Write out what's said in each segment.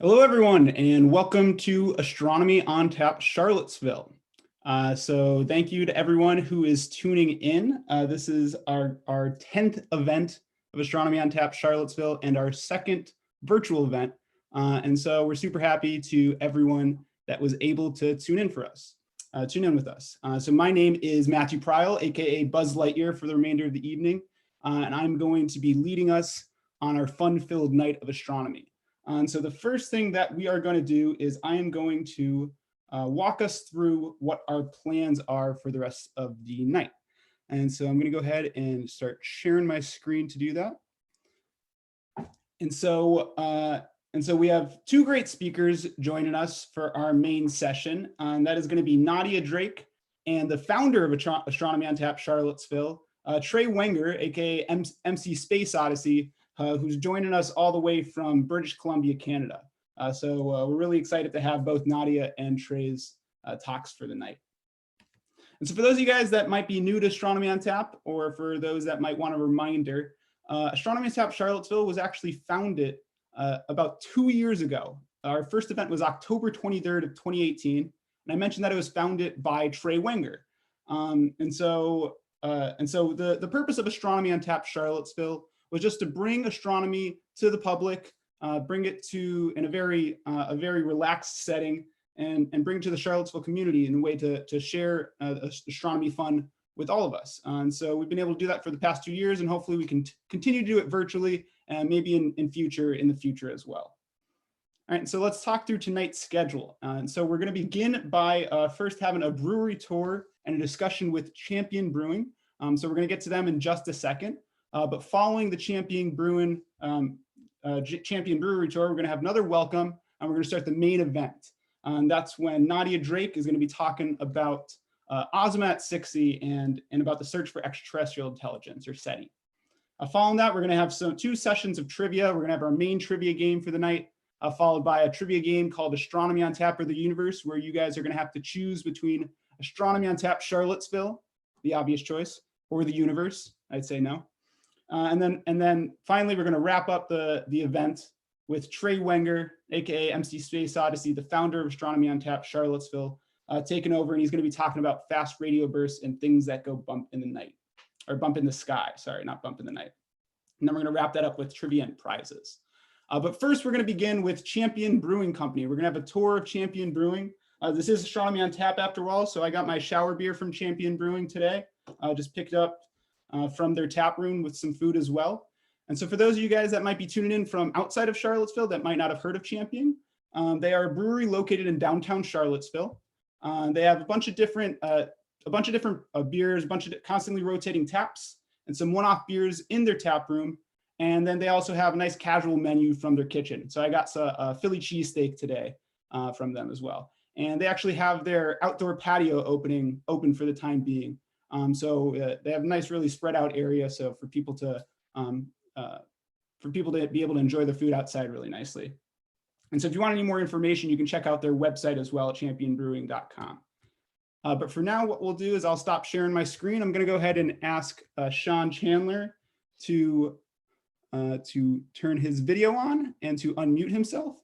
Hello, everyone, and welcome to Astronomy on Tap Charlottesville. So thank you to everyone who is tuning in. This is our 10th event of Astronomy on Tap Charlottesville and our second virtual event. And so we're super happy to everyone that was able to tune in with us. So my name is Matthew Pryl, aka Buzz Lightyear, for the remainder of the evening. And I'm going to be leading us on our fun-filled night of astronomy. And so the first thing that we are going to do is I am going to walk us through what our plans are for the rest of the night. And so I'm going to go ahead and start sharing my screen to do that. And so we have two great speakers joining us for our main session. And that is going to be Nadia Drake and the founder of Astronomy on Tap Charlottesville, Trey Wenger, aka MC Space Odyssey, who's joining us all the way from British Columbia, Canada. So we're really excited to have both Nadia and Trey's talks for the night. And so for those of you guys that might be new to Astronomy on Tap, or for those that might want a reminder, Astronomy on Tap Charlottesville was actually founded about 2 years ago. Our first event was October 23rd of 2018. And I mentioned that it was founded by Trey Wenger. And so the purpose of Astronomy on Tap Charlottesville was just to bring astronomy to the public, bring it to in a very relaxed setting, and bring it to the Charlottesville community in a way to share astronomy fun with all of us. And so we've been able to do that for the past 2 years, and hopefully we can continue to do it virtually, and maybe in the future as well. All right, so let's talk through tonight's schedule. And so we're going to begin by first having a brewery tour and a discussion with Champion Brewing. So we're going to get to them in just a second. But following the Champion Brewery tour, we're going to have another welcome, and we're going to start the main event. And that's when Nadia Drake is going to be talking about OSMAT-6 and about the search for extraterrestrial intelligence, or SETI. Following that, we're going to have two sessions of trivia. We're going to have our main trivia game for the night, followed by a trivia game called Astronomy on Tap or the Universe, where you guys are going to have to choose between Astronomy on Tap Charlottesville, the obvious choice, or the Universe. I'd say no. And then finally, we're going to wrap up the event with Trey Wenger, aka MC Space Odyssey, the founder of Astronomy on Tap Charlottesville, taking over, and he's going to be talking about fast radio bursts and things that go bump in the sky. Sorry, not bump in the night. And then we're going to wrap that up with trivia and prizes. But first, we're going to begin with Champion Brewing Company. We're going to have a tour of Champion Brewing. This is Astronomy on Tap after all, so I got my shower beer from Champion Brewing today. Just picked up from their tap room with some food as well. And so for those of you guys that might be tuning in from outside of Charlottesville that might not have heard of Champion, they are a brewery located in downtown Charlottesville. They have a bunch of different beers, a bunch of constantly rotating taps, and some one-off beers in their tap room. And then they also have a nice casual menu from their kitchen. So I got a Philly cheesesteak today from them as well. And they actually have their outdoor patio open for the time being. So they have a nice, really spread out area. So for people to be able to enjoy the food outside really nicely. And so if you want any more information, you can check out their website as well at championbrewing.com. But for now, what we'll do is I'll stop sharing my screen. I'm going to go ahead and ask Sean Chandler to turn his video on and to unmute himself.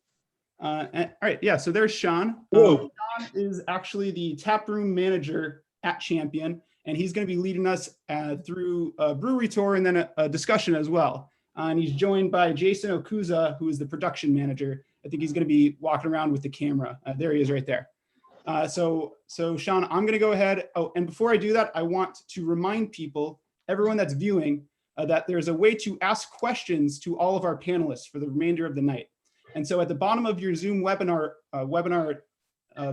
All right, yeah, so there's Sean. Sean is actually the taproom manager at Champion, and he's going to be leading us through a brewery tour and then a discussion as well. And he's joined by Jason Okuza, who is the production manager. I think he's going to be walking around with the camera. There he is right there. So Sean, I'm going to go ahead. Oh, and before I do that, I want to remind people, everyone that's viewing, that there's a way to ask questions to all of our panelists for the remainder of the night. And so at the bottom of your Zoom webinar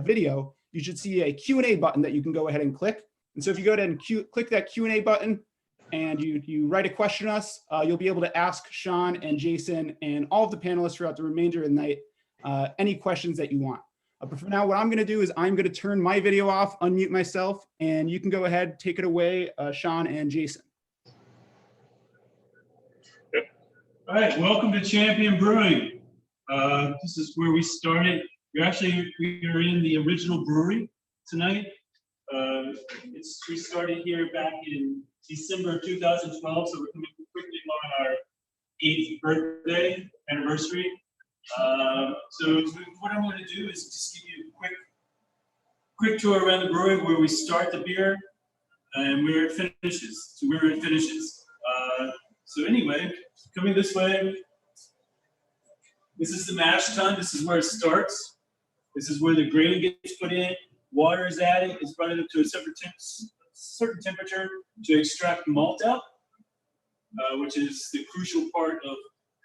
video, you should see a Q&A button that you can go ahead and click. And so if you go ahead and click that Q&A button and you write a question to us, you'll be able to ask Sean and Jason and all of the panelists throughout the remainder of the night any questions that you want. But for now, what I'm going to do is I'm going to turn my video off, unmute myself, and you can go ahead, take it away, Sean and Jason. All right, welcome to Champion Brewing. This is where we started. We are in the original brewery tonight. We started here back in December of 2012, so we're coming quickly on our 8th birthday anniversary. So what I'm going to do is just give you a quick tour around the brewery, where we start the beer and where it finishes. So anyway, coming this way, this is the mash tun. This is where it starts. This is where the grain gets put in. Water is added. It's brought up to a certain temperature to extract malt out, which is the crucial part of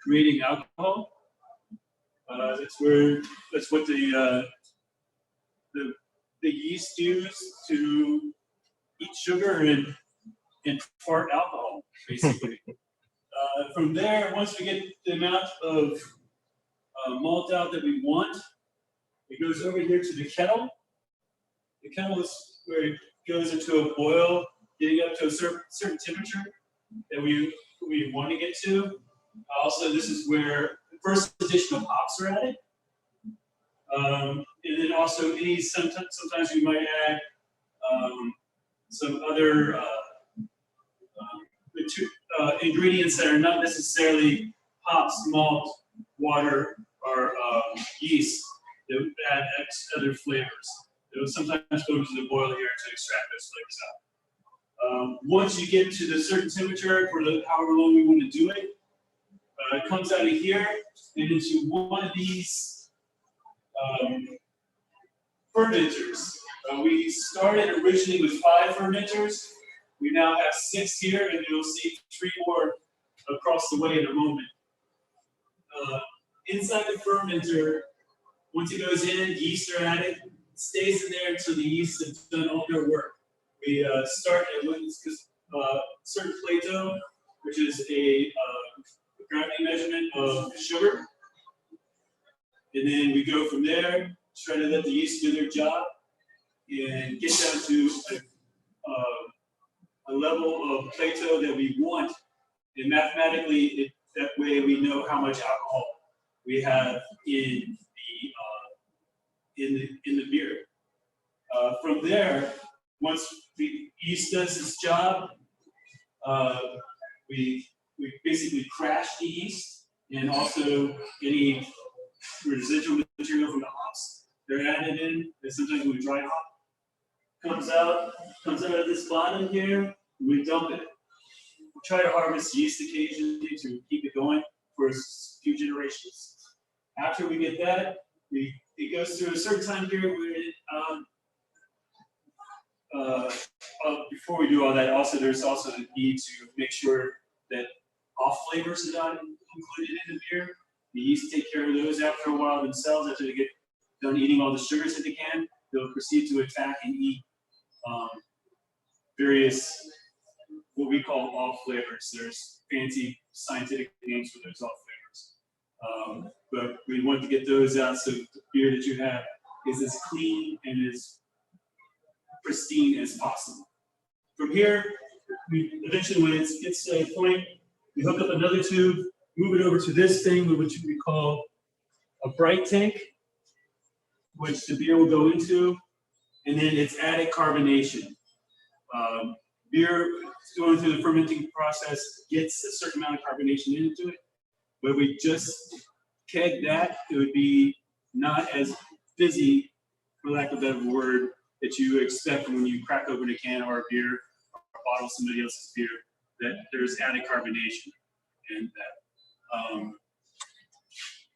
creating alcohol. That's what the yeast use to eat sugar and fart alcohol, basically. From there, once we get the amount of malt out that we want, it goes over here to the kettle. The kettle is where it goes into a boil, getting up to a certain temperature that we want to get to. Also, this is where the first addition of hops are added. And then also sometimes we might add some other ingredients that are not necessarily hops, malt, water, or yeast that add other flavors. They'll sometimes go to the boil here to extract those flavors out. Once you get to the certain temperature for however long we want to do it, it comes out of here and into one of these fermenters. We started originally with 5 fermenters. We now have 6 here, and you'll see 3 more across the way in a moment. Inside the fermenter, once it goes in, yeast are added. It stays in there until the yeast have done all their work. We start at certain Plato, which is a gravity measurement of sugar. And then we go from there, try to let the yeast do their job, and get down to a level of Plato that we want. And mathematically, that way we know how much alcohol we have in the beer. From there, once the yeast does its job, we basically crash the yeast, and also any residual material from the hops they're added in. And sometimes we dry hop comes out of this bottom here. We dump it. We try to harvest yeast occasionally to keep it going for a few generations. After we get that, it goes through a certain time period where before we do all that, there's also the need to make sure that off flavors are not included in the beer. The yeast take care of those after a while themselves. After they get done eating all the sugars that they can, they'll proceed to attack and eat various what we call off flavors. There's fancy scientific names for those off flavors. But we want to get those out so the beer that you have is as clean and as pristine as possible. From here, eventually when it gets to a point, we hook up another tube, move it over to this thing, which we call a bright tank, which the beer will go into, and then it's added carbonation. Beer going through the fermenting process gets a certain amount of carbonation into it, but we just keg that, it would be not as fizzy, for lack of a better word, that you expect when you crack open a can or a beer or a bottle of somebody else's beer, that there's added carbonation in that.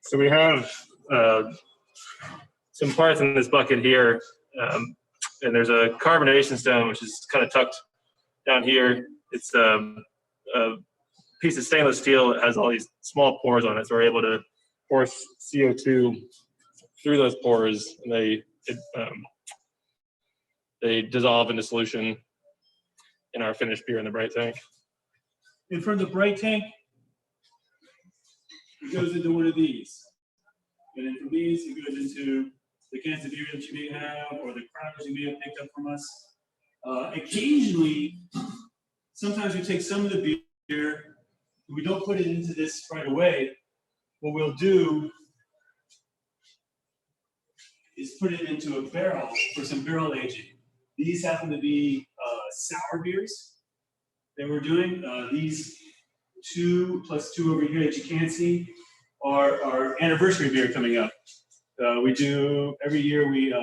So we have some parts in this bucket here, and there's a carbonation stone, which is kind of tucked down here. It's a piece of stainless steel that has all these small pores on it, so we're able to force CO2 through those pores, and they dissolve into solution in our finished beer in the bright tank. And from the bright tank, it goes into one of these. And then from these, it goes into the cans of beer that you may have, or the crackers you may have picked up from us. Occasionally, sometimes we take some of the beer, we don't put it into this right away. What we'll do is put it into a barrel for some barrel aging. These happen to be sour beers that we're doing. These 2 plus 2 over here that you can't see our anniversary beer coming up. We do every year. We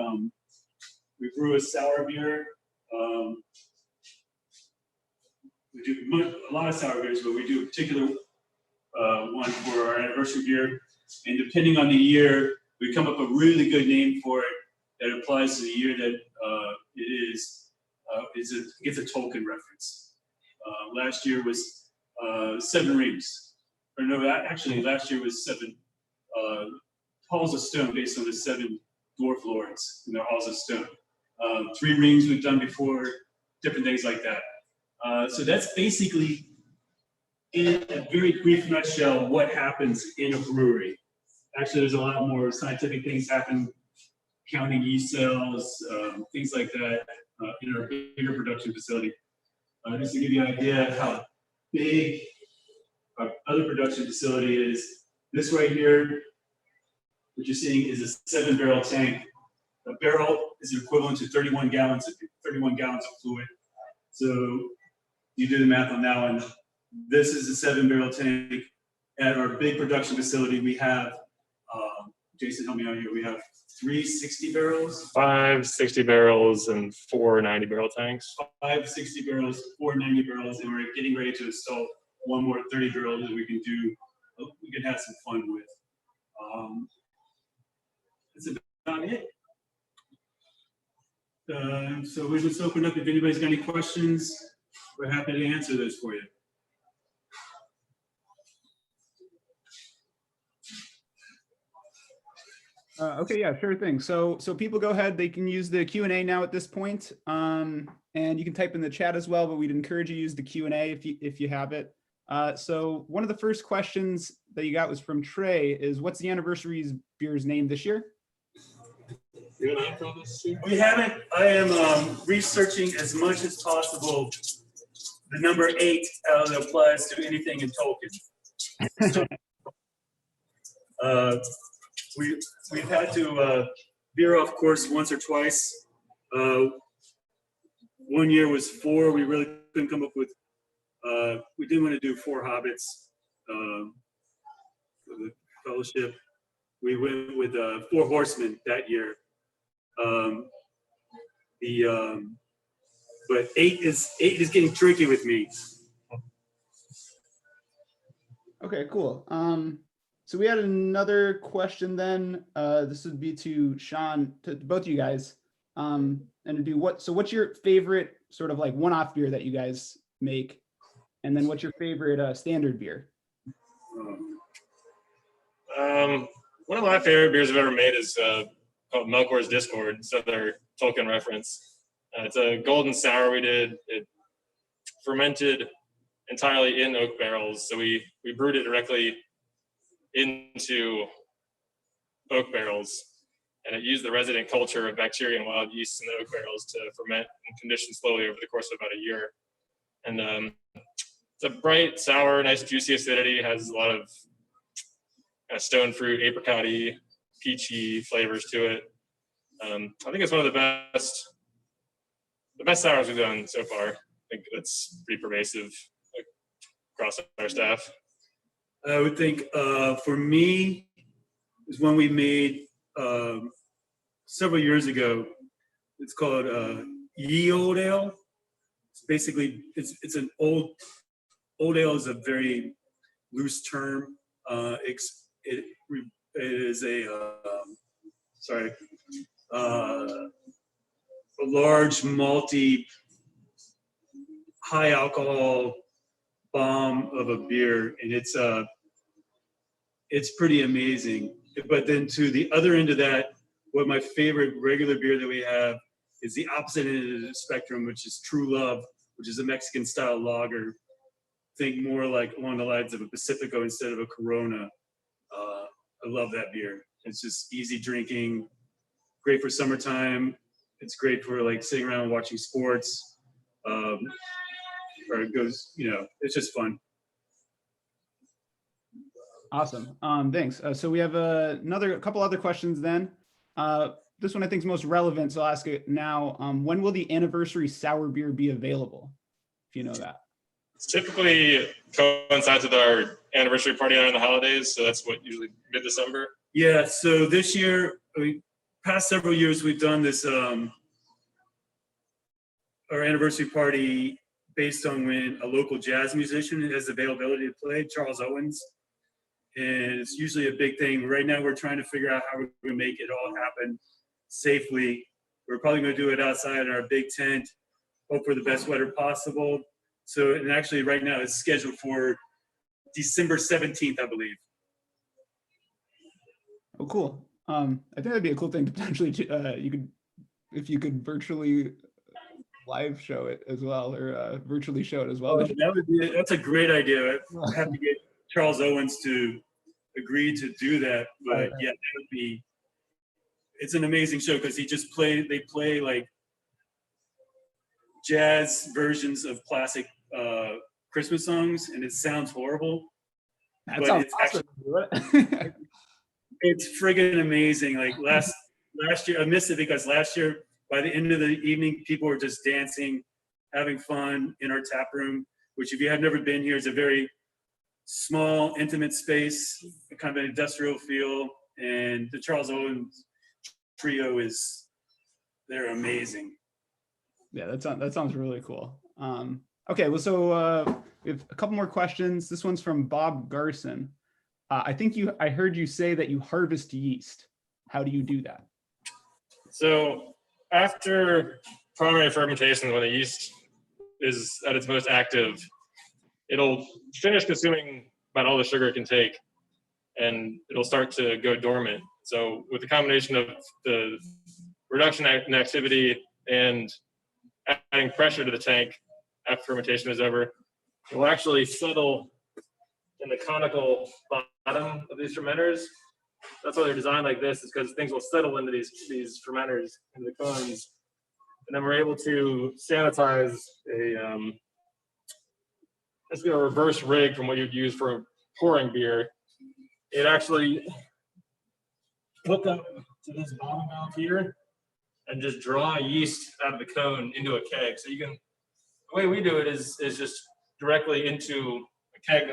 brew a sour beer. We do a lot of sour beers, but we do a particular one for our anniversary beer. And depending on the year, we come up with a really good name for it that applies to the year that it is. It's a Tolkien reference. Last year was Seven Rings. Or no, actually last year was Seven Halls of Stone, based on the seven dwarf lords in their Halls of Stone. Three Rings we've done before, different things like that. So that's basically, in a very brief nutshell, what happens in a brewery. Actually, there's a lot more scientific things happen, counting yeast cells, things like that, in our bigger production facility. Just to give you an idea of how big our other production facility is, this right here, what you're seeing is a 7-barrel tank. A barrel is equivalent to 31 gallons of fluid. So you do the math on that one. This is a 7-barrel tank. At our big production facility, we have, Jason, help me out here. We have 3 60 barrels. 5 60 barrels and 4 90-barrel tanks. 5 60 barrels, 4 90 barrels, and we're getting ready to install one more 30 barrel that we can have some fun with. That's about it. So we're just open up. If anybody's got any questions, we're happy to answer those for you. Okay, yeah, sure thing. So people go ahead, they can use the Q&A now at this point. And you can type in the chat as well, but we'd encourage you to use the Q&A if you have it. So one of the first questions that you got was from Trey is, what's the anniversary beer's name this year? You have an intro this year? We haven't. I am researching as much as possible the number 8 that applies to anything in Tolkien. We've had to veer off course once or twice. One year was 4. We really couldn't come up with. We didn't want to do 4 hobbits for the fellowship. We went with 4 horsemen that year. But 8 is getting tricky with me. Okay, cool. So we had another question then. This would be to Sean, to both of you guys. And it'd be what's your favorite sort of like one-off beer that you guys make? And then what's your favorite standard beer? One of my favorite beers I've ever made is called Melkor's Discord. It's another Tolkien reference. It's a golden sour we did. It fermented entirely in oak barrels. So we brewed it directly into oak barrels, and it used the resident culture of bacteria and wild yeast in the oak barrels to ferment and condition slowly over the course of about a year. And it's a bright, sour, nice, juicy acidity. It has a lot of stone fruit, apricot-y, peachy flavors to it. I think it's one of the best sours we've done so far. I think it's pretty pervasive across our staff. I would think for me is one we made several years ago. It's called Ye Old Ale. It's basically it's an old ale is a very loose term. It is a large malty, high alcohol bomb of a beer, and it's pretty amazing. But then to the other end of that, what my favorite regular beer that we have is the opposite end of the spectrum, which is True Love, which is a Mexican style lager. Think more like along the lines of a Pacifico instead of a Corona. I love that beer. It's just easy drinking, great for summertime. It's great for like sitting around watching sports. Or it goes, it's just fun. Awesome. Thanks. So we have a couple other questions then. This one I think is most relevant, so I'll ask it now. When will the anniversary sour beer be available? If you know that. typically coincides with our anniversary party around the holidays, so that's what usually mid-December. Yeah, so this year, past several years, we've done this, our anniversary party based on when a local jazz musician has availability to play, Charles Owens. And it's usually a big thing. Right now, we're trying to figure out how we're going to make it all happen safely. We're probably going to do it outside in our big tent, hope for the best weather possible. So, and actually right now it's scheduled for December 17th, I believe. Oh, cool. I think that'd be a cool thing to potentially, if you could virtually live show it as well, or virtually show it as well. That's a great idea. I have to get Charles Owens to agree to do that. But yeah, that would be, it's an amazing show because they play like jazz versions of classic Christmas songs, and it sounds horrible. That but sounds it's awesome. actually, it's friggin' amazing. Like last year, I missed it because last year, by the end of the evening, people were just dancing, having fun in our tap room, which if you have never been here, is a very small, intimate space, kind of an industrial feel. And the Charles Owens trio they're amazing. Yeah, that sounds really cool. Okay, well, so we have a couple more questions. This one's from Bob Garson. I heard you say that you harvest yeast. How do you do that? So after primary fermentation, when the yeast is at its most active, it'll finish consuming about all the sugar it can take, and it'll start to go dormant. So with the combination of the reduction in activity and adding pressure to the tank after fermentation is over, it will actually settle in the conical bottom of these fermenters. That's why they're designed like this, is because things will settle into these fermenters, into the cones. And then we're able to sanitize it's a reverse rig from what you'd use for pouring beer. It actually hook up to this bottom valve here and just draw yeast out of the cone into a keg. So the way we do it is just directly into a keg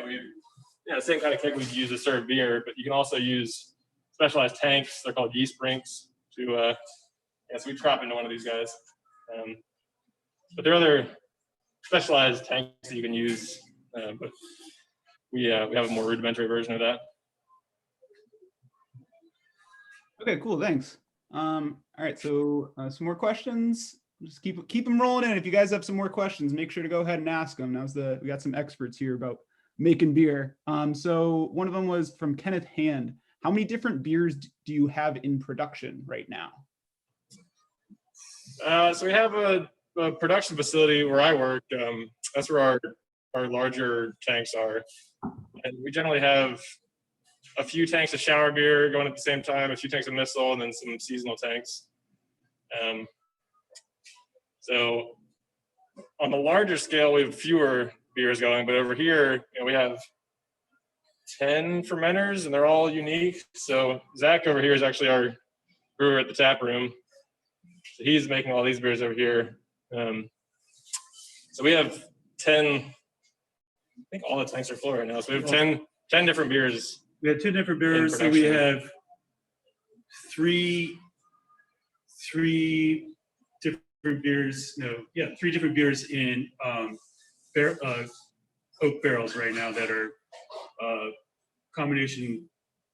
that same kind of keg we'd use to serve beer, but you can also use specialized tanks. They're called yeast brinks so we trap into one of these guys. But there are other specialized tanks that you can use, but we have a more rudimentary version of that. Okay, cool, thanks. All right, so some more questions. Just keep them rolling in. If you guys have some more questions, make sure to go ahead and ask them. We got some experts here about making beer. So one of them was from Kenneth Hand. How many different beers do you have in production right now? So we have a production facility where I work. That's where our larger tanks are. And we generally have a few tanks of shower beer going at the same time, a few tanks of missile, and then some seasonal tanks. So on the larger scale, we have fewer beers going, but over here, we have 10 fermenters, and they're all unique. So Zach over here is actually our brewer at the tap room. So he's making all these beers over here. So we have 10, I think all the tanks are full right now. So we have 10 different beers. We have 2 different beers. So we have three different beers. Three different beers in oak barrels right now that are combination,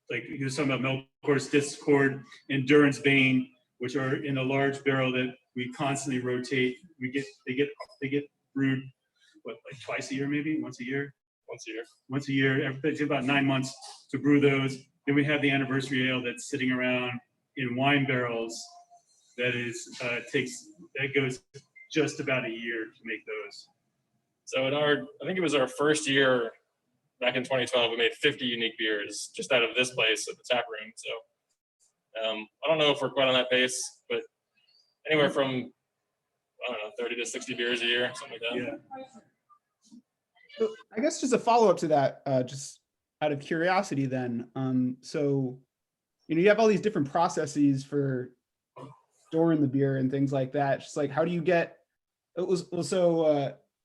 like he was talking about Milk Course, Discord, Endurance Bane, which are in a large barrel that we constantly rotate. They get brewed like twice a year, maybe once a year. Once a year. It takes about 9 months to brew those. Then we have the anniversary ale that's sitting around in wine barrels. That goes just about a year to make those. So I think it was our first year back in 2012, we made 50 unique beers just out of this place at the tap room. So I don't know if we're quite on that pace, but anywhere from, 30 to 60 beers a year, something like that. Yeah. So I guess just a follow-up to that, just out of curiosity then. So, you have all these different processes for storing the beer and things like that. Just like, how do you get,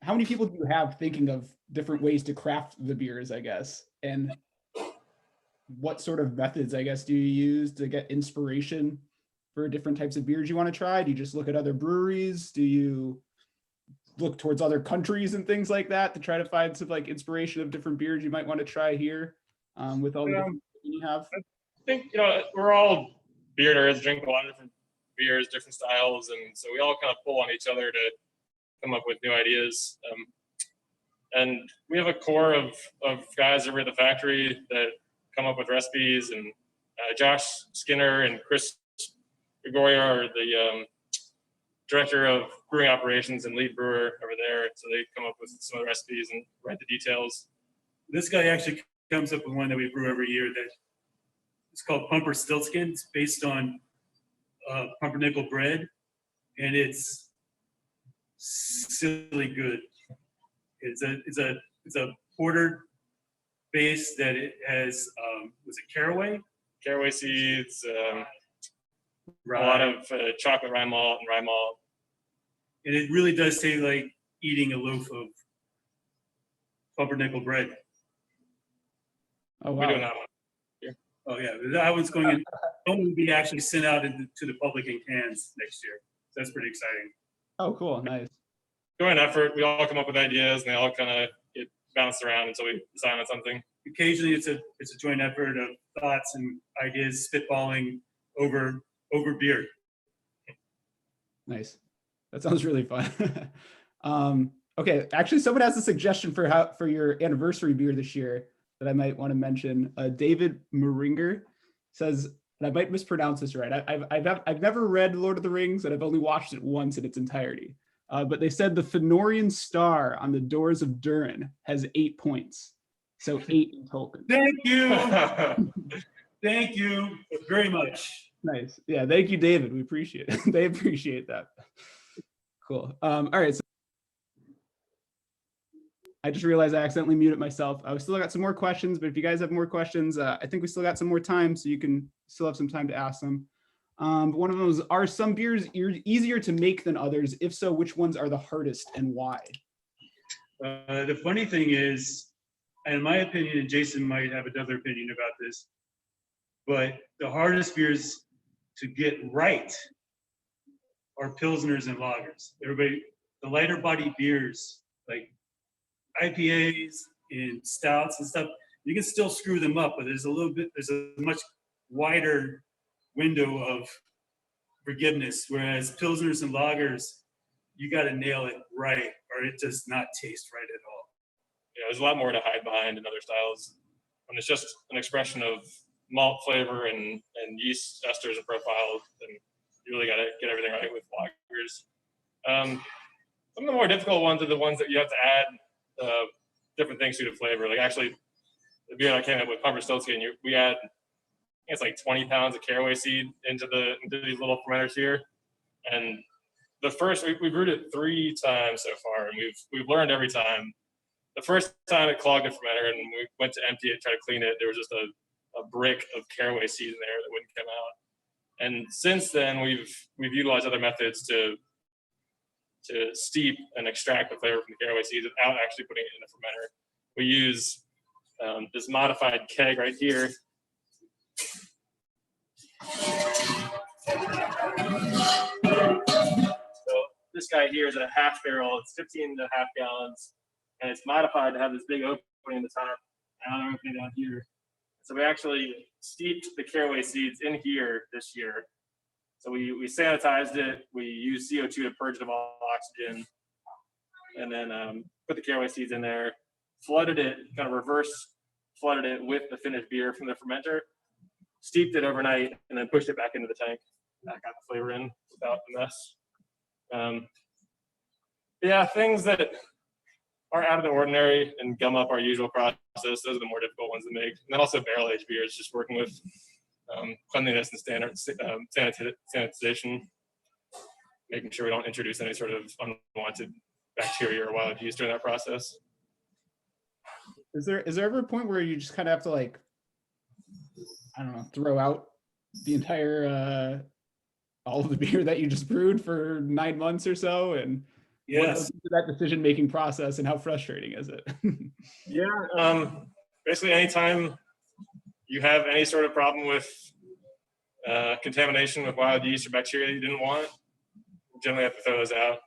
how many people do you have thinking of different ways to craft the beers, I guess? And what sort of methods, I guess, do you use to get inspiration for different types of beers you want to try? Do you just look at other breweries? Do you look towards other countries and things like that to try to find some like inspiration of different beers you might want to try here with all the different you have? I think, we're all beer nerds, drink a lot of different beers, different styles, and so we all kind of pull on each other to come up with new ideas. And we have a core of guys over at the factory that come up with recipes, and Josh Skinner and Chris Gregoria are the director of brewing operations and lead brewer over there. So they come up with some of the recipes and write the details. This guy actually comes up with one that we brew every year that it's called Pumper Stiltskin. It's based on pumpernickel bread, and it's silly good. It's a porter base that it has was it caraway seeds, a lot of chocolate rye malt and rye malt, and it really does taste like eating a loaf of pumpernickel bread. Oh wow. We're doing that one. Oh yeah, that one's going to be actually sent out to the public in cans next year. So that's pretty exciting. Oh cool, nice. Joint effort. We all come up with ideas, and they all kind of get bounced around until we decide on something. Occasionally, it's a joint effort of thoughts and ideas spitballing over beer. Nice. That sounds really fun. Okay, actually, someone has a suggestion for your anniversary beer this year that I might want to mention. David Meringer says, and I might mispronounce this right. I've never read Lord of the Rings, and I've only watched it once in its entirety. But they said the Fëanorian star on the doors of Durin has 8 points. So 8 in total. Thank you. Thank you very much. Nice. Yeah, thank you, David. We appreciate it. They appreciate that. Cool. All right. So I just realized I accidentally muted myself. I still got some more questions, but if you guys have more questions, I think we still got some more time, so you can still have some time to ask them. But one of them is, are some beers easier to make than others? If so, which ones are the hardest and why? The funny thing is, in my opinion, and Jason might have another opinion about this, but the hardest beers to get right are Pilsners and lagers. The lighter body beers, like IPAs and stouts and stuff, you can still screw them up, but there's a much wider window of forgiveness, whereas Pilsners and lagers, you got to nail it right, or it does not taste right at all. Yeah, there's a lot more to hide behind in other styles. When it's just an expression of malt flavor and yeast esters and profiles, then you really got to get everything right with lagers. Some of the more difficult ones are the ones that you have to add different things to the flavor. Like actually, the beer I came up with, Pumper Stiltskin, we add, I think it's like 20 pounds of caraway seed into these little fermenters here. And the first, we brewed it 3 times so far, and we've learned every time. The first time it clogged the fermenter, and we went to empty it, try to clean it, there was just a brick of caraway seed in there that wouldn't come out. And since then, we've utilized other methods to steep and extract the flavor from the caraway seeds without actually putting it in the fermenter. We use this modified keg right here. So this guy here is at a half barrel. It's 15.5 gallons, and it's modified to have this big opening in the top, another opening down here. So we actually steeped the caraway seeds in here this year. So we sanitized it. We used CO2 to purge it of all oxygen, and then put the caraway seeds in there, flooded it, kind of reverse flooded it with the finished beer from the fermenter, steeped it overnight, and then pushed it back into the tank. That got the flavor in without the mess. Yeah, things that are out of the ordinary and gum up our usual process, those are the more difficult ones to make. And then also barrel aged beers, just working with cleanliness and standard sanitization, making sure we don't introduce any sort of unwanted bacteria or wild yeast during that process. Is there ever a point where you just kind of have to, like, I don't know, throw out the entire all of the beer that you just brewed for 9 months or so, and Yes. That decision-making process, and how frustrating is it? Yeah, basically anytime you have any sort of problem with contamination with wild yeast or bacteria you didn't want, you generally have to throw those out.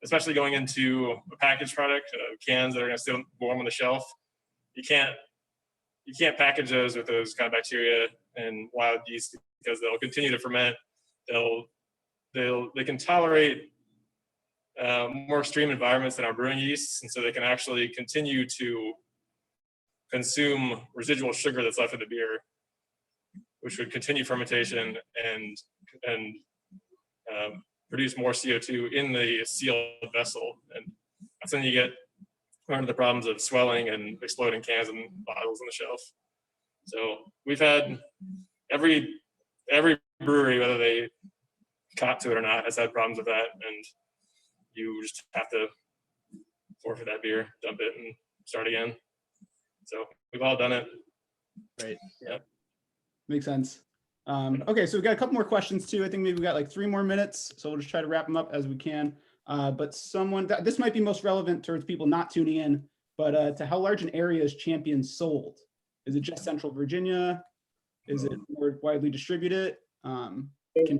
Especially going into a packaged product, cans that are going to stay warm on the shelf. You can't package those with those kind of bacteria and wild yeast because they'll continue to ferment. They can tolerate more extreme environments than our brewing yeasts, and so they can actually continue to consume residual sugar that's left in the beer, which would continue fermentation and produce more CO2 in the sealed vessel, and that's when you get one of the problems of swelling and exploding cans and bottles on the shelf. So we've had every brewery, whether they caught to it or not, has had problems with that, and you just have to forfeit that beer, dump it, and start again. So we've all done it. Right. Yeah. Makes sense. Okay, so we've got a couple more questions too. I think maybe we've got like 3 more minutes, so we'll just try to wrap them up as we can. But this might be most relevant towards people not tuning in, but to how large an area is Champion sold? Is it just Central Virginia? Is it more widely distributed? We've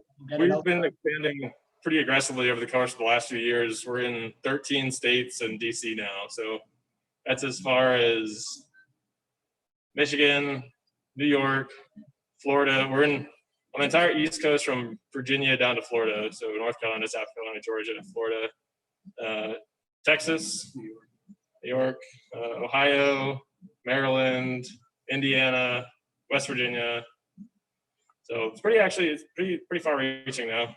been expanding pretty aggressively over the course of the last few years. We're in 13 states and DC now. So that's as far as Michigan, New York, Florida. We're on the entire East Coast from Virginia down to Florida. So North Carolina, South Carolina, Georgia, Florida, Texas, New York, Ohio, Maryland, Indiana, West Virginia. So it's pretty far reaching now.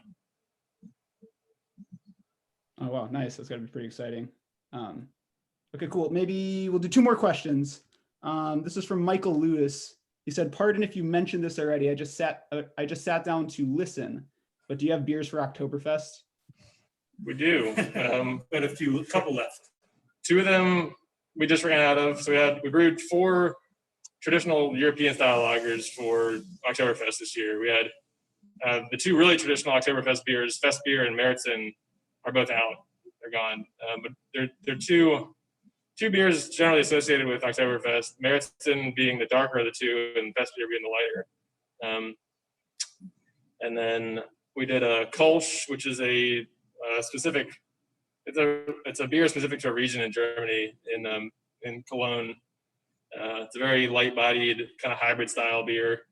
Oh, wow. Nice. That's got to be pretty exciting. Okay, cool. Maybe we'll do 2 more questions. This is from Michael Lewis. He said, "Pardon if you mentioned this already. I just sat down to listen, but do you have beers for Oktoberfest?" We do. Got a couple left. 2 of them we just ran out of. So we brewed 4 traditional European style lagers for Oktoberfest this year. We had the 2 really traditional Oktoberfest beers, Fest Beer and Meritzen, are both out. They're gone. But they're two beers generally associated with Oktoberfest, Meritzen being the darker of the 2 and Fest Beer being the lighter. And then we did a Kolsch, which is a specific, it's a beer specific to a region in Germany, in Cologne. It's a very light-bodied, kind of hybrid style beer.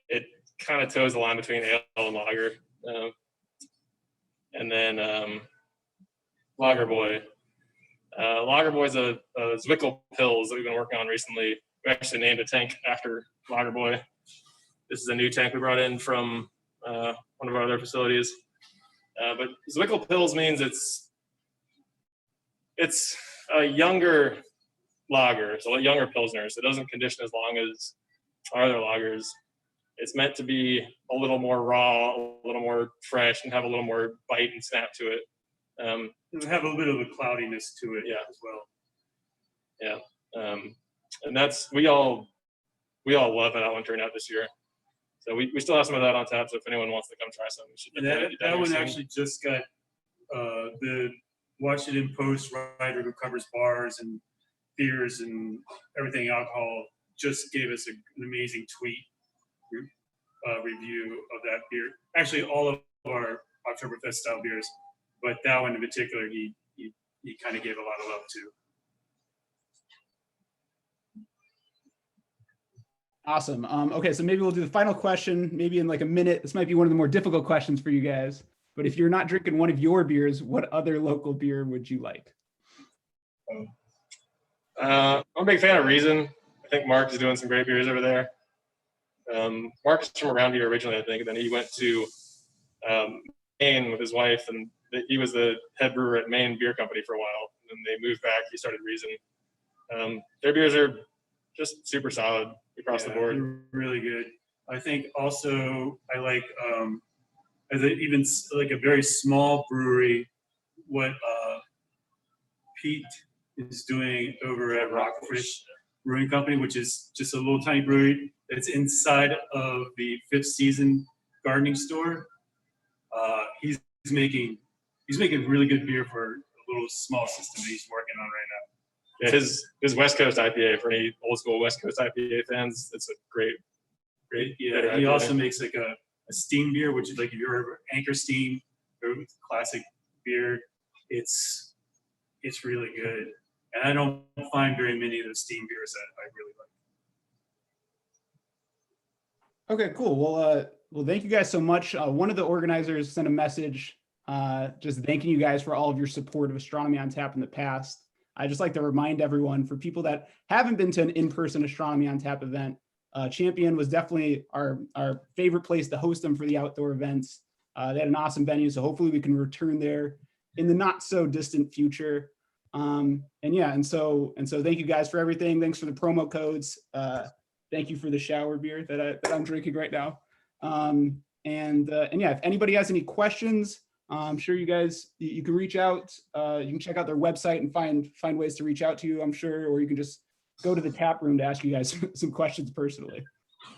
It kind of toes the line between ale and lager. And then Lagerboy. Lagerboy's a Zwickel Pils that we've been working on recently. We actually named a tank after Lagerboy. This is a new tank we brought in from one of our other facilities. But Zwickel Pils means it's a younger lager, so a younger Pilsner. So it doesn't condition as long as our other lagers. It's meant to be a little more raw, a little more fresh, and have a little more bite and snap to it. It'll have a bit of a cloudiness to it, yeah, as well. Yeah, and that's we all love how that one turned out this year. So we still have some of that on tap. So if anyone wants to come try some, we should. That one actually just got the Washington Post writer who covers bars and beers and everything alcohol just gave us an amazing tweet review of that beer. Actually, all of our Oktoberfest style beers, but that one in particular, he kind of gave a lot of love to. Awesome. Okay, so maybe we'll do the final question, maybe in like a minute. This might be one of the more difficult questions for you guys, but if you're not drinking one of your beers, what other local beer would you like? I'm a big fan of Reason. I think Mark is doing some great beers over there. Mark is from around here originally, I think, and then he went to Maine with his wife, and he was the head brewer at Maine Beer Company for a while. And then they moved back. He started Reason. Their beers are just super solid across the board. They're really good. I think also I like even like a very small brewery, what Pete is doing over at Rockfish Brewing Company, which is just a little tiny brewery. It's inside of the Fifth Season gardening store. He's making really good beer for a little small system that he's working on right now. Yeah, his West Coast IPA, for any old school West Coast IPA fans, it's a great. Yeah, he also makes like a steam beer, which is like if you're Anchor Steam, or classic beer, it's really good. And I don't find very many of those steam beers that I really like. Okay, cool. Well, thank you guys so much. One of the organizers sent a message just thanking you guys for all of your support of Astronomy on Tap in the past. I just like to remind everyone, for people that haven't been to an in-person Astronomy on Tap event, Champion was definitely our favorite place to host them for the outdoor events. They had an awesome venue, so hopefully we can return there in the not so distant future. And so thank you guys for everything. Thanks for the promo codes. Thank you for the shower beer that I'm drinking right now. And yeah, if anybody has any questions, I'm sure you guys, you can reach out. You can check out their website and find ways to reach out to you, I'm sure, or you can just go to the tap room to ask you guys some questions personally.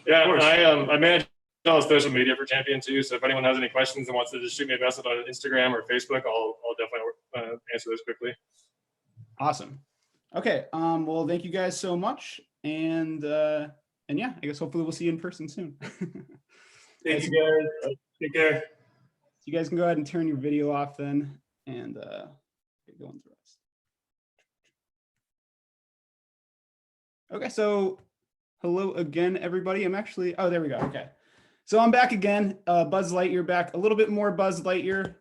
Yeah, I manage all social media for Champion too. So if anyone has any questions and wants to just shoot me a message on Instagram or Facebook, I'll definitely answer those quickly. Awesome. Okay. Well, thank you guys so much. And yeah, I guess hopefully we'll see you in person soon. Thank you guys. Take care. You guys can go ahead and turn your video off then, and get going through us. Okay, so hello again, everybody. I'm actually, oh, there we go. Okay, so I'm back again. Buzz Lightyear back, a little bit more Buzz Lightyear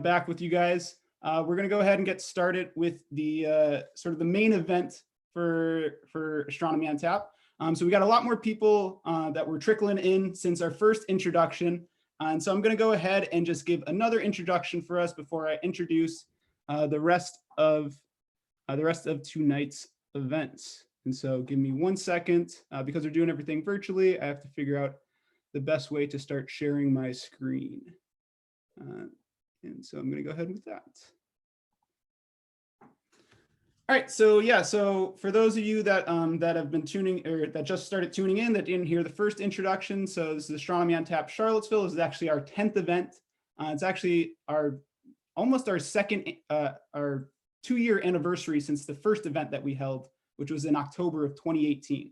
back with you guys. We're gonna go ahead and get started with the sort of the main event for Astronomy on Tap. So we got a lot more people that were trickling in since our first introduction. And so I'm going to go ahead and just give another introduction for us before I introduce the rest of tonight's events. And so give me 1 second, because we're doing everything virtually. I have to figure out the best way to start sharing my screen. And so I'm going to go ahead with that. All right, so yeah, so for those of you that have been tuning, or that just started tuning in, that didn't hear the first introduction, so this is Astronomy on Tap Charlottesville. This is actually our 10th event. It's actually almost our second, our 2-year anniversary since the first event that we held, which was in October of 2018.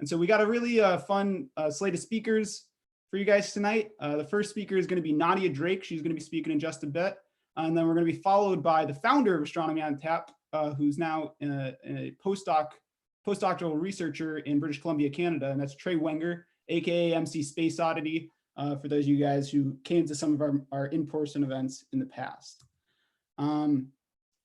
And so we got a really fun slate of speakers for you guys tonight. The first speaker is going to be Nadia Drake. She's going to be speaking in just a bit. And then we're going to be followed by the founder of Astronomy on Tap, who's now a postdoctoral researcher in British Columbia, Canada, and that's Trey Wenger, aka MC Space Oddity, for those of you guys who came to some of our in-person events in the past. All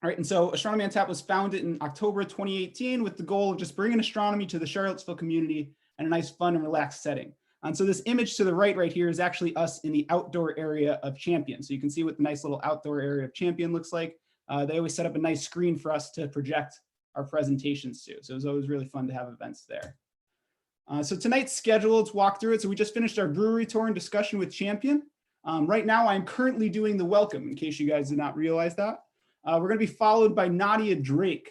right, and so Astronomy on Tap was founded in October 2018 with the goal of just bringing astronomy to the Charlottesville community in a nice, fun, and relaxed setting. And so this image to the right here is actually us in the outdoor area of Champion. So you can see what the nice little outdoor area of Champion looks like. They always set up a nice screen for us to project our presentations to. So it was always really fun to have events there. So tonight's schedule, let's walk through it. So we just finished our brewery tour and discussion with Champion. Right now, I'm currently doing the welcome, in case you guys did not realize that. We're going to be followed by Nadia Drake.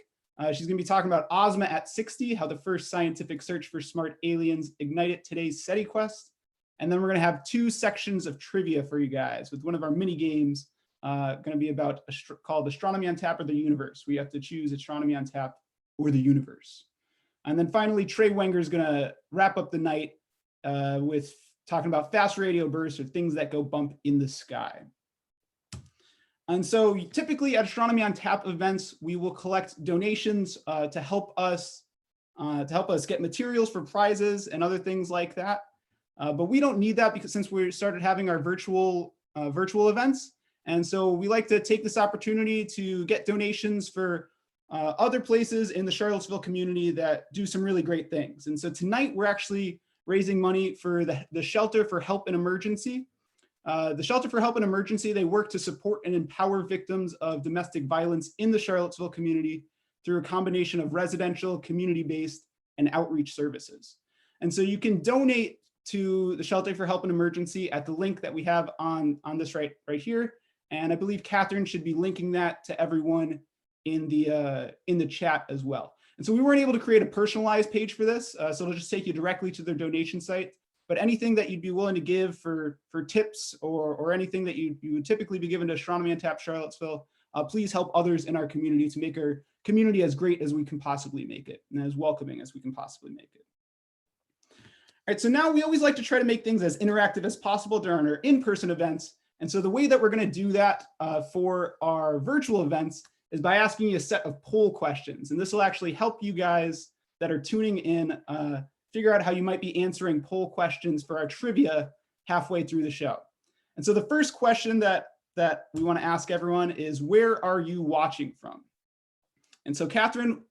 She's going to be talking about Ozma at 60, how the first scientific search for smart aliens ignited today's SETI quest. And then we're going to have 2 sections of trivia for you guys with one of our mini games going to be about called Astronomy on Tap or the Universe. We have to choose Astronomy on Tap or the Universe. And then finally, Trey Wenger is going to wrap up the night with talking about fast radio bursts or things that go bump in the sky. And so typically at Astronomy on Tap events, we will collect donations to help us get materials for prizes and other things like that. But we don't need that because since we started having our virtual events. And so we like to take this opportunity to get donations for other places in the Charlottesville community that do some really great things. And so tonight we're actually raising money for the Shelter for Help in Emergency. The Shelter for Help in Emergency, they work to support and empower victims of domestic violence in the Charlottesville community through a combination of residential, community-based, and outreach services. And so you can donate to the Shelter for Help in Emergency at the link that we have on this right here. And I believe Catherine should be linking that to everyone in the chat as well. And so we weren't able to create a personalized page for this, so it'll just take you directly to their donation site. but anything that you'd be willing to give for tips or anything that you would typically be given to Astronomy on Tap Charlottesville, please help others in our community to make our community as great as we can possibly make it and as welcoming as we can possibly make it. All right, so now we always like to try to make things as interactive as possible during our in-person events. And so the way that we're going to do that for our virtual events is by asking you a set of poll questions. And this will actually help you guys that are tuning in figure out how you might be answering poll questions for our trivia halfway through the show. And so the first question that we want to ask everyone is, where are you watching from? And so Catherine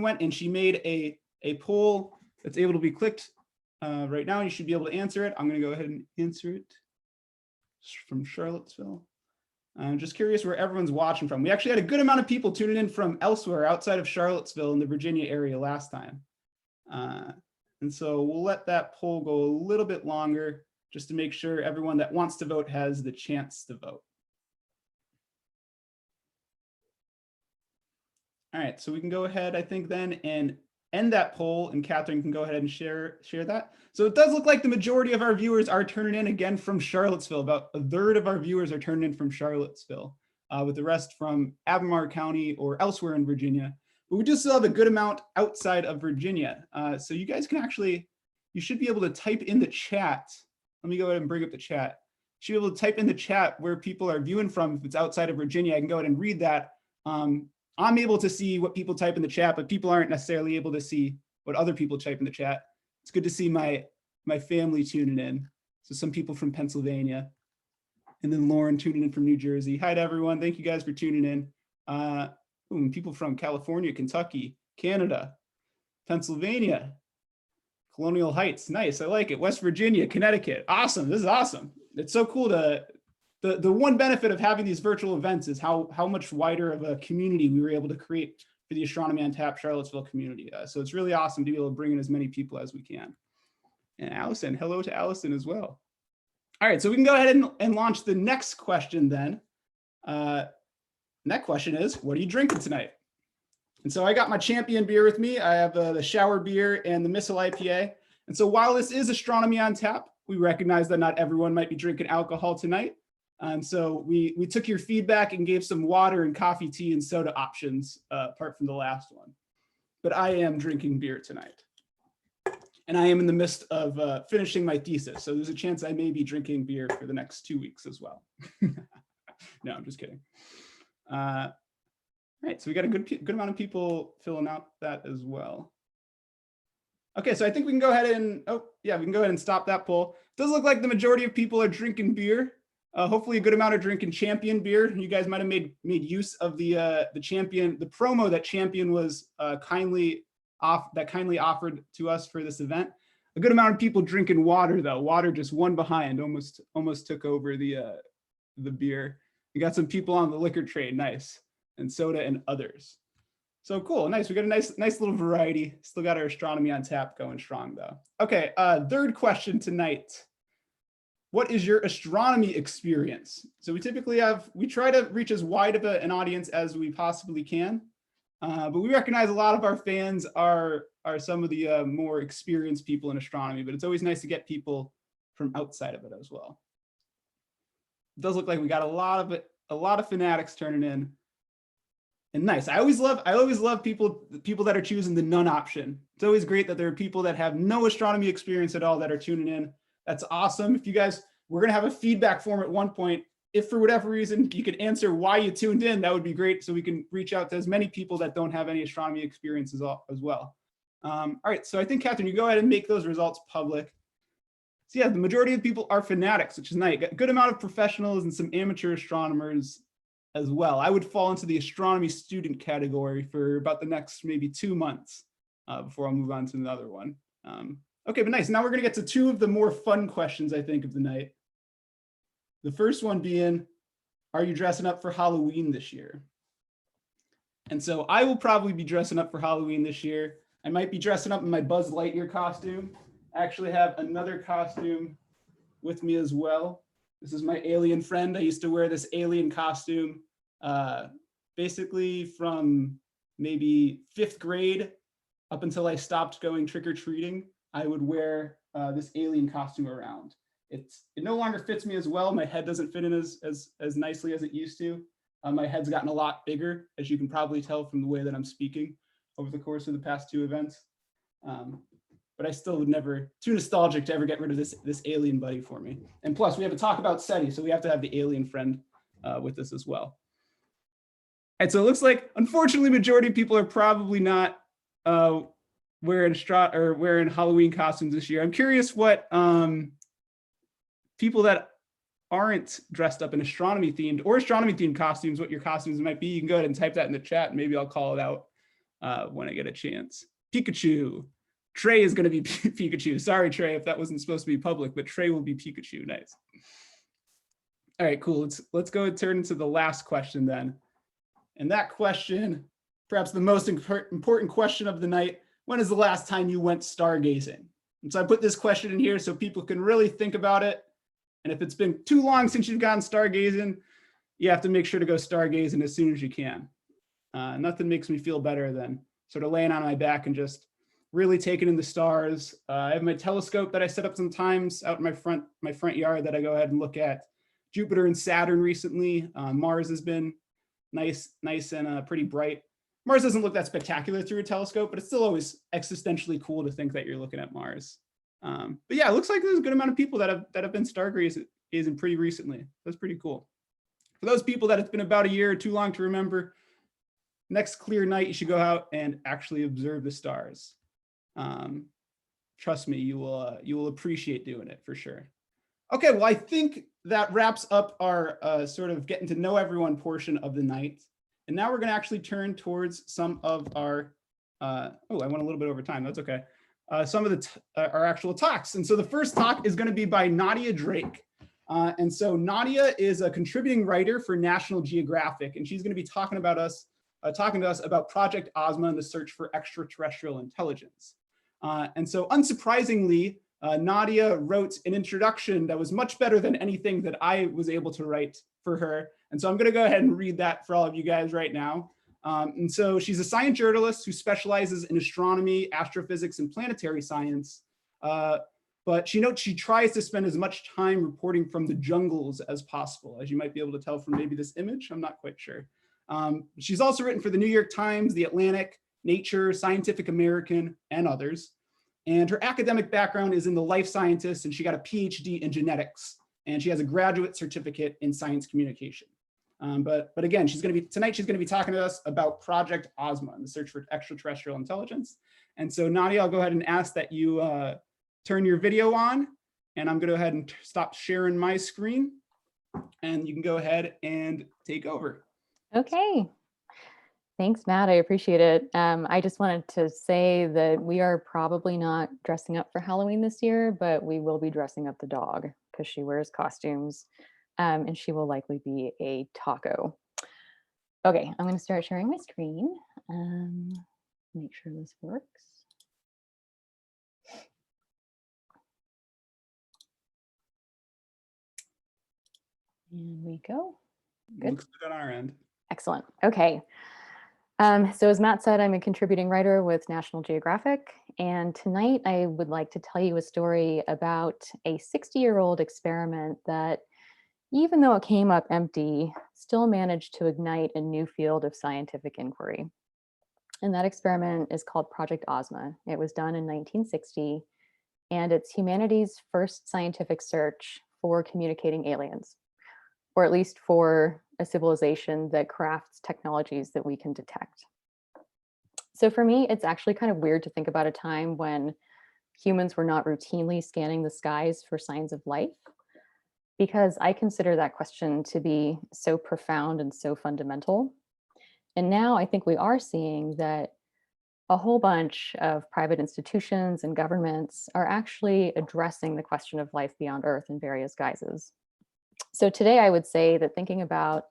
went and she made a poll that's able to be clicked right now. You should be able to answer it. I'm going to go ahead and answer it. From Charlottesville. I'm just curious where everyone's watching from. We actually had a good amount of people tuning in from elsewhere outside of Charlottesville in the Virginia area last time. And so we'll let that poll go a little bit longer just to make sure everyone that wants to vote has the chance to vote. All right, so we can go ahead, I think, then and end that poll, and Catherine can go ahead and share that. So it does look like the majority of our viewers are turning in again from Charlottesville. About a third of our viewers are turning in from Charlottesville, with the rest from Albemarle County or elsewhere in Virginia. But we do still have a good amount outside of Virginia. So you guys can actually, you should be able to type in the chat. Let me go ahead and bring up the chat. You should be able to type in the chat where people are viewing from. If it's outside of Virginia, I can go ahead and read that. I'm able to see what people type in the chat, but people aren't necessarily able to see what other people type in the chat. It's good to see my family tuning in. So some people from Pennsylvania, and then Lauren tuning in from New Jersey. Hi to everyone. Thank you guys for tuning in. People from California, Kentucky, Canada, Pennsylvania, Colonial Heights. Nice. I like it. West Virginia, Connecticut. Awesome. This is awesome. It's so cool to the one benefit of having these virtual events is how much wider of a community we were able to create for the Astronomy on Tap Charlottesville community. So it's really awesome to be able to bring in as many people as we can. And Allison, hello to Allison as well. All right, so we can go ahead and launch the next question then. And that question is, what are you drinking tonight? And so I got my Champion beer with me. I have the Shower beer and the Missile IPA. And so while this is Astronomy on Tap, we recognize that not everyone might be drinking alcohol tonight. And so we took your feedback and gave some water and coffee, tea, and soda options apart from the last one. But I am drinking beer tonight. And I am in the midst of finishing my thesis. So there's a chance I may be drinking beer for the next 2 weeks as well. No, I'm just kidding. All right, so we got a good amount of people filling out that as well. Okay, so I think we can go ahead and, we can go ahead and stop that poll. It does look like the majority of people are drinking beer. Hopefully a good amount are drinking Champion beer. You guys might have made use of the Champion, the promo that Champion was kindly offered to us for this event. A good amount of people drinking water though. Water just one behind, almost took over the beer. You got some people on the liquor trade, nice, and soda and others. So cool, nice. We got a nice little variety. Still got our Astronomy on Tap going strong though. Okay, third question tonight. What is your astronomy experience? So we try to reach as wide of an audience as we possibly can, but we recognize a lot of our fans are some of the more experienced people in astronomy, but it's always nice to get people from outside of it as well. It does look like we got a lot of fanatics turning in. And nice. I always love people that are choosing the none option. It's always great that there are people that have no astronomy experience at all that are tuning in. That's awesome. If you guys, we're going to have a feedback form at one point. If for whatever reason you could answer why you tuned in, that would be great. So we can reach out to as many people that don't have any astronomy experience as well. All right. So I think, Catherine, you go ahead and make those results public. So yeah, the majority of people are fanatics, which is nice. Got a good amount of professionals and some amateur astronomers as well. I would fall into the astronomy student category for about the next maybe 2 months before I'll move on to another one. Okay, but nice. Now we're going to get to two of the more fun questions, I think, of the night. The first one being, are you dressing up for Halloween this year? And so I will probably be dressing up for Halloween this year. I might be dressing up in my Buzz Lightyear costume. I actually have another costume with me as well. This is my alien friend. I used to wear this alien costume basically from maybe 5th grade up until I stopped going trick-or-treating. I would wear this alien costume around. It no longer fits me as well. My head doesn't fit in as nicely as it used to. My head's gotten a lot bigger, as you can probably tell from the way that I'm speaking over the course of the past 2 events. But I still would never, too nostalgic to ever get rid of this alien buddy for me. And plus, we have to talk about SETI, so we have to have the alien friend with us as well. And so it looks like, unfortunately, majority of people are probably not wearing Halloween costumes this year. I'm curious what people that aren't dressed up in astronomy themed costumes, what your costumes might be. You can go ahead and type that in the chat, and maybe I'll call it out when I get a chance. Pikachu. Trey is going to be Pikachu. Sorry, Trey, if that wasn't supposed to be public, but Trey will be Pikachu. Nice. All right, cool. Let's go and turn to the last question then. And that question, perhaps the most important question of the night, when is the last time you went stargazing? And so I put this question in here so people can really think about it. And if it's been too long since you've gone stargazing, you have to make sure to go stargazing as soon as you can. Nothing makes me feel better than sort of laying on my back and just really taking in the stars. I have my telescope that I set up sometimes out in my front yard that I go ahead and look at Jupiter and Saturn recently. Mars has been nice and pretty bright. Mars doesn't look that spectacular through a telescope, but it's still always existentially cool to think that you're looking at Mars. But yeah, it looks like there's a good amount of people that have been stargazing pretty recently. That's pretty cool. For those people that it's been about a year or too long to remember, next clear night, you should go out and actually observe the stars. Trust me, you will appreciate doing it for sure. Okay, well, I think that wraps up our sort of getting to know everyone portion of the night. And now we're going to actually turn towards some of our, I went a little bit over time. That's okay. Some of our actual talks. And so the first talk is going to be by Nadia Drake. And so Nadia is a contributing writer for National Geographic, and she's going to be talking to us about Project Ozma and the search for extraterrestrial intelligence. And so unsurprisingly, Nadia wrote an introduction that was much better than anything that I was able to write for her. And so I'm going to go ahead and read that for all of you guys right now. And so she's a science journalist who specializes in astronomy, astrophysics, and planetary science. But she notes she tries to spend as much time reporting from the jungles as possible, as you might be able to tell from maybe this image. I'm not quite sure. She's also written for the New York Times, The Atlantic, Nature, Scientific American, and others. And her academic background is in the life sciences, and she got a PhD in genetics, and she has a graduate certificate in science communication. But again, tonight she's going to be talking to us about Project Ozma and the search for extraterrestrial intelligence. And so Nadia, I'll go ahead and ask that you turn your video on, and I'm going to go ahead and stop sharing my screen, and you can go ahead and take over. Okay. Thanks, Matt. I appreciate it. I just wanted to say that we are probably not dressing up for Halloween this year, but we will be dressing up the dog because she wears costumes, and she will likely be a taco. Okay, I'm going to start sharing my screen. Make sure this works. And we go. Good. Looks good on our end. Excellent. Okay. So as Matt said, I'm a contributing writer with National Geographic, and tonight I would like to tell you a story about a 60-year-old experiment that, even though it came up empty, still managed to ignite a new field of scientific inquiry. And that experiment is called Project Ozma. It was done in 1960, and it's humanity's first scientific search for communicating aliens, or at least for a civilization that crafts technologies that we can detect. So for me, it's actually kind of weird to think about a time when humans were not routinely scanning the skies for signs of life, because I consider that question to be so profound and so fundamental. And now I think we are seeing that a whole bunch of private institutions and governments are actually addressing the question of life beyond Earth in various guises. So today I would say that thinking about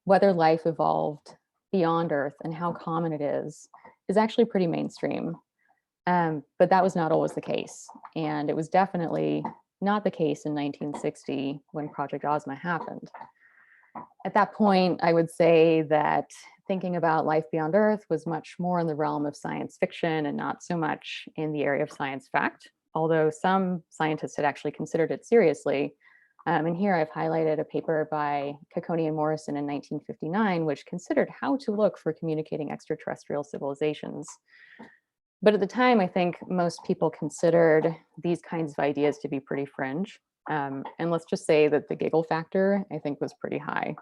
whether life evolved beyond Earth and how common it is actually pretty mainstream. But that was not always the case. And it was definitely not the case in 1960 when Project Ozma happened. At that point, I would say that thinking about life beyond Earth was much more in the realm of science fiction and not so much in the area of science fact. although some scientists had actually considered it seriously. And here I've highlighted a paper by Cacconi and Morrison in 1959, which considered how to look for communicating extraterrestrial civilizations. But at the time, I think most people considered these kinds of ideas to be pretty fringe. And let's just say that the giggle factor, I think, was pretty high.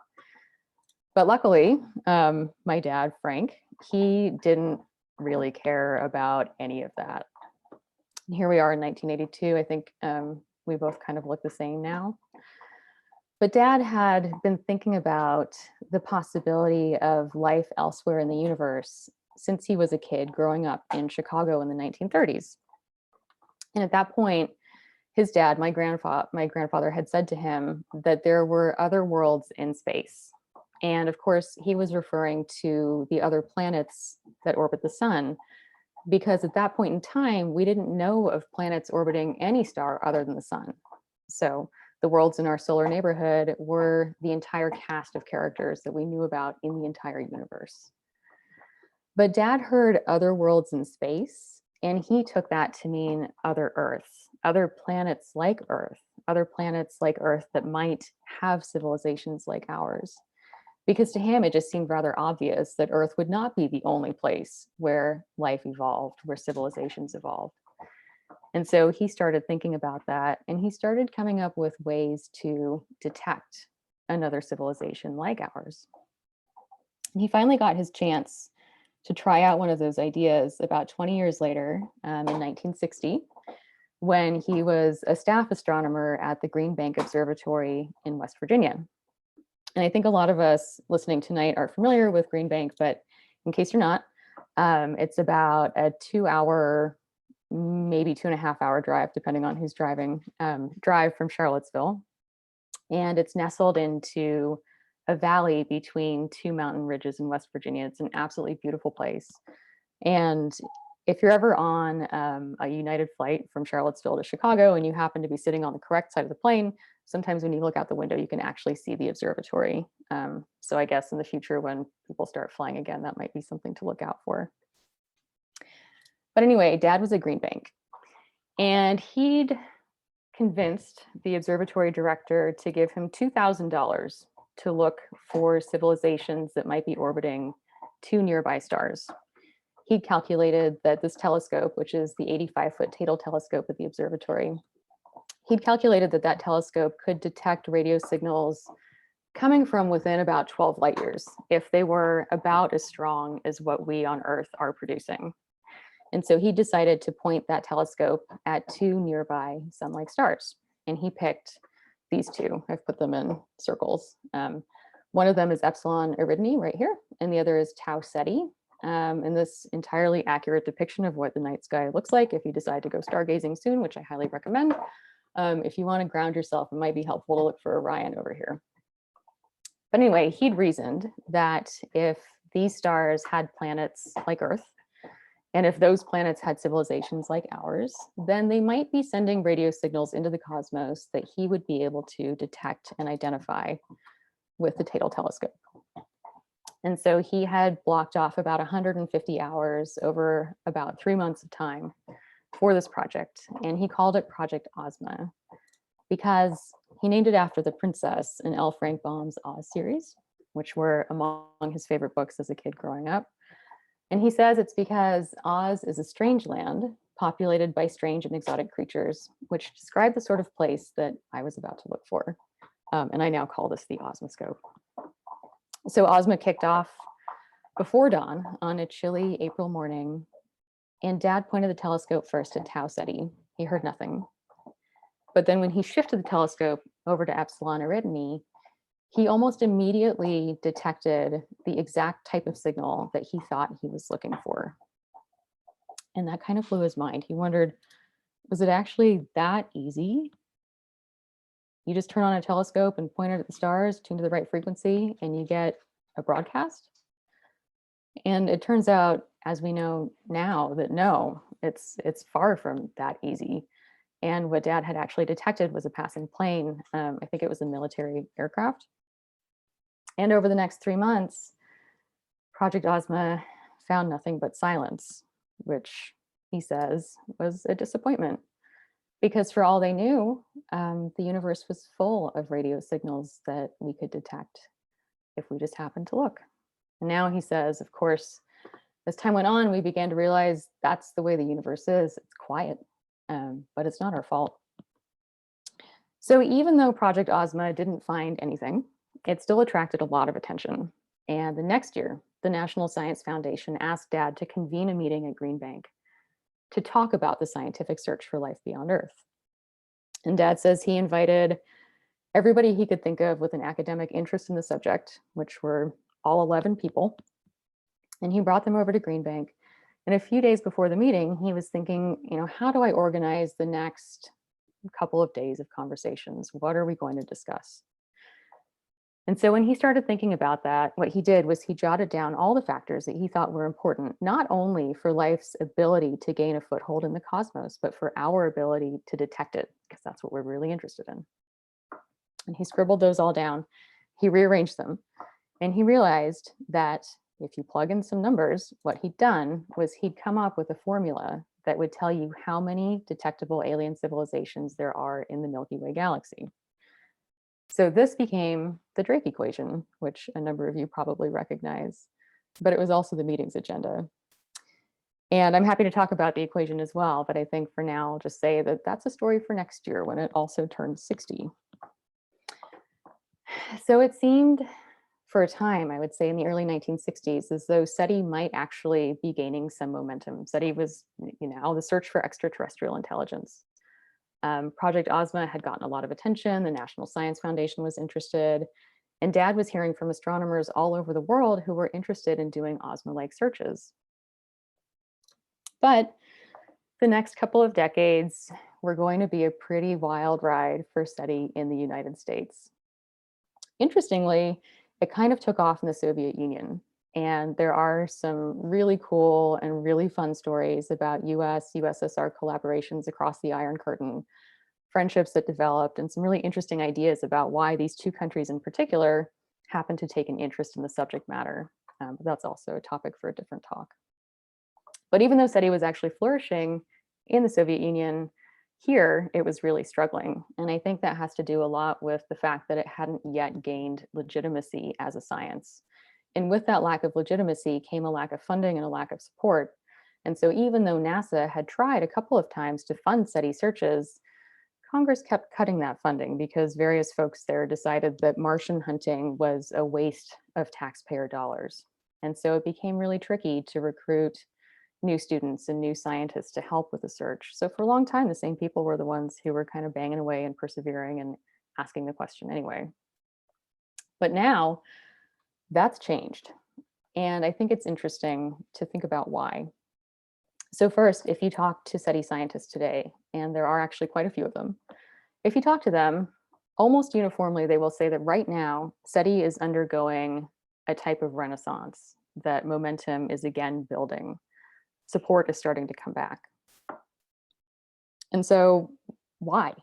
But luckily, my dad, Frank, he didn't really care about any of that. And here we are in 1982. I think we both kind of look the same now. But Dad had been thinking about the possibility of life elsewhere in the universe since he was a kid growing up in Chicago in the 1930s. And at that point, his dad, my grandfather had said to him that there were other worlds in space. And of course, he was referring to the other planets that orbit the sun, because at that point in time, we didn't know of planets orbiting any star other than the sun. So the worlds in our solar neighborhood were the entire cast of characters that we knew about in the entire universe. But Dad heard other worlds in space, and he took that to mean other Earths, other planets like Earth that might have civilizations like ours. Because to him, it just seemed rather obvious that Earth would not be the only place where life evolved, where civilizations evolved. And so he started thinking about that, and he started coming up with ways to detect another civilization like ours. And he finally got his chance to try out one of those ideas about 20 years later, in 1960, when he was a staff astronomer at the Green Bank Observatory in West Virginia. And I think a lot of us listening tonight are familiar with Green Bank, but in case you're not, it's about a 2-hour, maybe 2.5-hour drive, depending on who's driving, drive from Charlottesville. And it's nestled into a valley between two mountain ridges in West Virginia. It's an absolutely beautiful place. And if you're ever on a United flight from Charlottesville to Chicago and you happen to be sitting on the correct side of the plane, sometimes when you look out the window, you can actually see the observatory. So I guess in the future, when people start flying again, that might be something to look out for. But anyway, Dad was at Green Bank, and he'd convinced the observatory director to give him $2,000 to look for civilizations that might be orbiting two nearby stars. He calculated that this telescope, which is the 85-foot Tatel telescope at the observatory, he'd calculated that that telescope could detect radio signals coming from within about 12 light years if they were about as strong as what we on Earth are producing. And so he decided to point that telescope at two nearby sun-like stars. And he picked these two. I've put them in circles. One of them is Epsilon Eridani right here, and the other is Tau Ceti. And this entirely accurate depiction of what the night sky looks like if you decide to go stargazing soon, which I highly recommend. If you want to ground yourself, it might be helpful to look for Orion over here. But anyway, he'd reasoned that if these stars had planets like Earth, and if those planets had civilizations like ours, then they might be sending radio signals into the cosmos that he would be able to detect and identify with the Tatel telescope. And so he had blocked off about 150 hours over about 3 months of time for this project. And he called it Project Ozma because he named it after the princess in L. Frank Baum's Oz series, which were among his favorite books as a kid growing up. And he says it's because Oz is a strange land populated by strange and exotic creatures, which describe the sort of place that I was about to look for. And I now call this the Ozmascope. So Ozma kicked off before dawn on a chilly April morning, and Dad pointed the telescope first at Tau Ceti. He heard nothing. But then when he shifted the telescope over to Epsilon Eridani, he almost immediately detected the exact type of signal that he thought he was looking for. And that kind of blew his mind. He wondered, was it actually that easy? You just turn on a telescope and point it at the stars, tune to the right frequency, and you get a broadcast? And it turns out, as we know now, that no, it's far from that easy. And what Dad had actually detected was a passing plane. I think it was a military aircraft. And over the next 3 months, Project Ozma found nothing but silence, which he says was a disappointment. because for all they knew, the universe was full of radio signals that we could detect if we just happened to look. And now he says, of course, as time went on, we began to realize that's the way the universe is. It's quiet, but it's not our fault. So even though Project Ozma didn't find anything, it still attracted a lot of attention. And the next year, the National Science Foundation asked Dad to convene a meeting at Green Bank to talk about the scientific search for life beyond Earth. And Dad says he invited everybody he could think of with an academic interest in the subject, which were all 11 people. And he brought them over to Green Bank. And a few days before the meeting, he was thinking, how do I organize the next couple of days of conversations? What are we going to discuss? And so when he started thinking about that, what he did was he jotted down all the factors that he thought were important, not only for life's ability to gain a foothold in the cosmos, but for our ability to detect it, because that's what we're really interested in. And he scribbled those all down. He rearranged them. And he realized that if you plug in some numbers, what he'd done was he'd come up with a formula that would tell you how many detectable alien civilizations there are in the Milky Way galaxy. So this became the Drake equation, which a number of you probably recognize, but it was also the meeting's agenda. And I'm happy to talk about the equation as well, but I think for now, I'll just say that that's a story for next year when it also turns 60. So it seemed for a time, I would say in the early 1960s, as though SETI might actually be gaining some momentum. SETI was, the search for extraterrestrial intelligence. Project Ozma had gotten a lot of attention. The National Science Foundation was interested. And Dad was hearing from astronomers all over the world who were interested in doing Ozma-like searches. But the next couple of decades were going to be a pretty wild ride for SETI in the United States. Interestingly, it kind of took off in the Soviet Union. And there are some really cool and really fun stories about US-USSR collaborations across the Iron Curtain, friendships that developed, and some really interesting ideas about why these two countries in particular happened to take an interest in the subject matter. But that's also a topic for a different talk. But even though SETI was actually flourishing in the Soviet Union, here it was really struggling. And I think that has to do a lot with the fact that it hadn't yet gained legitimacy as a science. And with that lack of legitimacy came a lack of funding and a lack of support. And so even though NASA had tried a couple of times to fund SETI searches, Congress kept cutting that funding because various folks there decided that Martian hunting was a waste of taxpayer dollars. And so it became really tricky to recruit new students and new scientists to help with the search. So for a long time, the same people were the ones who were kind of banging away and persevering and asking the question anyway. But now, that's changed. And I think it's interesting to think about why. So first, if you talk to SETI scientists today, and there are actually quite a few of them, if you talk to them, almost uniformly, they will say that right now, SETI is undergoing a type of renaissance, that momentum is again building. Support is starting to come back. And so why?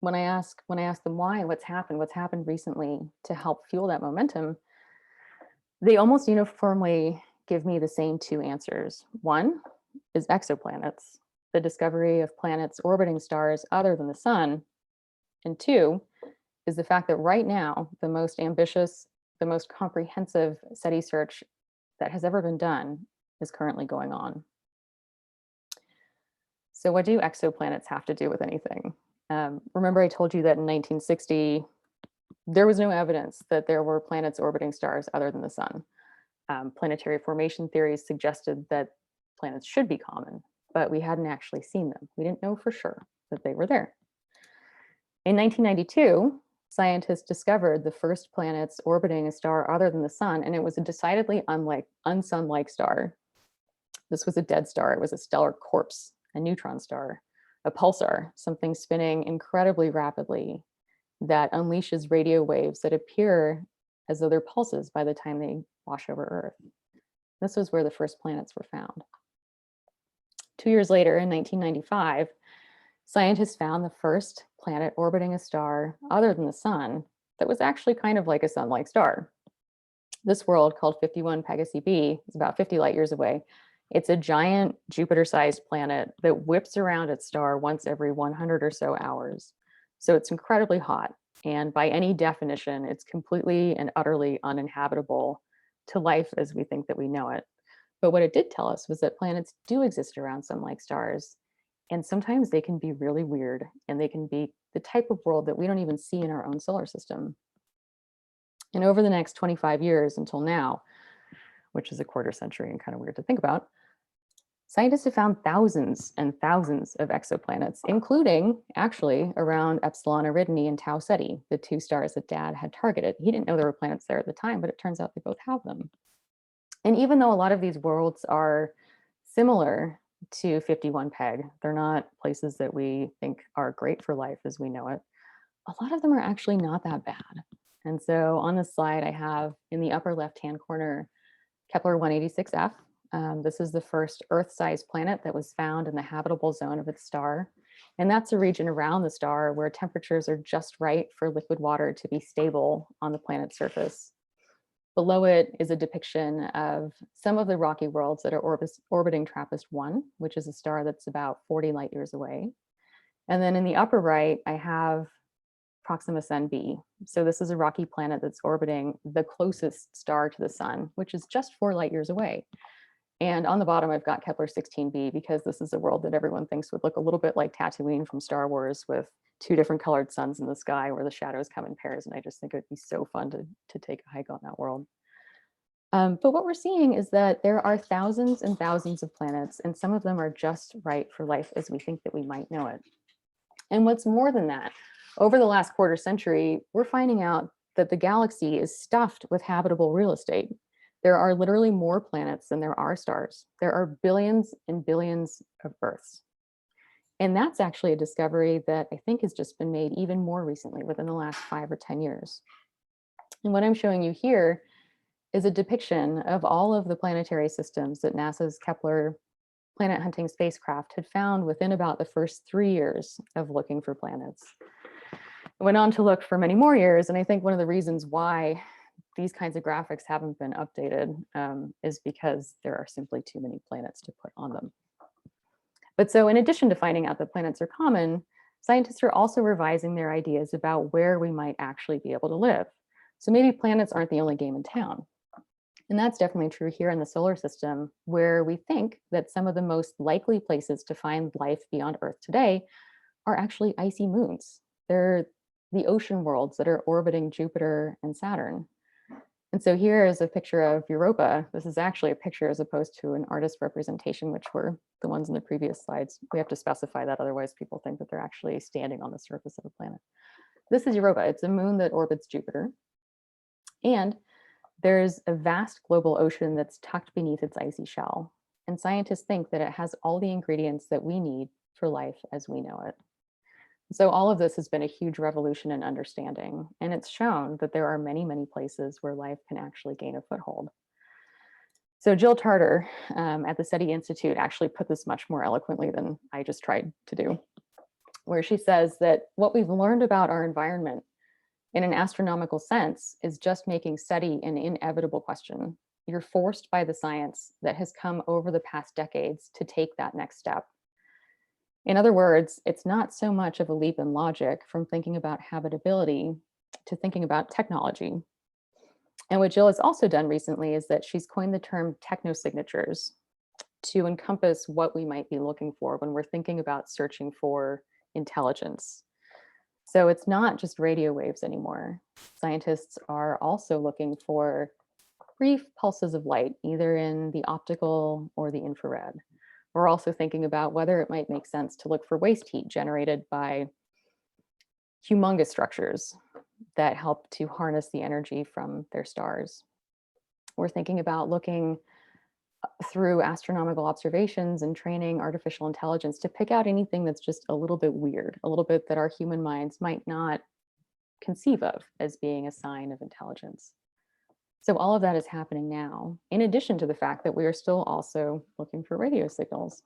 When I ask them why, what's happened recently to help fuel that momentum, they almost uniformly give me the same two answers. One is exoplanets, the discovery of planets orbiting stars other than the sun. And two is the fact that right now, the most ambitious, the most comprehensive SETI search that has ever been done is currently going on. So what do exoplanets have to do with anything? Remember I told you that in 1960, there was no evidence that there were planets orbiting stars other than the sun. Planetary formation theories suggested that planets should be common, but we hadn't actually seen them. We didn't know for sure that they were there. In 1992, scientists discovered the first planets orbiting a star other than the sun, and it was a decidedly unsun-like star. This was a dead star. It was a stellar corpse, a neutron star, a pulsar, something spinning incredibly rapidly that unleashes radio waves that appear as though they're pulses by the time they wash over Earth. This was where the first planets were found. 2 years later, in 1995, scientists found the first planet orbiting a star other than the sun that was actually kind of like a sun-like star. This world, called 51 Pegasi b, is about 50 light years away, It's a giant Jupiter-sized planet that whips around its star once every 100 or so hours. So it's incredibly hot. And by any definition, it's completely and utterly uninhabitable to life as we think that we know it. But what it did tell us was that planets do exist around sun-like stars. And sometimes they can be really weird, and they can be the type of world that we don't even see in our own solar system. And over the next 25 years until now, which is a quarter century and kind of weird to think about, scientists have found thousands and thousands of exoplanets, including actually around Epsilon Eridani and Tau Ceti, the two stars that Dad had targeted. He didn't know there were planets there at the time, but it turns out they both have them. And even though a lot of these worlds are similar to 51 Peg, they're not places that we think are great for life as we know it, a lot of them are actually not that bad. And so on this slide, I have in the upper left-hand corner, Kepler 186f. This is the first Earth-sized planet that was found in the habitable zone of its star. And that's a region around the star where temperatures are just right for liquid water to be stable on the planet's surface. Below it is a depiction of some of the rocky worlds that are orbiting TRAPPIST-1, which is a star that's about 40 light years away. And then in the upper right, I have Proxima Cen-b. So this is a rocky planet that's orbiting the closest star to the sun, which is just 4 light years away. And on the bottom, I've got Kepler 16b, because this is a world that everyone thinks would look a little bit like Tatooine from Star Wars, with 2 different colored suns in the sky where the shadows come in pairs. And I just think it would be so fun to take a hike on that world. But what we're seeing is that there are thousands and thousands of planets, and some of them are just right for life as we think that we might know it. And what's more than that, over the last quarter century, we're finding out that the galaxy is stuffed with habitable real estate. There are literally more planets than there are stars. There are billions and billions of Earths. And that's actually a discovery that I think has just been made even more recently, within the last 5 or 10 years. And what I'm showing you here is a depiction of all of the planetary systems that NASA's Kepler planet hunting spacecraft had found within about the first 3 years of looking for planets. It went on to look for many more years, and I think one of the reasons why these kinds of graphics haven't been updated is because there are simply too many planets to put on them. But so in addition to finding out that planets are common, scientists are also revising their ideas about where we might actually be able to live. So maybe planets aren't the only game in town. And that's definitely true here in the solar system, where we think that some of the most likely places to find life beyond Earth today are actually icy moons. They're the ocean worlds that are orbiting Jupiter and Saturn. And so here is a picture of Europa. This is actually a picture as opposed to an artist representation, which were the ones in the previous slides. We have to specify that, otherwise people think that they're actually standing on the surface of a planet. This is Europa. It's a moon that orbits Jupiter. And there's a vast global ocean that's tucked beneath its icy shell. And scientists think that it has all the ingredients that we need for life as we know it. So all of this has been a huge revolution in understanding, and it's shown that there are many, many places where life can actually gain a foothold. So Jill Tarter at the SETI Institute actually put this much more eloquently than I just tried to do, where she says that what we've learned about our environment in an astronomical sense is just making SETI an inevitable question. You're forced by the science that has come over the past decades to take that next step. In other words, it's not so much of a leap in logic from thinking about habitability to thinking about technology. And what Jill has also done recently is that she's coined the term technosignatures to encompass what we might be looking for when we're thinking about searching for intelligence. So it's not just radio waves anymore. Scientists are also looking for brief pulses of light, either in the optical or the infrared. We're also thinking about whether it might make sense to look for waste heat generated by humongous structures that help to harness the energy from their stars. We're thinking about looking through astronomical observations and training artificial intelligence to pick out anything that's just a little bit weird, a little bit that our human minds might not conceive of as being a sign of intelligence. So all of that is happening now, in addition to the fact that we are still also looking for radio signals.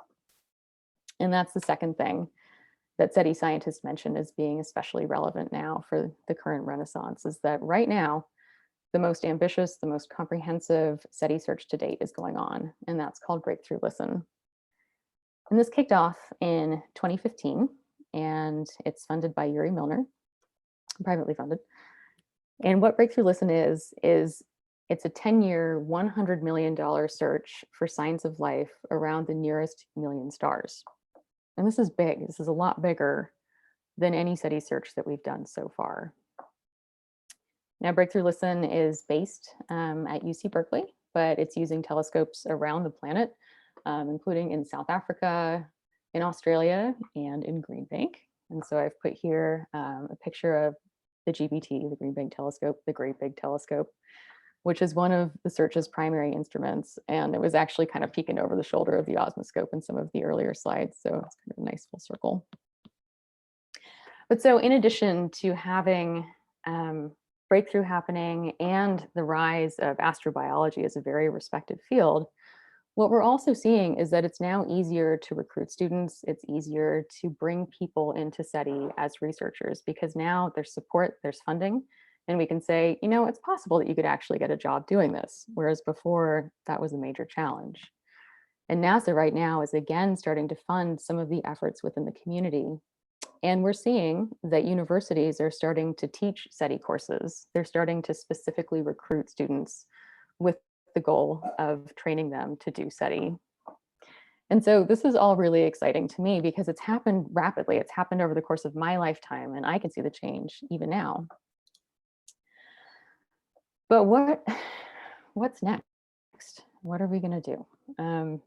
And that's the second thing that SETI scientists mentioned as being especially relevant now for the current renaissance, is that right now, the most ambitious, the most comprehensive SETI search to date is going on, and that's called Breakthrough Listen. And this kicked off in 2015, and it's funded by Yuri Milner, privately funded. And what Breakthrough Listen is it's a 10-year, $100 million search for signs of life around the nearest million stars. And this is big. This is a lot bigger than any SETI search that we've done so far. Now, Breakthrough Listen is based at UC Berkeley, but it's using telescopes around the planet, including in South Africa, in Australia, and in Green Bank. And so I've put here a picture of the GBT, the Green Bank Telescope, the Great Big Telescope, which is one of the search's primary instruments. And it was actually kind of peeking over the shoulder of the Osmoscope in some of the earlier slides. So it's kind of a nice full circle. But so in addition to having breakthrough happening and the rise of astrobiology as a very respected field, what we're also seeing is that it's now easier to recruit students. It's easier to bring people into SETI as researchers because now there's support, there's funding, and we can say, you know, it's possible that you could actually get a job doing this, whereas before that was a major challenge. And NASA right now is again starting to fund some of the efforts within the community. And we're seeing that universities are starting to teach SETI courses. They're starting to specifically recruit students with the goal of training them to do SETI. And so this is all really exciting to me because it's happened rapidly. It's happened over the course of my lifetime, and I can see the change even now. But what's next? What are we going to do?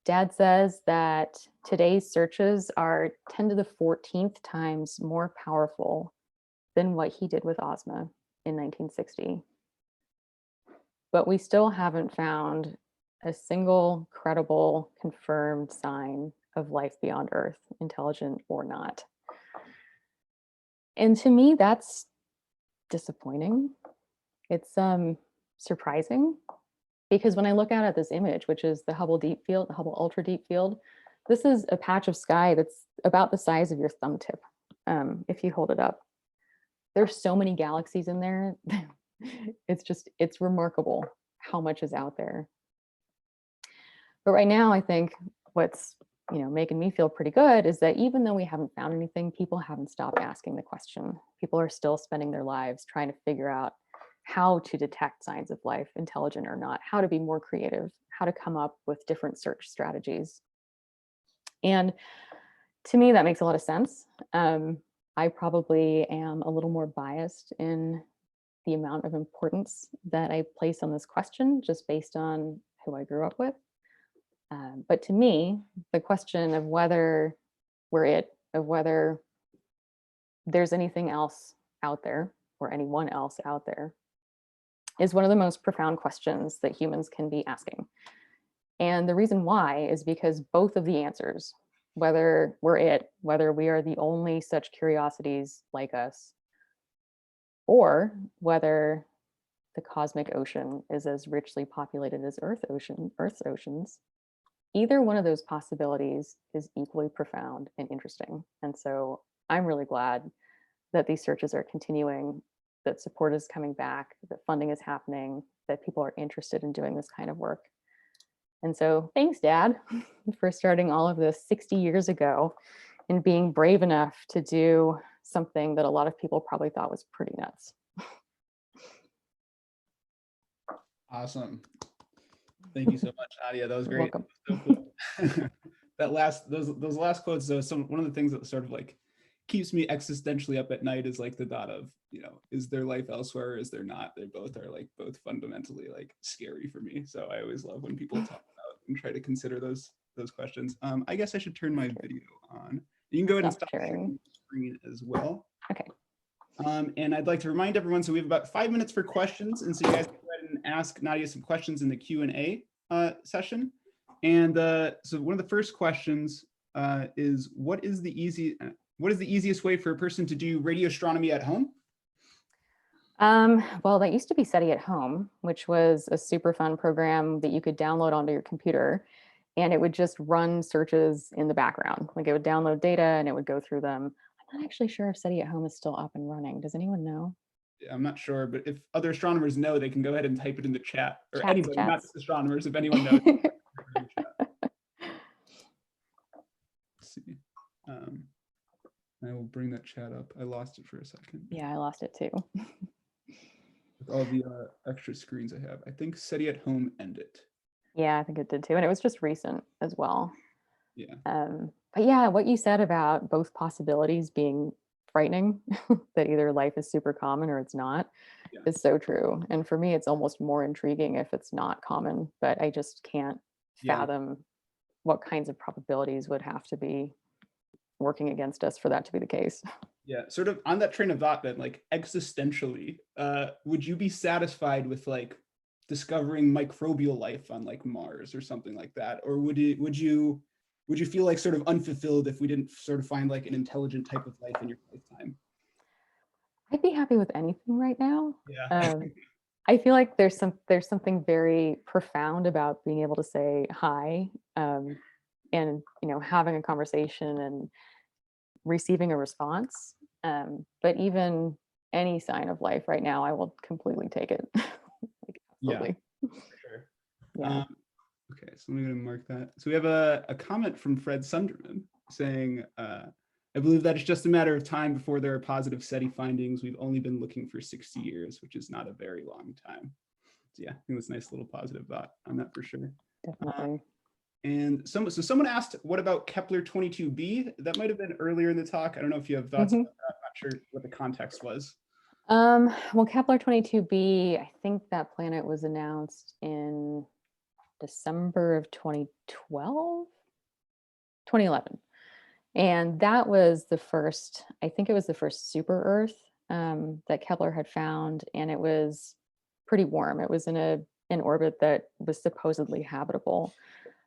Dad says that today's searches are 10 to the 14th times more powerful than what he did with OSMA in 1960. But we still haven't found a single credible, confirmed sign of life beyond Earth, intelligent or not. And to me, that's disappointing. It's surprising. Because when I look out at this image, which is the Hubble Deep Field, the Hubble Ultra Deep Field, this is a patch of sky that's about the size of your thumb tip, if you hold it up. There's so many galaxies in there. It's remarkable how much is out there. But right now, I think what's making me feel pretty good is that even though we haven't found anything, people haven't stopped asking the question. People are still spending their lives trying to figure out how to detect signs of life, intelligent or not, how to be more creative, how to come up with different search strategies. And to me, that makes a lot of sense. I probably am a little more biased in the amount of importance that I place on this question, just based on who I grew up with. But to me, the question of whether we're it, of whether there's anything else out there or anyone else out there, is one of the most profound questions that humans can be asking. And the reason why is because both of the answers, whether we're it, whether we are the only such curiosities like us, or whether the cosmic ocean is as richly populated as Earth's oceans, either one of those possibilities is equally profound and interesting. And so I'm really glad that these searches are continuing, that support is coming back, that funding is happening, that people are interested in doing this kind of work. And so thanks, Dad, for starting all of this 60 years ago and being brave enough to do something that a lot of people probably thought was pretty nuts. Awesome. Thank you so much, Nadia. That was great. Welcome. So cool. those last quotes, though, one of the things that sort of like keeps me existentially up at night is like the thought of, is there life elsewhere or is there not? They both are like both fundamentally like scary for me. So I always love when people talk about and try to consider those questions. I guess I should turn my video on. You can go ahead and stop sharing the screen as well. Okay. And I'd like to remind everyone, so we have about 5 minutes for questions. And so you guys can go ahead and ask Nadia some questions in the Q&A session. And so one of the first questions is, what is the easiest way for a person to do radio astronomy at home? Well, that used to be SETI at Home, which was a super fun program that you could download onto your computer, and it would just run searches in the background. Like it would download data and it would go through them. I'm not actually sure if SETI at Home is still up and running. Does anyone know? I'm not sure, but if other astronomers know, they can go ahead and type it in the chat, or Chats, anybody, not chats. just astronomers, if anyone knows. Let's see. I will bring that chat up. I lost it for a second. Yeah, I lost it too. With all the extra screens I have. I think SETI at Home ended. Yeah, I think it did too. And it was just recent as well. Yeah. But yeah, what you said about both possibilities being frightening, that either life is super common or it's not, Yeah. is so true. And for me, it's almost more intriguing if it's not common, but I just can't fathom what kinds of probabilities would have to be working against us for that to be the case. Yeah, sort of on that train of thought then, like existentially, would you be satisfied with like discovering microbial life on like Mars or something like that? Or would you feel like sort of unfulfilled if we didn't sort of find like an intelligent type of life in your lifetime? I'd be happy with anything right now. Yeah. I feel like there's something very profound about being able to say hi, and having a conversation and receiving a response. But even any sign of life right now, I will completely take it. Like, absolutely. Yeah, for sure. Yeah. Okay, so I'm going to mark that. So we have a comment from Fred Sunderman saying, I believe that it's just a matter of time before there are positive SETI findings. We've only been looking for 60 years, which is not a very long time. So yeah, I think that's a nice little positive thought on that for sure. Definitely. And someone asked, what about Kepler 22b? That might have been earlier in the talk. I don't know if you have thoughts about that. I'm not sure what the context was. Well, Kepler 22b, I think that planet was announced in December of 2011. And that was the first, I think it was the first super Earth that Kepler had found, and it was pretty warm. It was in an orbit that was supposedly habitable.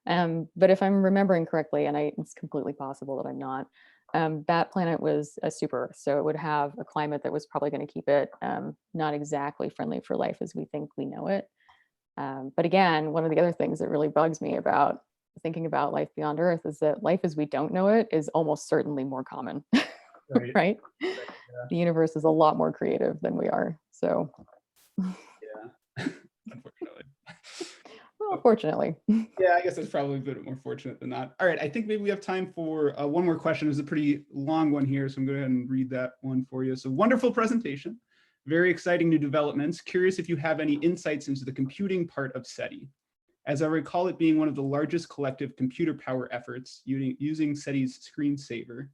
But if I'm remembering correctly, and it's completely possible that I'm not, that planet was a super Earth, so it would have a climate that was probably going to keep it not exactly friendly for life as we think we know it. But again, one of the other things that really bugs me about thinking about life beyond Earth is that life as we don't know it is almost certainly more common, right? Yeah. The universe is a lot more creative than we are. So, yeah, unfortunately. Well, fortunately. Yeah, I guess that's probably a bit more fortunate than not. All right, I think maybe we have time for one more question. It's a pretty long one here, so I'm going to go ahead and read that one for you. So wonderful presentation. Very exciting new developments. Curious if you have any insights into the computing part of SETI. As I recall it being one of the largest collective computer power efforts using SETI's screensaver,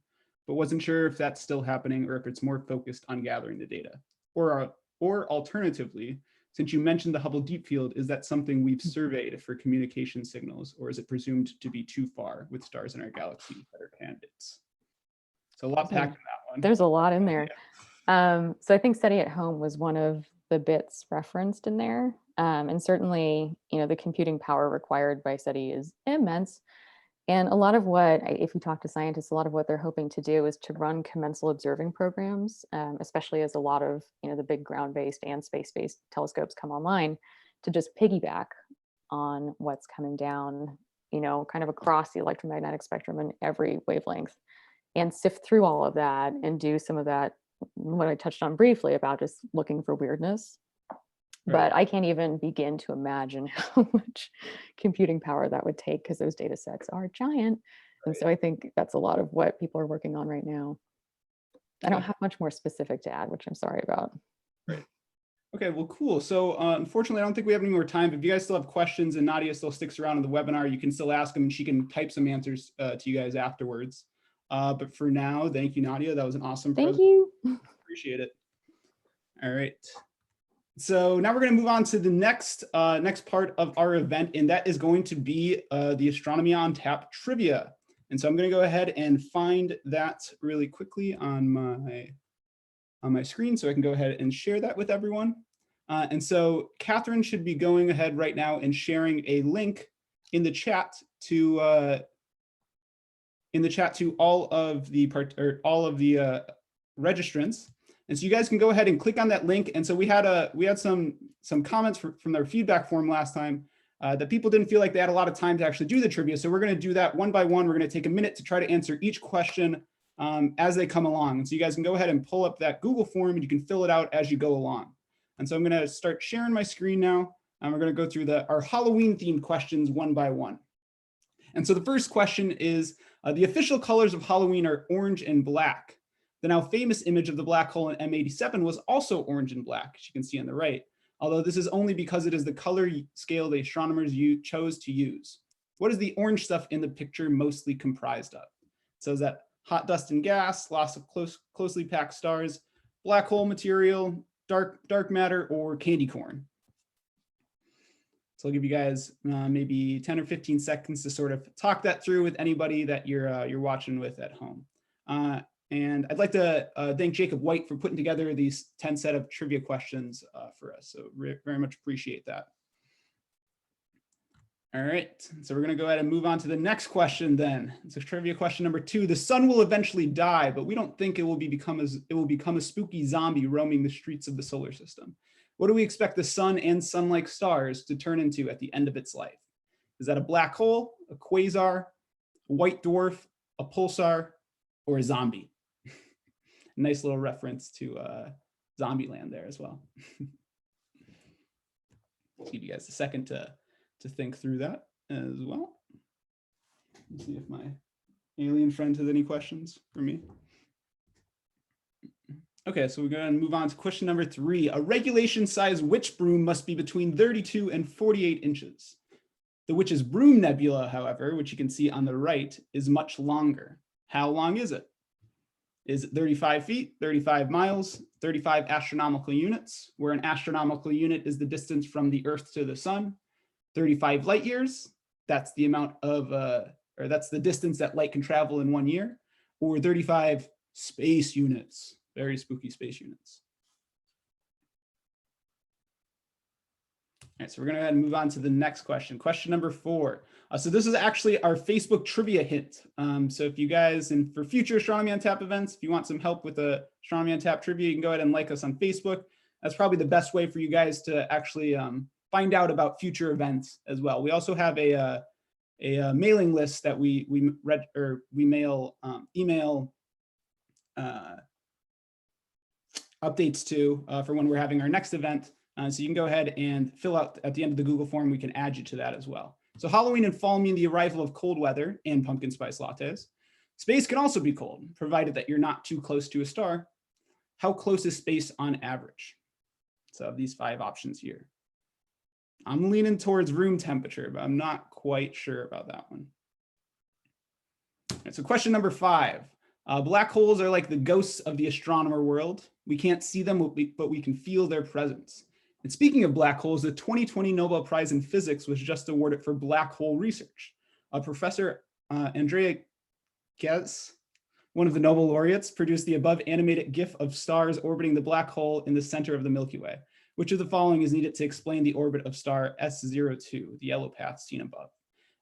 but wasn't sure if that's still happening or if it's more focused on gathering the data. Or alternatively, since you mentioned the Hubble Deep Field, is that something we've surveyed for communication signals, or is it presumed to be too far with stars in our galaxy that are candidates? So a lot packed in that one. There's a lot in there. Yeah. So I think SETI at Home was one of the bits referenced in there. And certainly, the computing power required by SETI is immense. And a lot of what, if you talk to scientists, a lot of what they're hoping to do is to run commensal observing programs, especially as a lot of, the big ground-based and space-based telescopes come online, to just piggyback on what's coming down, kind of across the electromagnetic spectrum in every wavelength, and sift through all of that and do some of that, what I touched on briefly about just looking for weirdness. But I can't even begin to imagine how much computing power that would take, because those data sets are giant. And so I think that's a lot of what people are working on right now. I don't have much more specific to add, which I'm sorry about. Right. Okay, well, cool. So unfortunately, I don't think we have any more time. But if you guys still have questions and Nadia still sticks around in the webinar, you can still ask them and she can type some answers to you guys afterwards. But for now, thank you, Nadia. That was an awesome presentation. Thank you. Appreciate it. All right. So now we're going to move on to the next part of our event, and that is going to be the Astronomy on Tap trivia. And so I'm going to go ahead and find that really quickly on my screen, so I can go ahead and share that with everyone. And so Catherine should be going ahead right now and sharing a link in the chat to all of the registrants. And so you guys can go ahead and click on that link. And so we had some comments from their feedback form last time that people didn't feel like they had a lot of time to actually do the trivia. So we're going to do that one by one. We're going to take a minute to try to answer each question as they come along. And so you guys can go ahead and pull up that Google form and you can fill it out as you go along. And so I'm going to start sharing my screen now. And we're going to go through our Halloween themed questions one by one. And so the first question is, the official colors of Halloween are orange and black. The now famous image of the black hole in M87 was also orange and black, as you can see on the right, although this is only because it is the color scale the astronomers chose to use. What is the orange stuff in the picture mostly comprised of? So is that hot dust and gas, lots of closely packed stars, black hole material, dark matter, or candy corn? So I'll give you guys maybe 10 or 15 seconds to sort of talk that through with anybody that you're watching with at home. And I'd like to thank Jacob White for putting together these 10 set of trivia questions for us. So very much appreciate that. All right, so we're gonna go ahead and move on to the next question then. So trivia question number 2, the sun will eventually die, but we don't think it will become a spooky zombie roaming the streets of the solar system. What do we expect the sun and sun-like stars to turn into at the end of its life? Is that a black hole, a quasar, a white dwarf, a pulsar, or a zombie? Nice little reference to Zombieland there as well. Let's give you guys a second to think through that as well. Let's see if my alien friend has any questions for me. Okay, so we're going to move on to question number 3. A regulation size witch broom must be between 32 and 48 inches. The Witch's Broom Nebula, however, which you can see on the right, is much longer. How long is it? Is it 35 feet, 35 miles, 35 astronomical units, where an astronomical unit is the distance from the Earth to the sun, 35 light years, that's the amount of, or that's the distance that light can travel in 1 year, or 35 space units, very spooky space units. All right, so we're going to go ahead and move on to the next question. Question number 4. So this is actually our Facebook trivia hint. So if you guys, and for future Astronomy on Tap events, if you want some help with the Astronomy on Tap trivia, you can go ahead and like us on Facebook. That's probably the best way for you guys to actually find out about future events as well. We also have a mailing list that we email updates to for when we're having our next event. So you can go ahead and fill out at the end of the Google form. We can add you to that as well. So Halloween and fall mean the arrival of cold weather and pumpkin spice lattes. Space can also be cold, provided that you're not too close to a star. How close is space on average? So these 5 options here. I'm leaning towards room temperature, but I'm not quite sure about that one. All right, so question number 5. Black holes are like the ghosts of the astronomer world. We can't see them, but we can feel their presence. And speaking of black holes, the 2020 Nobel Prize in Physics was just awarded for black hole research. Professor Nadia Drake, one of the Nobel laureates, produced the above animated GIF of stars orbiting the black hole in the center of the Milky Way. Which of the following is needed to explain the orbit of star S02, the yellow path seen above?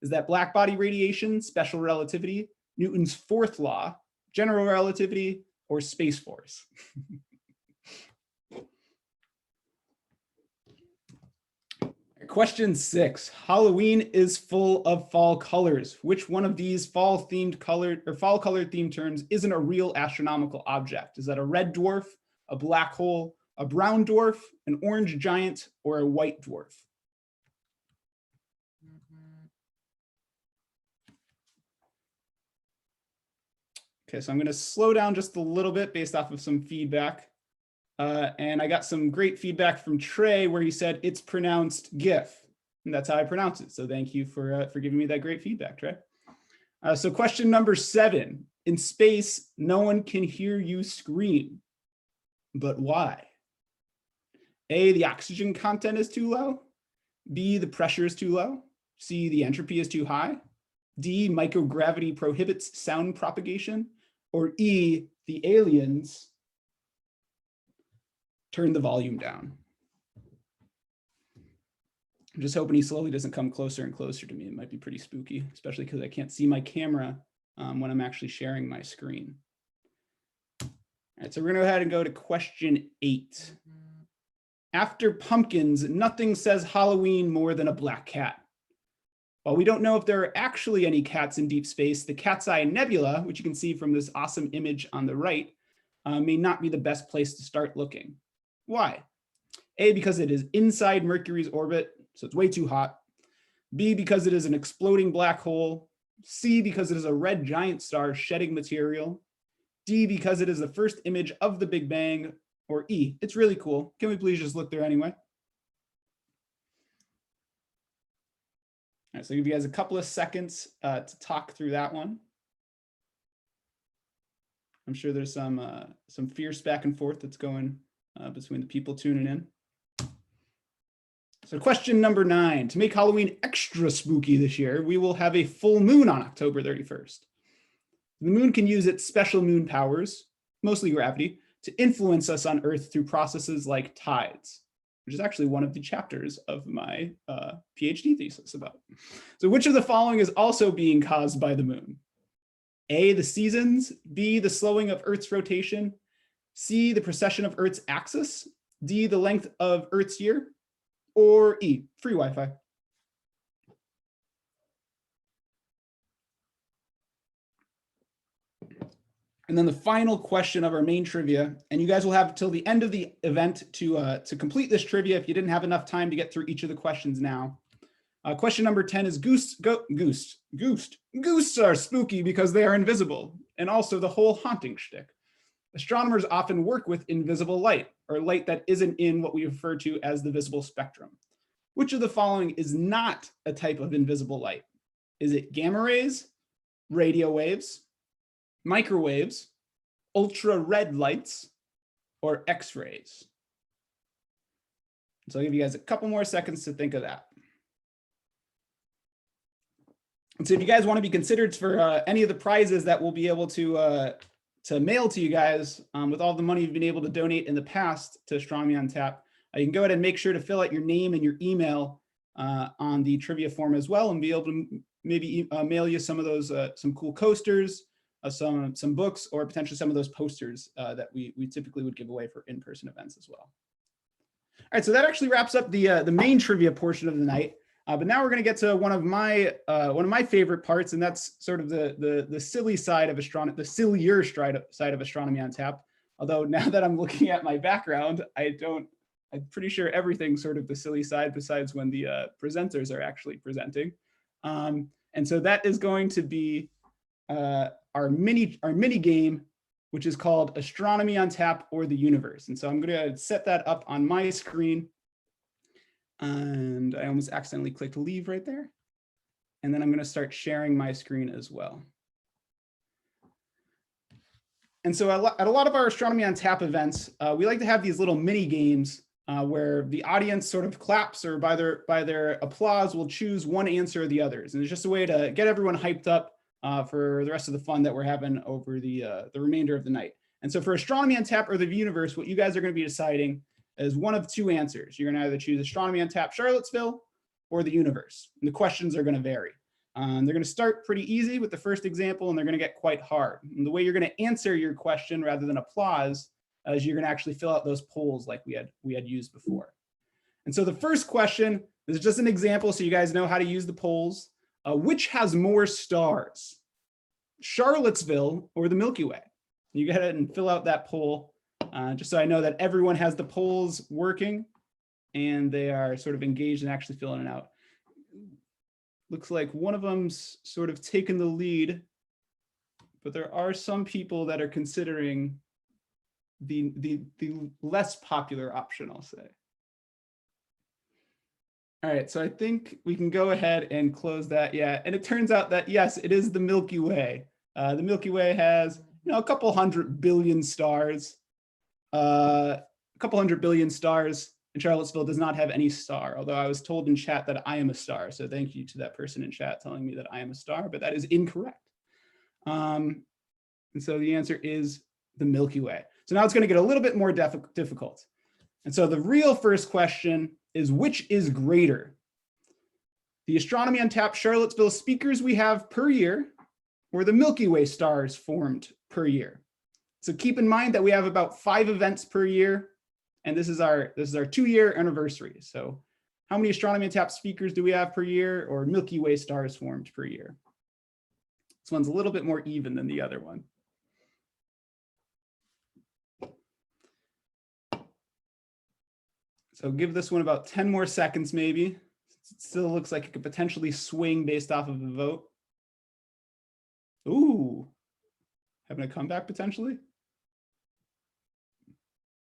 Is that black body radiation, special relativity, Newton's 4th law, general relativity, or space force? Question 6. Halloween is full of fall colors. Which one of these fall color themed terms isn't a real astronomical object? Is that a red dwarf, a black hole, a brown dwarf, an orange giant, or a white dwarf? Okay, so I'm going to slow down just a little bit based off of some feedback. And I got some great feedback from Trey where he said it's pronounced GIF. And that's how I pronounce it. So thank you for giving me that great feedback, Trey. So question number 7. In space, no one can hear you scream. But why? A, the oxygen content is too low. B, the pressure is too low. C, the entropy is too high. D, microgravity prohibits sound propagation. Or E, the aliens turn the volume down. I'm just hoping he slowly doesn't come closer and closer to me. It might be pretty spooky, especially because I can't see my camera when I'm actually sharing my screen. All right, so we're gonna go ahead and go to question 8. After pumpkins, nothing says Halloween more than a black cat. While we don't know if there are actually any cats in deep space, the Cat's Eye Nebula, which you can see from this awesome image on the right, may not be the best place to start looking. Why? A, because it is inside Mercury's orbit, so it's way too hot. B, because it is an exploding black hole. C, because it is a red giant star shedding material. D, because it is the first image of the Big Bang. Or E, it's really cool. Can we please just look there anyway? All right, so I'll give you guys a couple of seconds to talk through that one. I'm sure there's some fierce back and forth that's going between the people tuning in. So question number 9, to make Halloween extra spooky this year, we will have a full moon on October 31st. The moon can use its special moon powers, mostly gravity, to influence us on Earth through processes like tides, which is actually one of the chapters of my PhD thesis about. So which of the following is also being caused by the moon? A, the seasons, B, the slowing of Earth's rotation, C, the precession of Earth's axis, D, the length of Earth's year, or E, free Wi-Fi. And then the final question of our main trivia, and you guys will have till the end of the event to complete this trivia if you didn't have enough time to get through each of the questions now. Question number 10 is ghosts are spooky because they are invisible, and also the whole haunting shtick. Astronomers often work with invisible light, or light that isn't in what we refer to as the visible spectrum. Which of the following is not a type of invisible light? Is it gamma rays, radio waves, microwaves, ultra-red lights, or X-rays? So I'll give you guys a couple more seconds to think of that. And so if you guys want to be considered for any of the prizes that we'll be able to mail to you guys with all the money you've been able to donate in the past to Astronomy on Tap, you can go ahead and make sure to fill out your name and your email on the trivia form as well, and be able to maybe mail you some of those, some cool coasters, some books, or potentially some of those posters that we typically would give away for in-person events as well. All right, so that actually wraps up the main trivia portion of the night. But now we're going to get to one of my favorite parts, and that's sort of the silly side of astronomy, the sillier side of Astronomy on Tap. Although now that I'm looking at my background, I'm pretty sure everything's sort of the silly side, besides when the presenters are actually presenting. And so that is going to be our mini game, which is called Astronomy on Tap or the Universe. And so I'm going to set that up on my screen. And I almost accidentally clicked leave right there. And then I'm going to start sharing my screen as well. And so at a lot of our Astronomy on Tap events, we like to have these little mini games where the audience sort of claps, or by their applause will choose one answer or the others. And it's just a way to get everyone hyped up for the rest of the fun that we're having over the remainder of the night. And so for Astronomy on Tap or the Universe, what you guys are going to be deciding is one of two answers. You're going to either choose Astronomy on Tap Charlottesville or the Universe. And the questions are going to vary. They're going to start pretty easy with the first example, and they're going to get quite hard. And the way you're going to answer your question rather than applause is you're going to actually fill out those polls like we had used before. And so the first question, this is just an example so you guys know how to use the polls. Which has more stars, Charlottesville or the Milky Way? You go ahead and fill out that poll. Just so I know that everyone has the polls working and they are sort of engaged in actually filling it out. Looks like one of them's sort of taken the lead, but there are some people that are considering the less popular option, I'll say. All right, so I think we can go ahead and close that. Yeah, and it turns out that yes, it is the Milky Way. The Milky Way has a couple hundred billion stars. And Charlottesville does not have any star, although I was told in chat that I am a star. So thank you to that person in chat telling me that I am a star, but that is incorrect. And so the answer is the Milky Way. So now it's going to get a little bit more difficult. And so the real first question is, which is greater? The Astronomy on Tap Charlottesville speakers we have per year, or the Milky Way stars formed per year? So keep in mind that we have about 5 events per year, and this is our 2-year anniversary. So how many Astronomy on Tap speakers do we have per year, or Milky Way stars formed per year? This one's a little bit more even than the other one. So give this one about 10 more seconds, maybe. It still looks like it could potentially swing based off of the vote. Ooh, having a comeback potentially?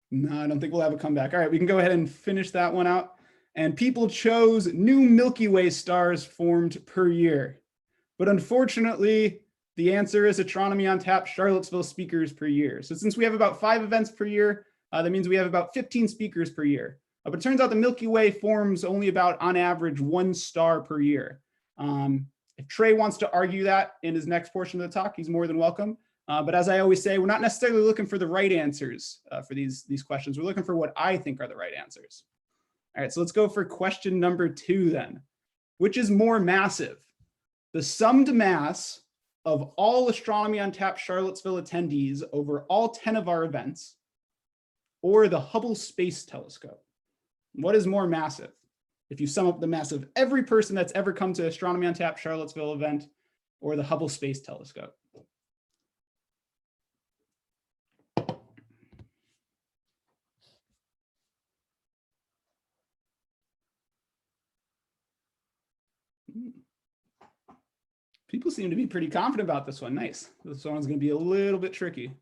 No, I don't think we'll have a comeback. All right, we can go ahead and finish that one out. And people chose new Milky Way stars formed per year. But unfortunately, the answer is Astronomy on Tap Charlottesville speakers per year. So since we have about 5 events per year, that means we have about 15 speakers per year. But it turns out the Milky Way forms only about, on average, 1 star per year. If Trey wants to argue that in his next portion of the talk, he's more than welcome. But as I always say, we're not necessarily looking for the right answers for these questions. We're looking for what I think are the right answers. All right, so let's go for question number 2 then. Which is more massive? The summed mass of all Astronomy on Tap Charlottesville attendees over all 10 of our events, or the Hubble Space Telescope? What is more massive? If you sum up the mass of every person that's ever come to Astronomy on Tap Charlottesville event, or the Hubble Space Telescope? People seem to be pretty confident about this one. Nice. This one's going to be a little bit tricky. All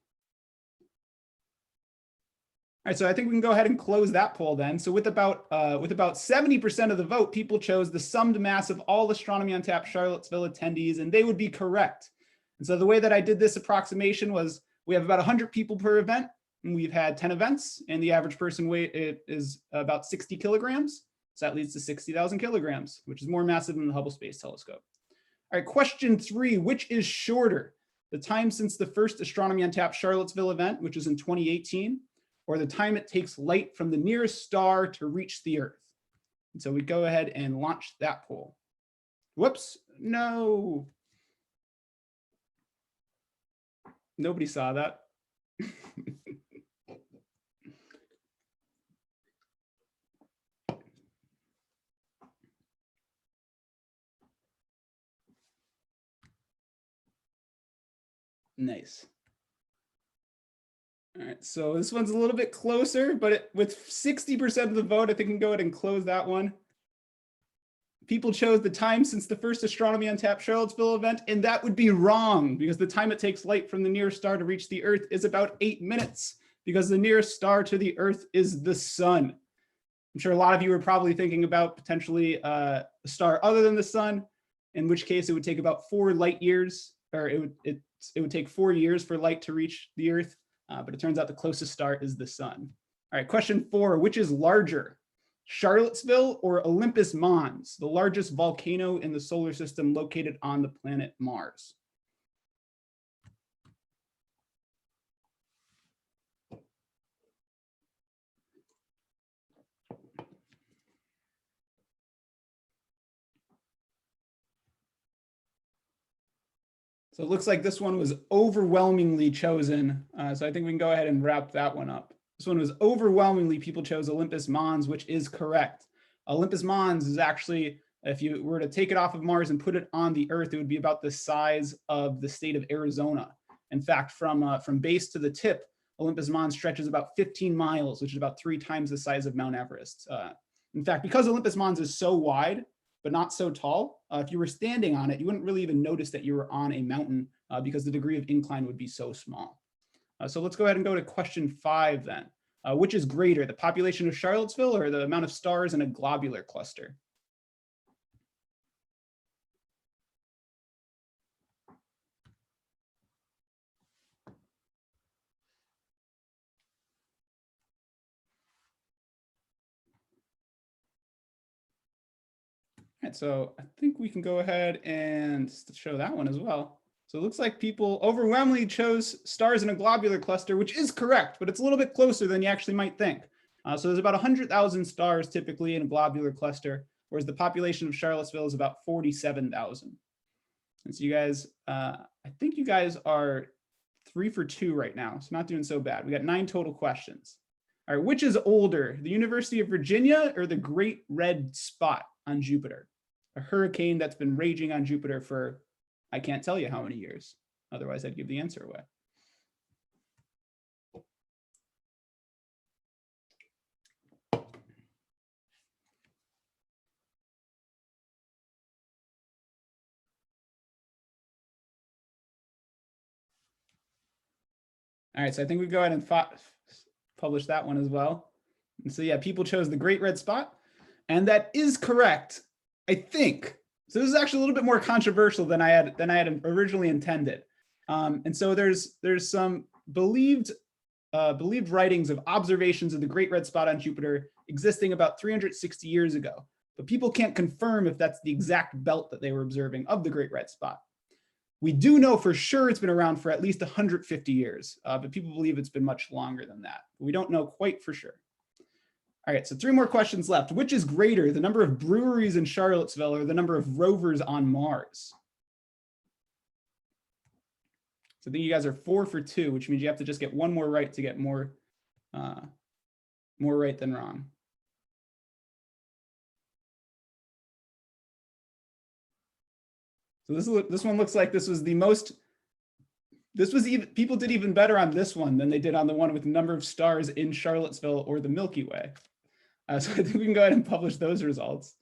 right, so I think we can go ahead and close that poll then. So with about 70% of the vote, people chose the summed mass of all Astronomy on Tap Charlottesville attendees, and they would be correct. And so the way that I did this approximation was we have about 100 people per event, and we've had 10 events, and the average person weight is about 60 kilograms. So that leads to 60,000 kilograms, which is more massive than the Hubble Space Telescope. All right, question 3, which is shorter? The time since the first Astronomy on Tap Charlottesville event, which was in 2018, or the time it takes light from the nearest star to reach the Earth? And so we go ahead and launch that poll. Whoops, no. Nobody saw that. Nice. All right, so this one's a little bit closer, but with 60% of the vote, I think we can go ahead and close that one. People chose the time since the first Astronomy on Tap Charlottesville event, and that would be wrong because the time it takes light from the nearest star to reach the Earth is about 8 minutes because the nearest star to the Earth is the sun. I'm sure a lot of you are probably thinking about potentially a star other than the sun, in which case it would take about 4 light years, or it would take 4 years for light to reach the Earth, but it turns out the closest star is the sun. All right, question 4, which is larger, Charlottesville or Olympus Mons, the largest volcano in the solar system located on the planet Mars? So it looks like this one was overwhelmingly chosen. So I think we can go ahead and wrap that one up. This one was overwhelmingly, people chose Olympus Mons, which is correct. Olympus Mons is actually, if you were to take it off of Mars and put it on the Earth, it would be about the size of the state of Arizona. In fact, from base to the tip, Olympus Mons stretches about 15 miles, which is about 3 times the size of Mount Everest. In fact, because Olympus Mons is so wide, but not so tall, if you were standing on it, you wouldn't really even notice that you were on a mountain because the degree of incline would be so small. So let's go ahead and go to question 5 then. Which is greater, the population of Charlottesville or the amount of stars in a globular cluster? All right, so I think we can go ahead and show that one as well. So it looks like people overwhelmingly chose stars in a globular cluster, which is correct, but it's a little bit closer than you actually might think. So there's about 100,000 stars typically in a globular cluster, whereas the population of Charlottesville is about 47,000. And so you guys, I think you guys are 3 for 2 right now, so not doing so bad. We got 9 total questions. All right, which is older, the University of Virginia or the Great Red Spot on Jupiter? A hurricane that's been raging on Jupiter for, I can't tell you how many years. Otherwise, I'd give the answer away. All right, so I think we go ahead and publish that one as well. And so yeah, people chose the Great Red Spot, and that is correct, I think. So this is actually a little bit more controversial than I had originally intended. And so there's some believed writings of observations of the Great Red Spot on Jupiter existing about 360 years ago, but people can't confirm if that's the exact belt that they were observing of the Great Red Spot. We do know for sure it's been around for at least 150 years, but people believe it's been much longer than that. We don't know quite for sure. All right, so 3 more questions left. Which is greater, the number of breweries in Charlottesville or the number of rovers on Mars? So I think you guys are 4 for 2, which means you have to just get one more right to get more right than wrong. So this one looks like this was the most, people did even better on this one than they did on the one with the number of stars in Charlottesville or the Milky Way. So I think we can go ahead and publish those results.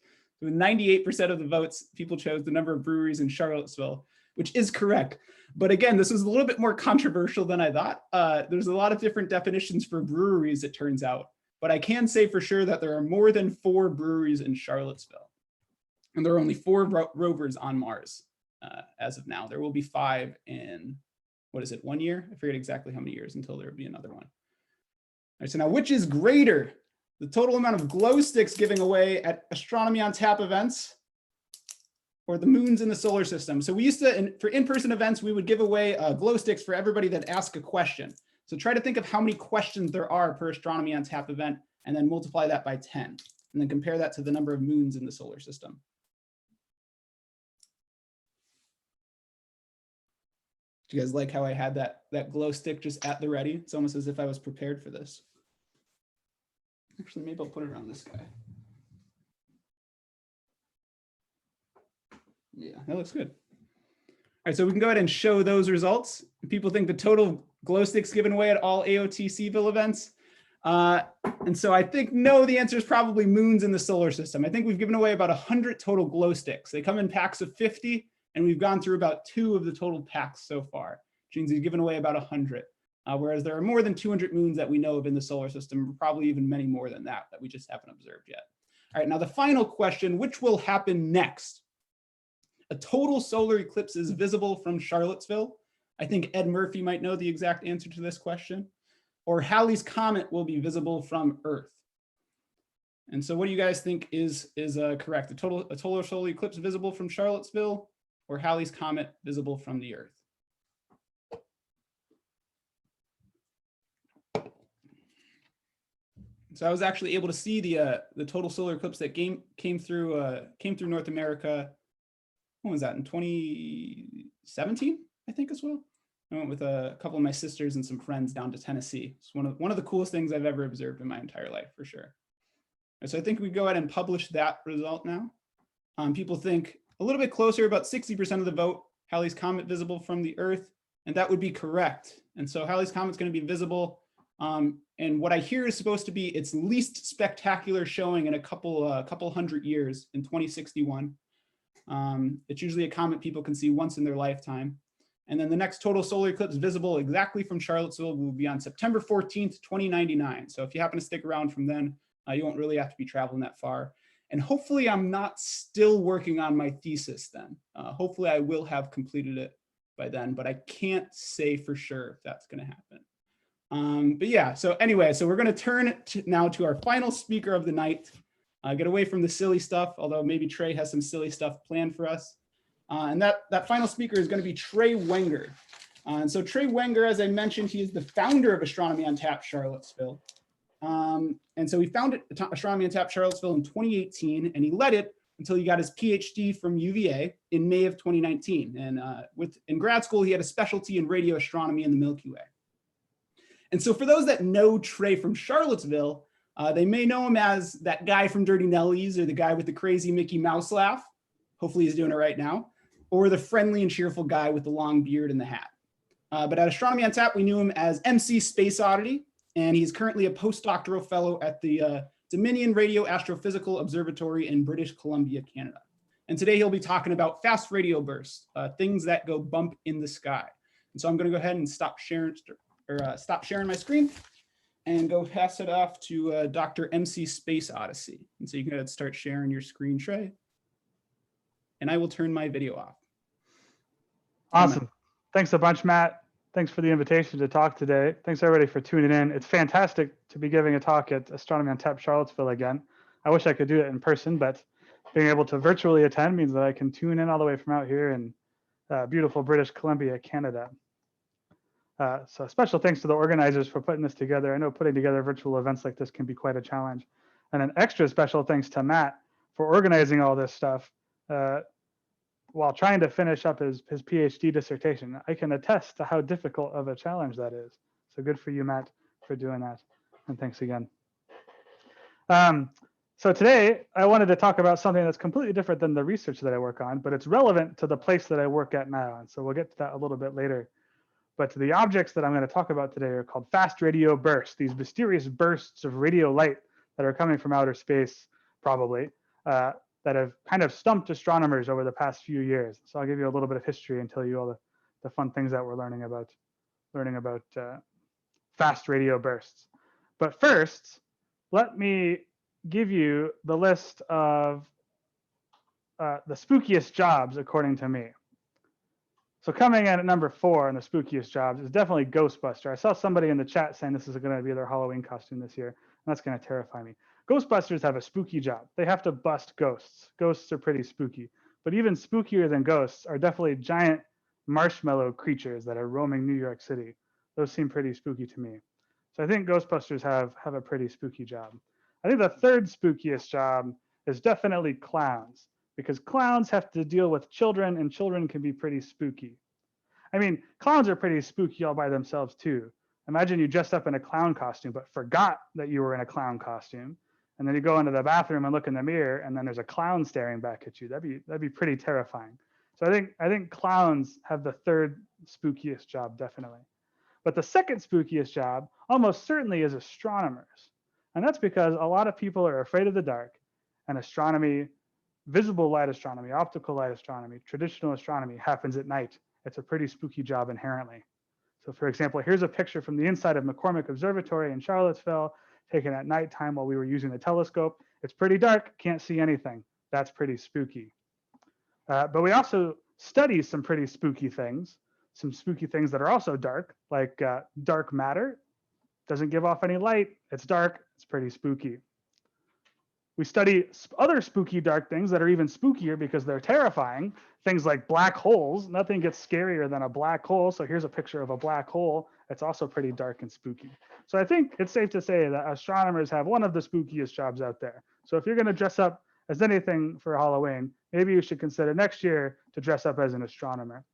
With 98% of the votes, people chose the number of breweries in Charlottesville, which is correct. But again, this is a little bit more controversial than I thought. There's a lot of different definitions for breweries, it turns out. But I can say for sure that there are more than 4 breweries in Charlottesville. And there are only 4 rovers on Mars as of now. There will be 5 in, 1 year? I forget exactly how many years until there will be another one. All right, so now which is greater? The total amount of glow sticks giving away at Astronomy on Tap events or the moons in the solar system. So we used to, for in-person events, we would give away glow sticks for everybody that asked a question. So try to think of how many questions there are per Astronomy on Tap event and then multiply that by 10 and then compare that to the number of moons in the solar system. Do you guys like how I had that glow stick just at the ready? It's almost as if I was prepared for this. Actually, maybe I'll put it around this guy. Yeah, that looks good. All right, so we can go ahead and show those results. People think the total glow sticks given away at all AoT-Cville events. And so I think, no, the answer is probably moons in the solar system. I think we've given away about 100 total glow sticks. They come in packs of 50, and we've gone through about 2 of the total packs so far, which means we've given away about 100. Whereas there are more than 200 moons that we know of in the solar system, probably even many more than that we just haven't observed yet. All right, now the final question, which will happen next? A total solar eclipse is visible from Charlottesville. I think Ed Murphy might know the exact answer to this question. Or Halley's Comet will be visible from Earth. And so what do you guys think is correct? A total solar eclipse visible from Charlottesville or Halley's Comet visible from the Earth? So I was actually able to see the total solar eclipse that came through North America. When was that? In 2017, I think, as well. I went with a couple of my sisters and some friends down to Tennessee. It's one of the coolest things I've ever observed in my entire life, for sure. So I think we go ahead and publish that result now. People think a little bit closer, about 60% of the vote, Halley's Comet visible from the Earth, and that would be correct. And so Halley's Comet is going to be visible. And what I hear is supposed to be its least spectacular showing in a couple hundred years in 2061. It's usually a comet people can see once in their lifetime. And then the next total solar eclipse visible exactly from Charlottesville will be on September 14th, 2099. So if you happen to stick around from then, you won't really have to be traveling that far. And hopefully I'm not still working on my thesis then. Hopefully I will have completed it by then, but I can't say for sure if that's going to happen. But yeah, so anyway, so we're going to turn now to our final speaker of the night. Get away from the silly stuff, although maybe Trey has some silly stuff planned for us. And that final speaker is going to be Trey Wenger. And so Trey Wenger, as I mentioned, he is the founder of Astronomy on Tap Charlottesville. And so he founded Astronomy on Tap Charlottesville in 2018, and he led it until he got his PhD from UVA in May of 2019. And in grad school, he had a specialty in radio astronomy in the Milky Way. And so for those that know Trey from Charlottesville, they may know him as that guy from Dirty Nellies or the guy with the crazy Mickey Mouse laugh. Hopefully he's doing it right now. Or the friendly and cheerful guy with the long beard and the hat. But at Astronomy on Tap, we knew him as MC Space Oddity, and he's currently a postdoctoral fellow at the Dominion Radio Astrophysical Observatory in British Columbia, Canada. And today he'll be talking about fast radio bursts, things that go bump in the sky. And so I'm going to go ahead and stop sharing my screen and go pass it off to Dr. MC Space Odyssey. And so you can go ahead and start sharing your screen, Trey. And I will turn my video off. Awesome. Thanks a bunch, Matt. Thanks for the invitation to talk today. Thanks everybody for tuning in. It's fantastic to be giving a talk at Astronomy on Tap Charlottesville again. I wish I could do it in person, but being able to virtually attend means that I can tune in all the way from out here in beautiful British Columbia, Canada. So special thanks to the organizers for putting this together. I know putting together virtual events like this can be quite a challenge. And an extra special thanks to Matt for organizing all this stuff while trying to finish up his PhD dissertation. I can attest to how difficult of a challenge that is. So good for you, Matt, for doing that. And thanks again. So today I wanted to talk about something that's completely different than the research that I work on, but it's relevant to the place that I work at now. And so we'll get to that a little bit later. But the objects that I'm going to talk about today are called fast radio bursts, these mysterious bursts of radio light that are coming from outer space, probably, that have kind of stumped astronomers over the past few years. So I'll give you a little bit of history and tell you all the fun things that we're learning about fast radio bursts. But first, let me give you the list of the spookiest jobs according to me. So coming in at number 4 on the spookiest jobs is definitely Ghostbuster. I saw somebody in the chat saying this is going to be their Halloween costume this year, and that's going to terrify me. Ghostbusters have a spooky job. They have to bust ghosts. Ghosts are pretty spooky, but even spookier than ghosts are definitely giant marshmallow creatures that are roaming New York City. Those seem pretty spooky to me. So I think Ghostbusters have a pretty spooky job. I think the third spookiest job is definitely clowns, because clowns have to deal with children, and children can be pretty spooky. I mean, clowns are pretty spooky all by themselves too. Imagine you dressed up in a clown costume, but forgot that you were in a clown costume. And then you go into the bathroom and look in the mirror, and then there's a clown staring back at you. That'd be pretty terrifying. So I think clowns have the third spookiest job, definitely. But the second spookiest job almost certainly is astronomers. And that's because a lot of people are afraid of the dark, and astronomy, visible light astronomy, optical light astronomy, traditional astronomy happens at night. It's a pretty spooky job inherently. So for example, here's a picture from the inside of McCormick Observatory in Charlottesville, taken at nighttime while we were using the telescope. It's pretty dark, can't see anything. That's pretty spooky. But we also study some pretty spooky things, some spooky things that are also dark, like dark matter. Doesn't give off any light, it's dark, it's pretty spooky. We study other spooky dark things that are even spookier because they're terrifying. Things like black holes. Nothing gets scarier than a black hole. So here's a picture of a black hole. It's also pretty dark and spooky. So I think it's safe to say that astronomers have one of the spookiest jobs out there. So if you're going to dress up as anything for Halloween, maybe you should consider next year to dress up as an astronomer.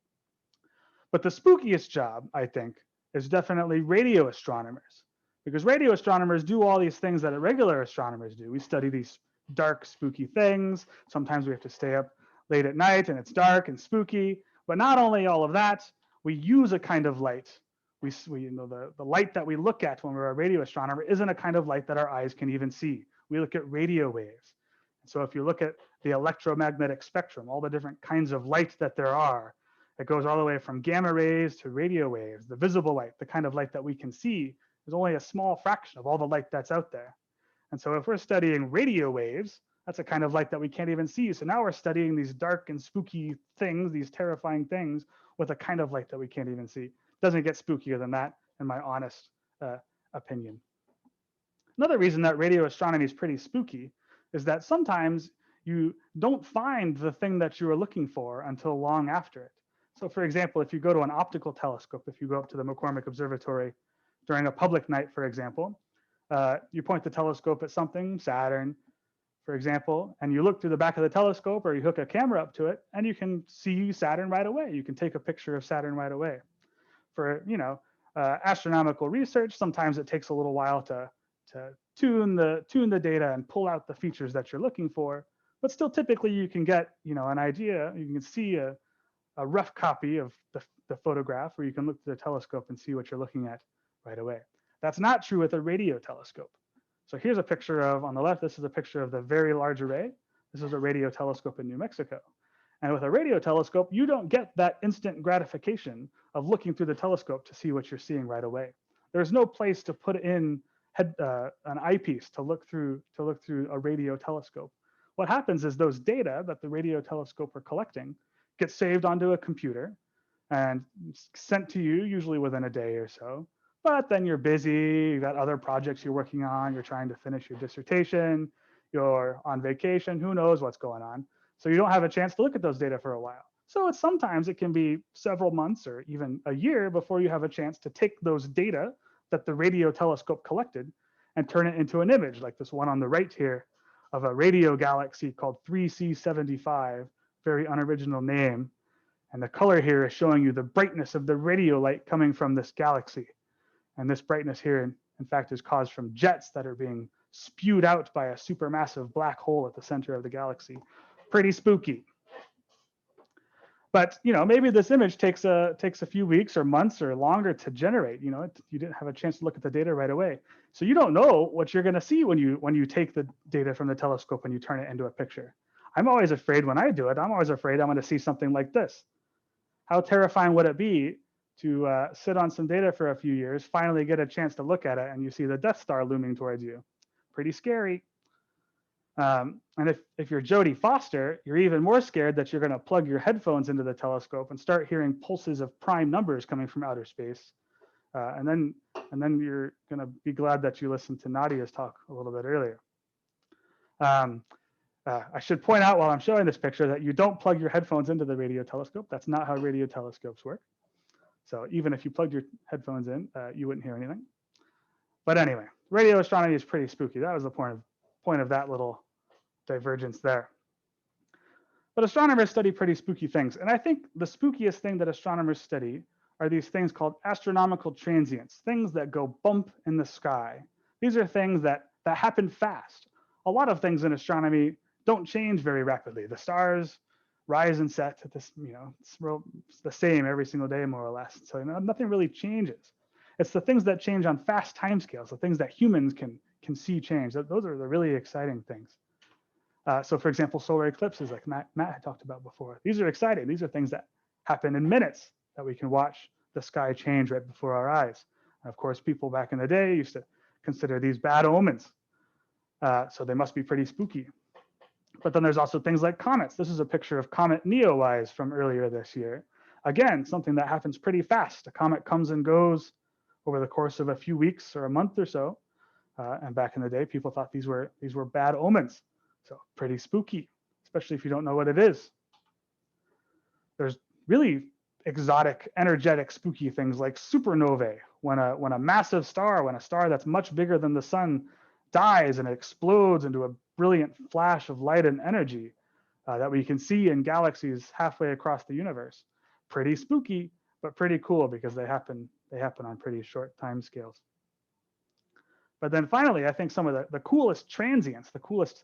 But the spookiest job, I think, is definitely radio astronomers. Because radio astronomers do all these things that regular astronomers do. We study these dark, spooky things. Sometimes we have to stay up late at night and it's dark and spooky. But not only all of that, we use a kind of light. We the light that we look at when we're a radio astronomer isn't a kind of light that our eyes can even see. We look at radio waves. So if you look at the electromagnetic spectrum, all the different kinds of light that there are, it goes all the way from gamma rays to radio waves. The visible light, the kind of light that we can see, is only a small fraction of all the light that's out there. And so if we're studying radio waves, that's a kind of light that we can't even see. So now we're studying these dark and spooky things, these terrifying things, with a kind of light that we can't even see. Doesn't get spookier than that, in my honest opinion. Another reason that radio astronomy is pretty spooky is that sometimes you don't find the thing that you were looking for until long after it. So for example, if you go to an optical telescope, if you go up to the McCormick Observatory during a public night, for example, you point the telescope at something, Saturn, for example, and you look through the back of the telescope or you hook a camera up to it and you can see Saturn right away. You can take a picture of Saturn right away. For, Astronomical research, sometimes it takes a little while to tune the data and pull out the features that you're looking for. But still, typically you can get, an idea. You can see a rough copy of the photograph, or you can look through the telescope and see what you're looking at right away. That's not true with a radio telescope. So here's a picture of, on the left, this is a picture of the Very Large Array. This is a radio telescope in New Mexico. And with a radio telescope, you don't get that instant gratification of looking through the telescope to see what you're seeing right away. There's no place to put in an eyepiece to look through a radio telescope. What happens is those data that the radio telescope are collecting get saved onto a computer and sent to you, usually within a day or so. But then you're busy, you've got other projects you're working on, you're trying to finish your dissertation, you're on vacation, who knows what's going on. So you don't have a chance to look at those data for a while. So sometimes it can be several months or even a year before you have a chance to take those data that the radio telescope collected and turn it into an image, like this one on the right here of a radio galaxy called 3C75, very unoriginal name. And the color here is showing you the brightness of the radio light coming from this galaxy. And this brightness here, in fact, is caused from jets that are being spewed out by a supermassive black hole at the center of the galaxy. Pretty spooky. But maybe this image takes a few weeks or months or longer to generate. You didn't have a chance to look at the data right away, so you don't know what you're going to see when you take the data from the telescope and you turn it into a picture. I'm always afraid when I do it. I'm always afraid I'm going to see something like this. How terrifying would it be to sit on some data for a few years, finally get a chance to look at it, and you see the Death Star looming towards you? Pretty scary. And if you're Jodie Foster, you're even more scared that you're going to plug your headphones into the telescope and start hearing pulses of prime numbers coming from outer space. And then you're going to be glad that you listened to Nadia's talk a little bit earlier. I should point out while I'm showing this picture that you don't plug your headphones into the radio telescope. That's not how radio telescopes work. So even if you plugged your headphones in, you wouldn't hear anything. But anyway, radio astronomy is pretty spooky. That was the point of that little divergence there. But astronomers study pretty spooky things. And I think the spookiest thing that astronomers study are these things called astronomical transients, things that go bump in the sky. These are things that happen fast. A lot of things in astronomy don't change very rapidly. The stars rise and set at this, it's the same every single day, more or less. So nothing really changes. It's the things that change on fast timescales, the things that humans can see change. Those are the really exciting things. So for example, solar eclipses, like Matt had talked about before. These are exciting. These are things that happen in minutes that we can watch the sky change right before our eyes. And of course, people back in the day used to consider these bad omens. So they must be pretty spooky. But then there's also things like comets. This is a picture of comet Neowise from earlier this year. Again, something that happens pretty fast. A comet comes and goes over the course of a few weeks or a month or so. And back in the day, people thought these were bad omens. So pretty spooky, especially if you don't know what it is. There's really exotic, energetic, spooky things like supernovae. When a massive star, when a star that's much bigger than the sun dies and it explodes into a brilliant flash of light and energy that we can see in galaxies halfway across the universe. Pretty spooky, but pretty cool because they happen on pretty short time scales. But then finally, I think some of the coolest transients, the coolest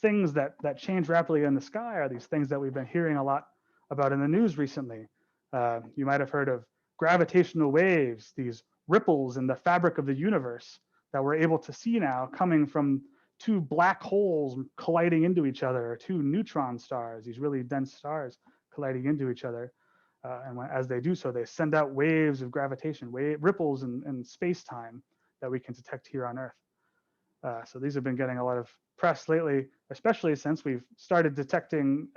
things that change rapidly in the sky are these things that we've been hearing a lot about in the news recently. You might have heard of gravitational waves, these ripples in the fabric of the universe that we're able to see now coming from two black holes colliding into each other, or two neutron stars, these really dense stars colliding into each other. And as they do so, they send out waves of gravitation, ripples in space-time that we can detect here on Earth. So these have been getting a lot of press lately, especially since we've started detecting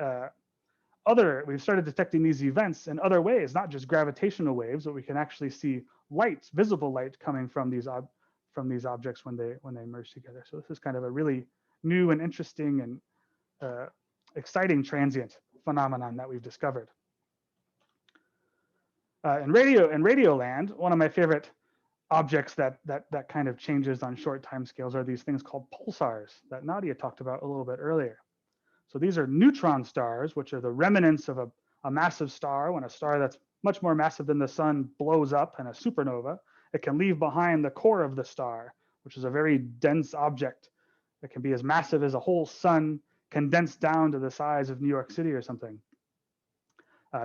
these events in other ways, not just gravitational waves, but we can actually see light, visible light coming from these objects when they merge together. So this is kind of a really new and interesting and exciting transient phenomenon that we've discovered. In radio land, one of my favorite objects that kind of changes on short time scales are these things called pulsars that Nadia talked about a little bit earlier. So these are neutron stars, which are the remnants of a massive star when a star that's much more massive than the sun, blows up in a supernova, it can leave behind the core of the star, which is a very dense object that can be as massive as a whole sun condensed down to the size of New York City or something.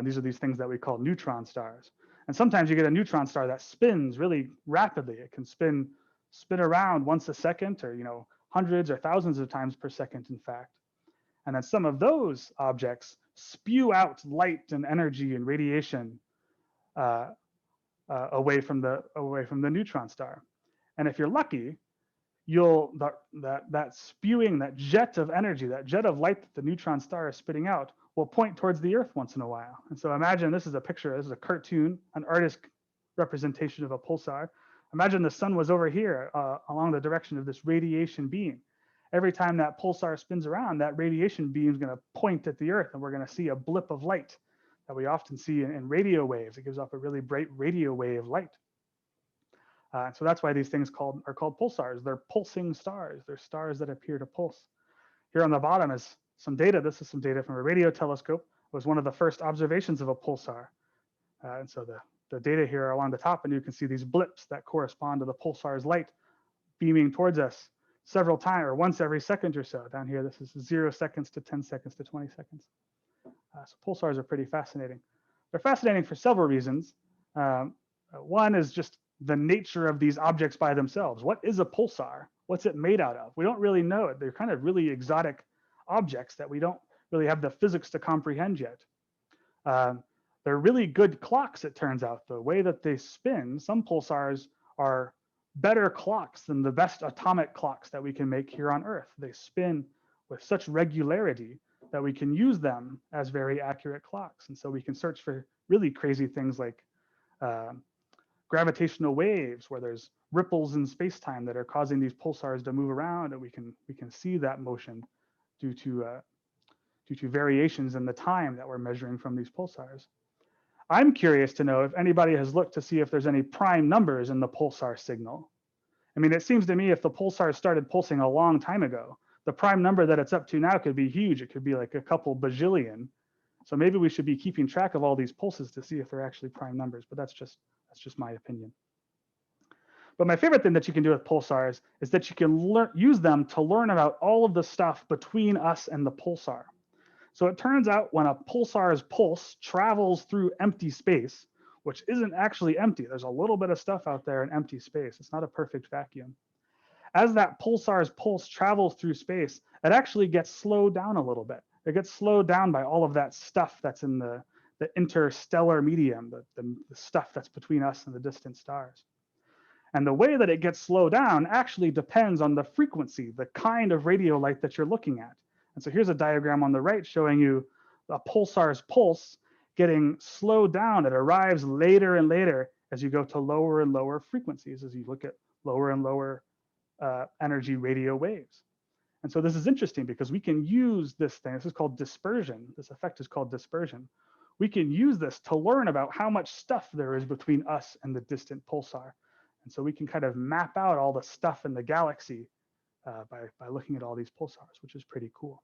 These are these things that we call neutron stars. And sometimes you get a neutron star that spins really rapidly. It can spin around once a second, or hundreds or thousands of times per second, in fact. And then some of those objects spew out light and energy and radiation away from the neutron star. And if you're lucky, that spewing, that jet of energy, that jet of light that the neutron star is spitting out will point towards the Earth once in a while. And so imagine this is a picture, this is a cartoon, an artist representation of a pulsar. Imagine the sun was over here along the direction of this radiation beam. Every time that pulsar spins around, that radiation beam is going to point at the Earth, and we're going to see a blip of light that we often see in radio waves. It gives off a really bright radio wave light. So that's why these things are called pulsars. They're pulsing stars. They're stars that appear to pulse. Here on the bottom is some data. This is some data from a radio telescope. It was one of the first observations of a pulsar. And so the data here are along the top, and you can see these blips that correspond to the pulsar's light beaming towards us several times, or once every second or so. Down here, this is 0 seconds to 10 seconds to 20 seconds. So pulsars are pretty fascinating. They're fascinating for several reasons. One is just the nature of these objects by themselves. What is a pulsar? What's it made out of? We don't really know it. They're kind of really exotic objects that we don't really have the physics to comprehend yet. They're really good clocks, it turns out. The way that they spin, some pulsars are better clocks than the best atomic clocks that we can make here on Earth. They spin with such regularity that we can use them as very accurate clocks. And so we can search for really crazy things like gravitational waves, where there's ripples in space-time that are causing these pulsars to move around, and we can see that motion due to variations in the time that we're measuring from these pulsars. I'm curious to know if anybody has looked to see if there's any prime numbers in the pulsar signal. I mean, it seems to me if the pulsar started pulsing a long time ago, the prime number that it's up to now could be huge. It could be like a couple bajillion. So maybe we should be keeping track of all these pulses to see if they're actually prime numbers, but that's just my opinion. But my favorite thing that you can do with pulsars is that you can use them to learn about all of the stuff between us and the pulsar. So it turns out when a pulsar's pulse travels through empty space, which isn't actually empty, there's a little bit of stuff out there in empty space. It's not a perfect vacuum. As that pulsar's pulse travels through space, it actually gets slowed down a little bit. It gets slowed down by all of that stuff that's in the interstellar medium, the stuff that's between us and the distant stars. And the way that it gets slowed down actually depends on the frequency, the kind of radio light that you're looking at. And so here's a diagram on the right showing you a pulsar's pulse getting slowed down. It arrives later and later as you go to lower and lower frequencies, as you look at lower and lower energy radio waves. And so this is interesting because we can use this thing. This is called dispersion. This effect is called dispersion. We can use this to learn about how much stuff there is between us and the distant pulsar. And so we can kind of map out all the stuff in the galaxy by looking at all these pulsars, which is pretty cool.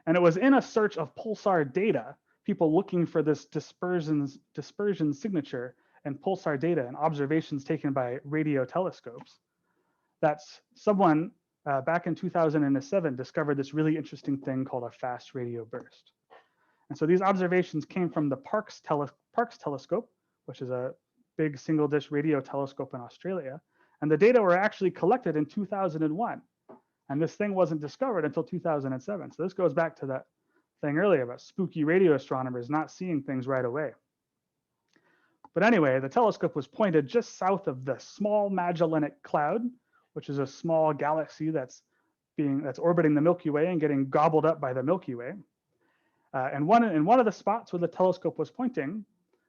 And it was in a search of pulsar data, people looking for this dispersion signature and pulsar data and observations taken by radio telescopes, that someone back in 2007 discovered this really interesting thing called a fast radio burst. And so these observations came from the Parkes telescope, which is a big single dish radio telescope in Australia. And the data were actually collected in 2001. And this thing wasn't discovered until 2007. So this goes back to that thing earlier about spooky radio astronomers not seeing things right away. But anyway, the telescope was pointed just south of the Small Magellanic Cloud, which is a small galaxy that's orbiting the Milky Way and getting gobbled up by the Milky Way. And in one of the spots where the telescope was pointing,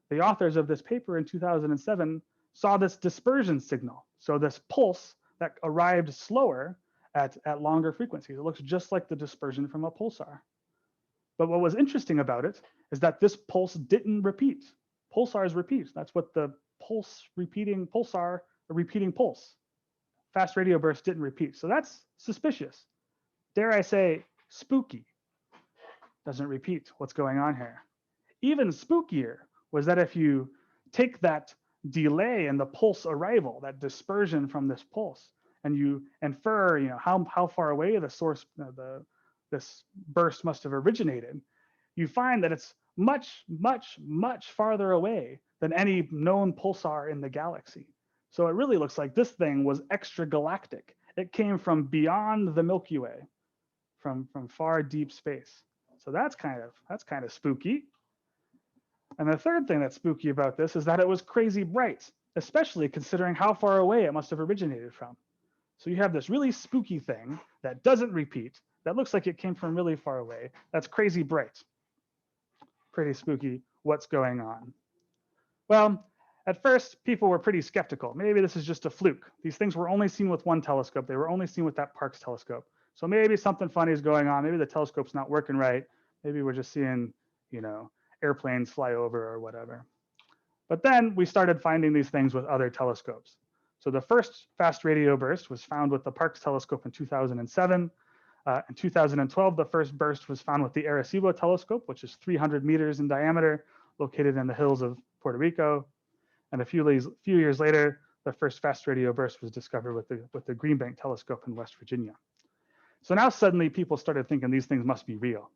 the authors of this paper in 2007 saw this dispersion signal. So this pulse that arrived slower at longer frequencies. It looks just like the dispersion from a pulsar. But what was interesting about it is that this pulse didn't repeat. Pulsars repeat. That's what the repeating pulse. Fast radio burst didn't repeat. So that's suspicious. Dare I say, spooky. Doesn't repeat. What's going on here? Even spookier was that if you take that delay in the pulse arrival, that dispersion from this pulse, and you infer, how far away the source, this burst must have originated, you find that it's much, much, much farther away than any known pulsar in the galaxy. So it really looks like this thing was extragalactic. It came from beyond the Milky Way, from far deep space. So that's kind of spooky. And the third thing that's spooky about this is that it was crazy bright, especially considering how far away it must have originated from. So you have this really spooky thing that doesn't repeat, that looks like it came from really far away, that's crazy bright. Pretty spooky. What's going on? Well, at first, people were pretty skeptical. Maybe this is just a fluke. These things were only seen with one telescope. They were only seen with that Parkes telescope. So maybe something funny is going on. Maybe the telescope's not working right. Maybe we're just seeing, airplanes fly over or whatever. But then we started finding these things with other telescopes. So the first fast radio burst was found with the Parkes telescope in 2007. In 2012, the first burst was found with the Arecibo telescope, which is 300 meters in diameter, located in the hills of Puerto Rico. And a few years later, the first fast radio burst was discovered with the Green Bank telescope in West Virginia. So now suddenly people started thinking these things must be real.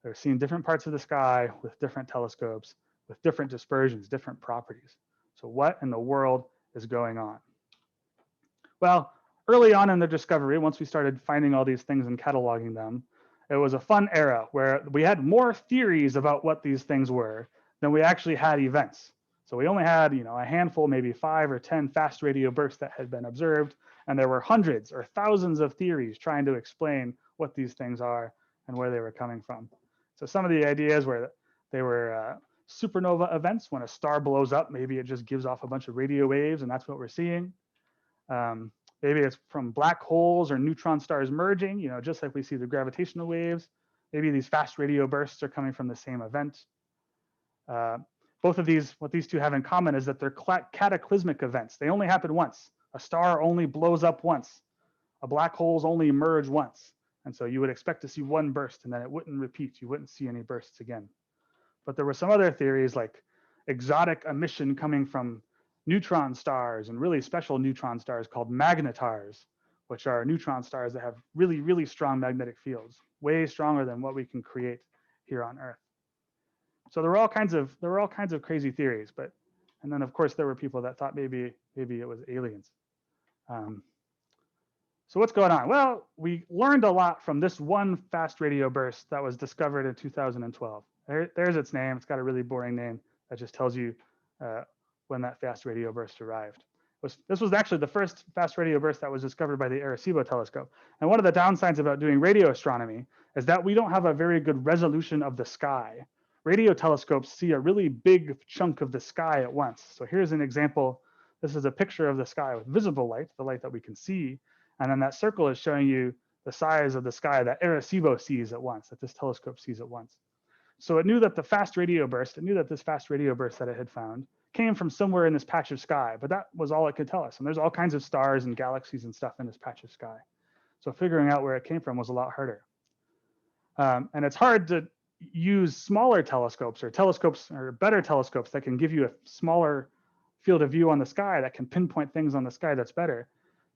They're seeing different parts of the sky with different telescopes, with different dispersions, different properties. So what in the world is going on? Well, early on in the discovery, once we started finding all these things and cataloging them, it was a fun era where we had more theories about what these things were than we actually had events. So we only had, a handful, maybe 5 or 10 fast radio bursts that had been observed, and there were hundreds or thousands of theories trying to explain what these things are and where they were coming from. So some of the ideas were they were supernova events. When a star blows up, maybe it just gives off a bunch of radio waves, and that's what we're seeing. Maybe it's from black holes or neutron stars merging, just like we see the gravitational waves. Maybe these fast radio bursts are coming from the same event. Both of these, what these two have in common is that they're cataclysmic events. They only happen once. A star only blows up once. A black holes only merge once. And so you would expect to see one burst and then it wouldn't repeat. You wouldn't see any bursts again. But there were some other theories like exotic emission coming from neutron stars and really special neutron stars called magnetars, which are neutron stars that have really, really strong magnetic fields, way stronger than what we can create here on Earth. So there were all kinds of crazy theories, and then of course there were people that thought maybe it was aliens. So what's going on? Well, we learned a lot from this one fast radio burst that was discovered in 2012. There's its name. It's got a really boring name that just tells you when that fast radio burst arrived. This was actually the first fast radio burst that was discovered by the Arecibo telescope. And one of the downsides about doing radio astronomy is that we don't have a very good resolution of the sky. Radio telescopes see a really big chunk of the sky at once. So here's an example. This is a picture of the sky with visible light, the light that we can see. And then that circle is showing you the size of the sky that Arecibo sees at once, that this telescope sees at once. So it knew that this fast radio burst that it had found came from somewhere in this patch of sky, but that was all it could tell us. And there's all kinds of stars and galaxies and stuff in this patch of sky. So figuring out where it came from was a lot harder. And it's hard to use smaller telescopes or better telescopes that can give you a smaller field of view on the sky that can pinpoint things on the sky that's better,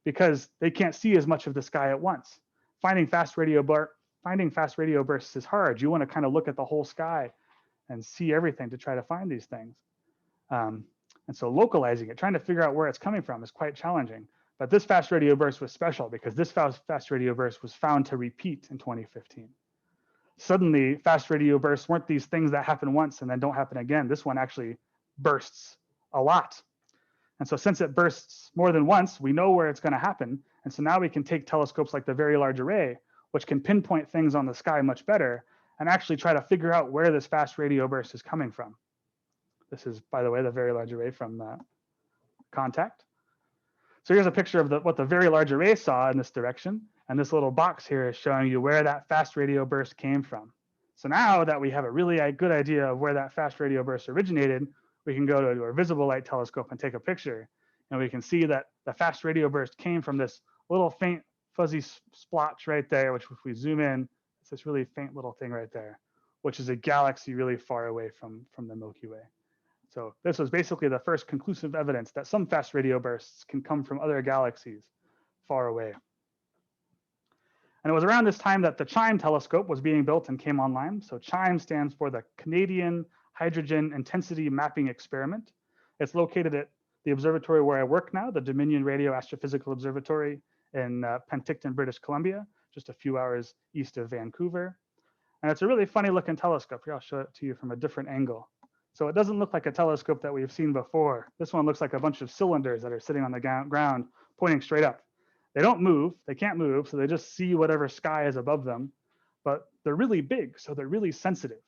because they can't see as much of the sky at once. Finding fast radio bursts is hard. You want to kind of look at the whole sky and see everything to try to find these things. And so localizing it, trying to figure out where it's coming from is quite challenging. But this fast radio burst was special because this fast radio burst was found to repeat in 2015. Suddenly, fast radio bursts weren't these things that happen once and then don't happen again. This one actually bursts a lot. And so since it bursts more than once, we know where it's going to happen. And so now we can take telescopes like the Very Large Array, which can pinpoint things on the sky much better, and actually try to figure out where this fast radio burst is coming from. This is, by the way, the Very Large Array from Contact. So here's a picture of what the Very Large Array saw in this direction. And this little box here is showing you where that fast radio burst came from. So now that we have a really good idea of where that fast radio burst originated, we can go to our visible light telescope and take a picture. And we can see that the fast radio burst came from this little faint fuzzy splotch right there, which if we zoom in, it's this really faint little thing right there, which is a galaxy really far away from the Milky Way. So this was basically the first conclusive evidence that some fast radio bursts can come from other galaxies far away. And it was around this time that the CHIME telescope was being built and came online. So CHIME stands for the Canadian Hydrogen Intensity Mapping Experiment. It's located at the observatory where I work now, the Dominion Radio Astrophysical Observatory in Penticton, British Columbia, just a few hours east of Vancouver. And it's a really funny looking telescope. Here, I'll show it to you from a different angle. So it doesn't look like a telescope that we've seen before. This one looks like a bunch of cylinders that are sitting on the ground, pointing straight up. They don't move, they can't move, so they just see whatever sky is above them, but they're really big, so they're really sensitive.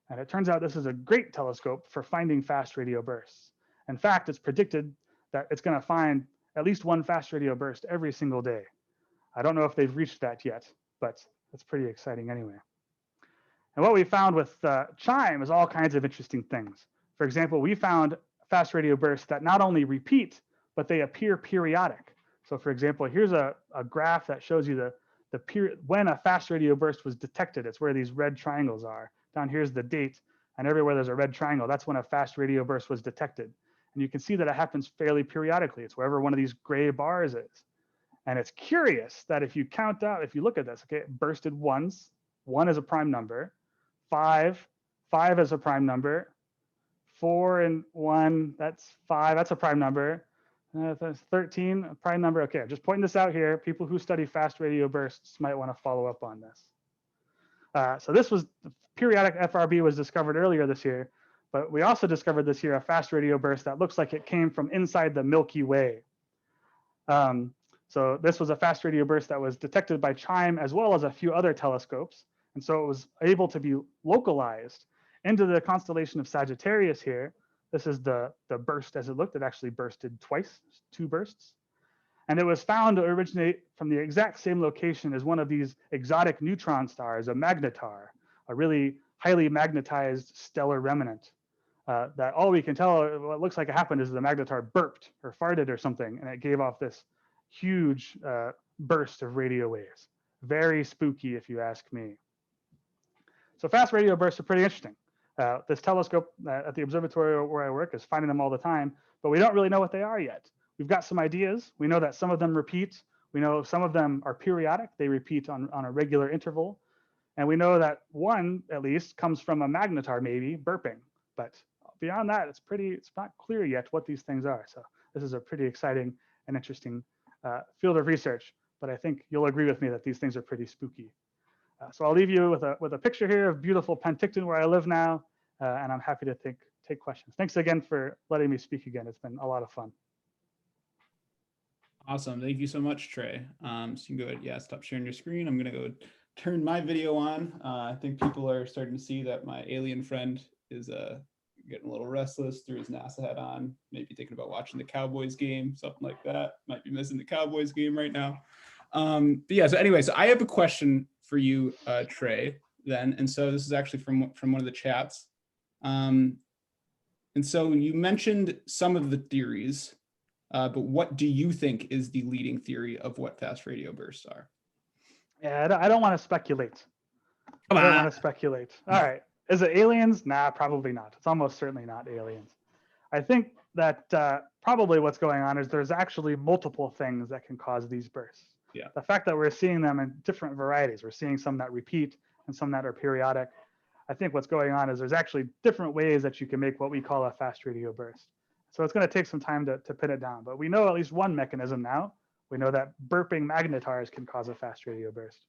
And it turns out this is a great telescope for finding fast radio bursts. In fact, it's predicted that it's gonna find at least one fast radio burst every single day. I don't know if they've reached that yet, but it's pretty exciting anyway. And what we found with CHIME is all kinds of interesting things. For example, we found fast radio bursts that not only repeat, but they appear periodic. So for example, here's a graph that shows you the period when a fast radio burst was detected. It's where these red triangles are. Down here's the date, and everywhere there's a red triangle, that's when a fast radio burst was detected. And you can see that it happens fairly periodically. It's wherever one of these gray bars is. And it's curious that if you count out, if you look at this, okay, it bursted once, 1 is a prime number, 5 is a prime number, 4 and 1, that's 5, that's a prime number. That's 13, a prime number. Okay, I'm just pointing this out here. People who study fast radio bursts might want to follow up on this. So this was periodic FRB was discovered earlier this year, but we also discovered this year a fast radio burst that looks like it came from inside the Milky Way. So this was a fast radio burst that was detected by CHIME as well as a few other telescopes. And so it was able to be localized into the constellation of Sagittarius here. This is the burst as it looked. It actually bursted twice, 2 bursts. And it was found to originate from the exact same location as one of these exotic neutron stars, a magnetar, a really highly magnetized stellar remnant. That all we can tell, what looks like it happened is the magnetar burped or farted or something, and it gave off this huge burst of radio waves. Very spooky, if you ask me. So fast radio bursts are pretty interesting. This telescope at the observatory where I work is finding them all the time, but we don't really know what they are yet. We've got some ideas. We know that some of them repeat. We know some of them are periodic. They repeat on a regular interval. And we know that one, at least, comes from a magnetar, maybe, burping. But beyond that, it's not clear yet what these things are. So this is a pretty exciting and interesting field of research. But I think you'll agree with me that these things are pretty spooky. So I'll leave you with a picture here of beautiful Penticton where I live now, and I'm happy to take questions. Thanks again for letting me speak again. It's been a lot of fun. Awesome. Thank you so much, Trey. So you can go ahead, yeah, stop sharing your screen. I'm going to go turn my video on. I think people are starting to see that my alien friend is getting a little restless, threw his NASA hat on, maybe thinking about watching the Cowboys game, something like that. Might be missing the Cowboys game right now. But yeah, so anyway, so I have a question for you, Trey, then. And so this is actually from one of the chats. And so you mentioned some of the theories, but what do you think is the leading theory of what fast radio bursts are? Yeah, I don't want to speculate. I don't want to speculate. All right. Is it aliens? Nah, probably not. It's almost certainly not aliens. I think that probably what's going on is there's actually multiple things that can cause these bursts. Yeah. The fact that we're seeing them in different varieties, we're seeing some that repeat and some that are periodic. I think what's going on is there's actually different ways that you can make what we call a fast radio burst. So it's going to take some time to pin it down, but we know at least one mechanism now. We know that burping magnetars can cause a fast radio burst.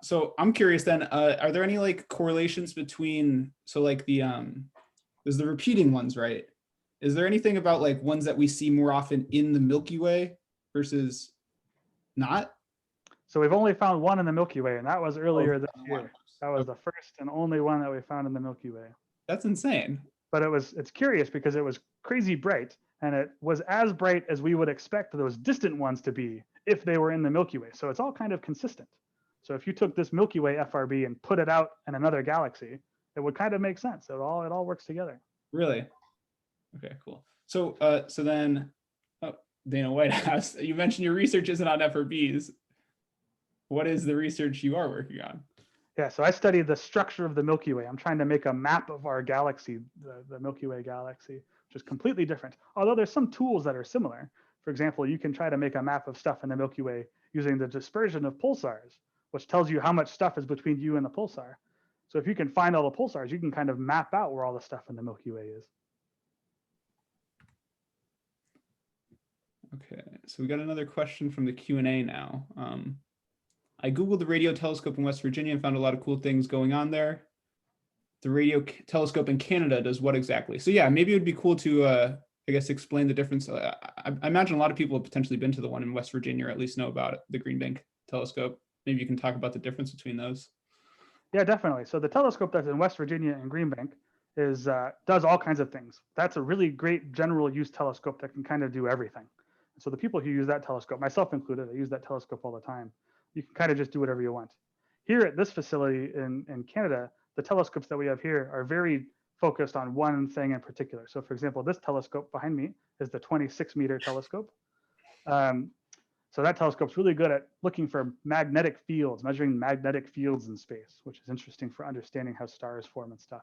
So I'm curious then, are there any like correlations between, so like there's the repeating ones, right? Is there anything about like ones that we see more often in the Milky Way versus not? So we've only found one in the Milky Way, and that was earlier this year. That was the first and only one that we found in the Milky Way. That's insane. But it's curious because it was crazy bright, and it was as bright as we would expect those distant ones to be if they were in the Milky Way. So it's all kind of consistent. So if you took this Milky Way FRB and put it out in another galaxy, it would kind of make sense. It all works together. Really? Okay, cool. So so then, Dana White asked, you mentioned your research isn't on FRBs. What is the research you are working on? Yeah, so I study the structure of the Milky Way. I'm trying to make a map of our galaxy, the Milky Way galaxy, which is completely different. Although there's some tools that are similar. For example, you can try to make a map of stuff in the Milky Way using the dispersion of pulsars, which tells you how much stuff is between you and the pulsar. So if you can find all the pulsars, you can kind of map out where all the stuff in the Milky Way is. Okay, so we got another question from the Q&A now. I Googled the radio telescope in West Virginia and found a lot of cool things going on there. The radio telescope in Canada does what exactly? So yeah, maybe it would be cool to, I guess, explain the difference. I imagine a lot of people have potentially been to the one in West Virginia, or at least know about it, the Green Bank telescope. Maybe you can talk about the difference between those. Yeah, definitely. So the telescope that's in West Virginia and Green Bank is does all kinds of things. That's a really great general use telescope that can kind of do everything. So the people who use that telescope, myself included, I use that telescope all the time. You can kind of just do whatever you want. Here at this facility in Canada, the telescopes that we have here are very focused on one thing in particular. So for example, this telescope behind me is the 26-meter telescope. So that telescope's really good at looking for magnetic fields, measuring magnetic fields in space, which is interesting for understanding how stars form and stuff.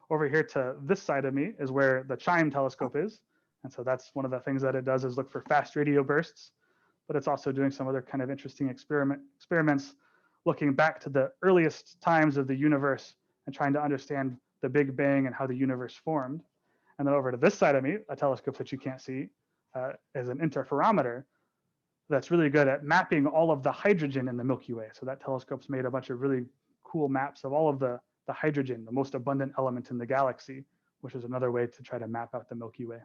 Over here to this side of me is where the CHIME telescope is. And so that's one of the things that it does is look for fast radio bursts, but it's also doing some other kind of interesting experiments looking back to the earliest times of the universe and trying to understand the Big Bang and how the universe formed. And then over to this side of me, a telescope that you can't see is an interferometer that's really good at mapping all of the hydrogen in the Milky Way. So that telescope's made a bunch of really cool maps of all of the hydrogen, the most abundant element in the galaxy, which is another way to try to map out the Milky Way.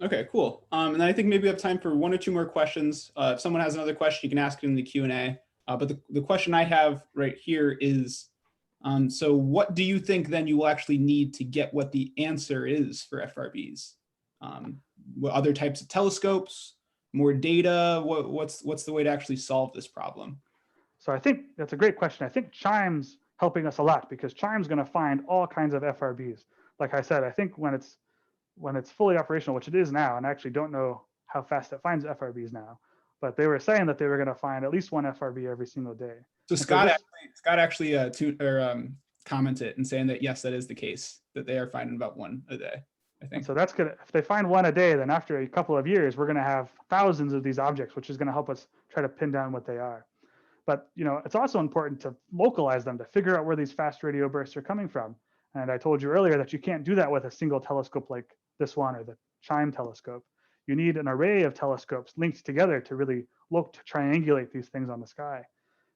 Okay, cool. And then I think maybe we have time for one or two more questions. If someone has another question, you can ask it in the Q&A. But the question I have right here is, so what do you think then you will actually need to get what the answer is for FRBs? What other types of telescopes, more data? What's the way to actually solve this problem? So I think that's a great question. I think CHIME's helping us a lot because CHIME's going to find all kinds of FRBs. Like I said, I think when it's fully operational, which it is now, and I actually don't know how fast it finds FRBs now, but they were saying that they were going to find at least one FRB every single day. So Scott actually commented and saying that yes, that is the case, that they are finding about one a day, I think. And so that's good. If they find one a day, then after a couple of years, we're going to have thousands of these objects, which is going to help us try to pin down what they are. But it's also important to localize them, to figure out where these fast radio bursts are coming from. And I told you earlier that you can't do that with a single telescope like this one or the CHIME telescope. You need an array of telescopes linked together to really look to triangulate these things on the sky.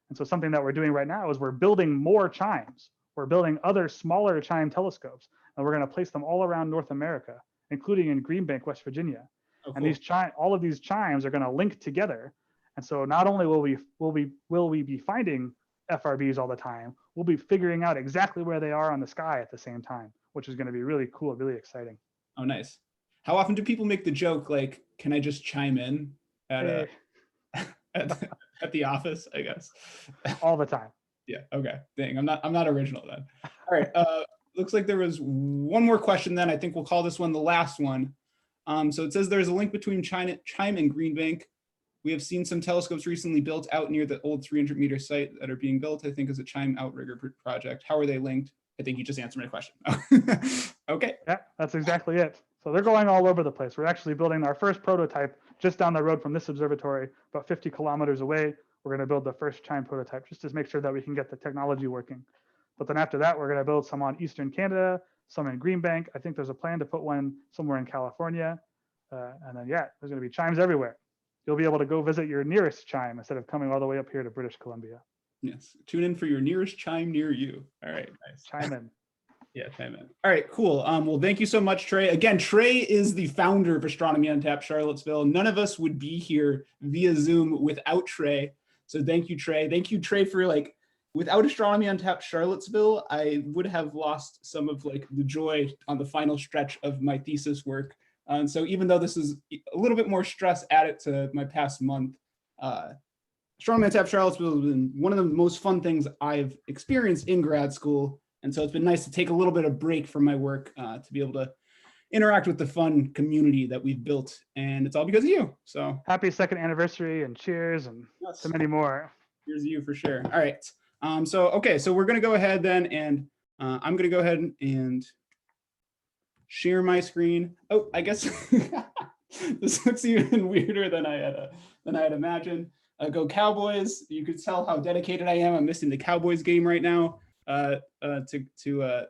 And so something that we're doing right now is we're building more CHIMEs. We're building other smaller CHIME telescopes, and we're going to place them all around North America, including in Green Bank, West Virginia. Oh, cool. And these all of these CHIMEs are going to link together. And so not only will we be finding FRBs all the time, we'll be figuring out exactly where they are on the sky at the same time, which is going to be really cool, really exciting. Oh, nice. How often do people make the joke, like, can I just chime in at at the office, I guess? All the time. Yeah, okay. Dang, I'm not original then. All right, looks like there was one more question then. I think we'll call this one the last one. So it says there's a link between CHIME and Green Bank. We have seen some telescopes recently built out near the old 300-meter site that are being built, I think, as a CHIME outrigger project. How are they linked? I think you just answered my question. Okay. Yeah, that's exactly it. So they're going all over the place. We're actually building our first prototype just down the road from this observatory, about 50 kilometers away. We're going to build the first CHIME prototype just to make sure that we can get the technology working. But then after that, we're going to build some on Eastern Canada, some in Green Bank. I think there's a plan to put one somewhere in California. And then, yeah, there's going to be CHIMEs everywhere. You'll be able to go visit your nearest CHIME instead of coming all the way up here to British Columbia. Yes. Tune in for your nearest CHIME near you. All right. Nice. Chime in. Yeah, chime in. All right, cool. Well, thank you so much, Trey. Again, Trey is the founder of Astronomy on Tap Charlottesville. None of us would be here via Zoom without Trey. So thank you, Trey. Thank you, Trey, for without Astronomy on Tap Charlottesville, I would have lost some of the joy on the final stretch of my thesis work. And so even though this is a little bit more stress added to my past month, Astronomy on Tap Charlottesville has been one of the most fun things I've experienced in grad school. And so it's been nice to take a little bit of break from my work to be able to interact with the fun community that we've built. And it's all because of you. So happy second anniversary and cheers and so many more. Here's you for sure. All right. Okay, so we're going to go ahead then, and I'm going to go ahead and share my screen. Oh, I guess this looks even weirder than I had imagined. Go Cowboys! You could tell how dedicated I am. I'm missing the Cowboys game right now to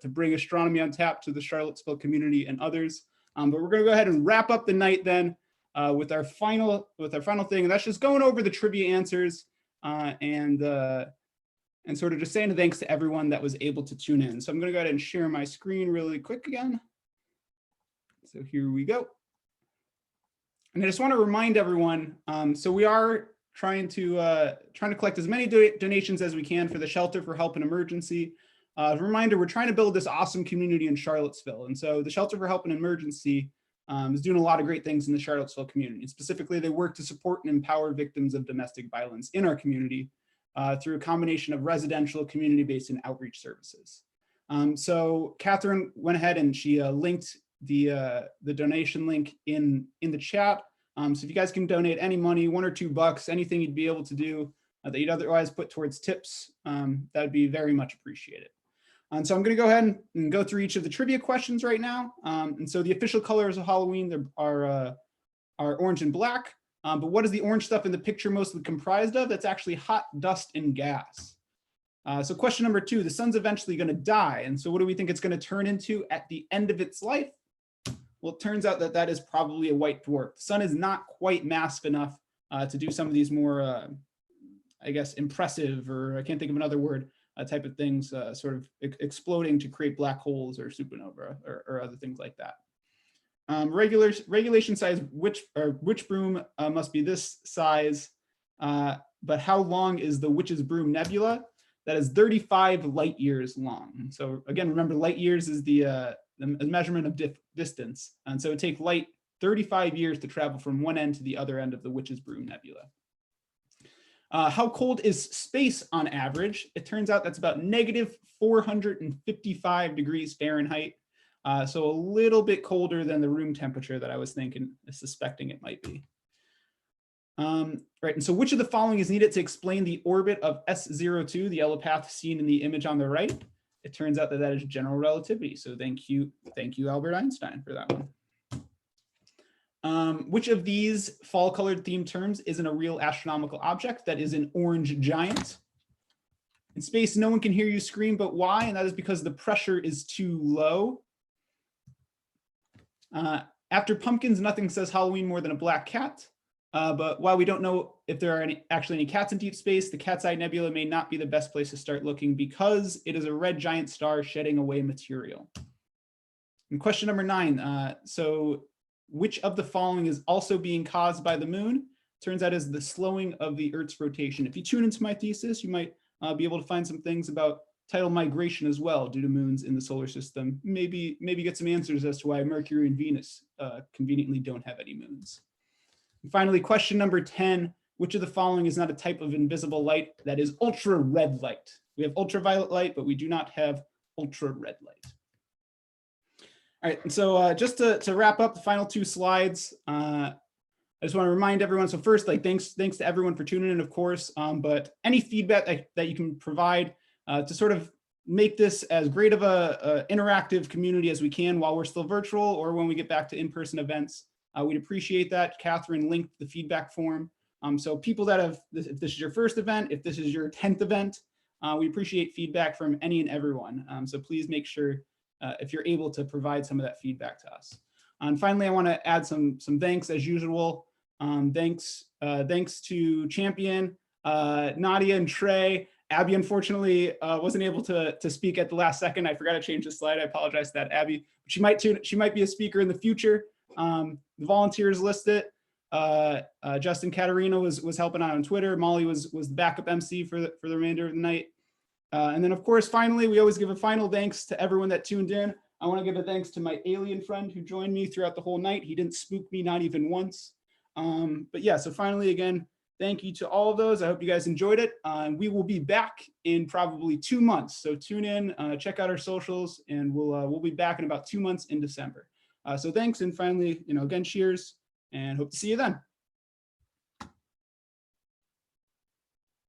bring astronomy on tap to the Charlottesville community and others. But we're going to go ahead and wrap up the night then with our final thing, and that's just going over the trivia answers and sort of just saying thanks to everyone that was able to tune in. So I'm going to go ahead and share my screen really quick again. So here we go. And I just want to remind everyone, so we are trying to collect as many donations as we can for the Shelter for Help in Emergency. As a reminder, we're trying to build this awesome community in Charlottesville. And so the Shelter for Help in Emergency is doing a lot of great things in the Charlottesville community. And specifically, they work to support and empower victims of domestic violence in our community through a combination of residential, community-based, and outreach services. So Catherine went ahead and she linked the donation link in the chat. So if you guys can donate any money, $1 or $2, anything you'd be able to do that you'd otherwise put towards tips, that would be very much appreciated. And so I'm going to go ahead and go through each of the trivia questions right now. And so the official colors of Halloween are orange and black. But what is the orange stuff in the picture mostly comprised of? That's actually hot dust and gas. So question number 2, the sun's eventually going to die. And so what do we think it's going to turn into at the end of its life? Well, it turns out that is probably a white dwarf. The sun is not quite massive enough to do some of these more, I guess, impressive, or I can't think of another word, type of things, sort of exploding to create black holes or supernova or other things like that. Regulation size, witch broom must be this size, but how long is the Witch's Broom Nebula? That is 35 light years long. So again, remember, light years is the measurement of distance. And so it takes light 35 years to travel from one end to the other end of the Witch's Broom Nebula. How cold is space on average? It turns out that's about -455 degrees Fahrenheit. So a little bit colder than the room temperature that I was suspecting it might be. Right, and so which of the following is needed to explain the orbit of S02, the yellow path seen in the image on the right? It turns out that is general relativity. So thank you, Albert Einstein, for that one. Which of these fall-colored themed terms isn't a real astronomical object? That is an orange giant. In space, no one can hear you scream, but why? And that is because the pressure is too low. After pumpkins, nothing says Halloween more than a black cat. But while we don't know if there are actually any cats in deep space, the Cat's Eye Nebula may not be the best place to start looking because it is a red giant star shedding away material. And question number 9. So which of the following is also being caused by the moon? Turns out is the slowing of the Earth's rotation. If you tune into my thesis, you might be able to find some things about tidal migration as well due to moons in the solar system. Maybe get some answers as to why Mercury and Venus conveniently don't have any moons. And finally, question number 10, which of the following is not a type of invisible light? That is ultra red light. We have ultraviolet light, but we do not have ultra red light. All right, and so just to wrap up the final 2 slides, I just want to remind everyone, so first, thanks to everyone for tuning in, of course, but any feedback that you can provide to sort of make this as great of a interactive community as we can while we're still virtual or when we get back to in-person events. We'd appreciate that. Catherine linked the feedback form. So people that have, if this is your first event, if this is your 10th event, we appreciate feedback from any and everyone. So please make sure if you're able to provide some of that feedback to us. And finally, I want to add some thanks as usual. Thanks to Champion, Nadia and Trey. Abby, unfortunately, wasn't able to speak at the last second. I forgot to change the slide. I apologize to that, Abby. She might be a speaker in the future. The volunteers listed. Justin Katarina was helping out on Twitter. Molly was the backup MC for the remainder of the night. And then, of course, finally, we always give a final thanks to everyone that tuned in. I want to give a thanks to my alien friend who joined me throughout the whole night. He didn't spook me, not even once. But yeah, so finally, again, thank you to all of those. I hope you guys enjoyed it. We will be back in probably 2 months. So tune in, check out our socials, and we'll be back in about 2 months in December. So thanks, and finally, again, cheers, and hope to see you then.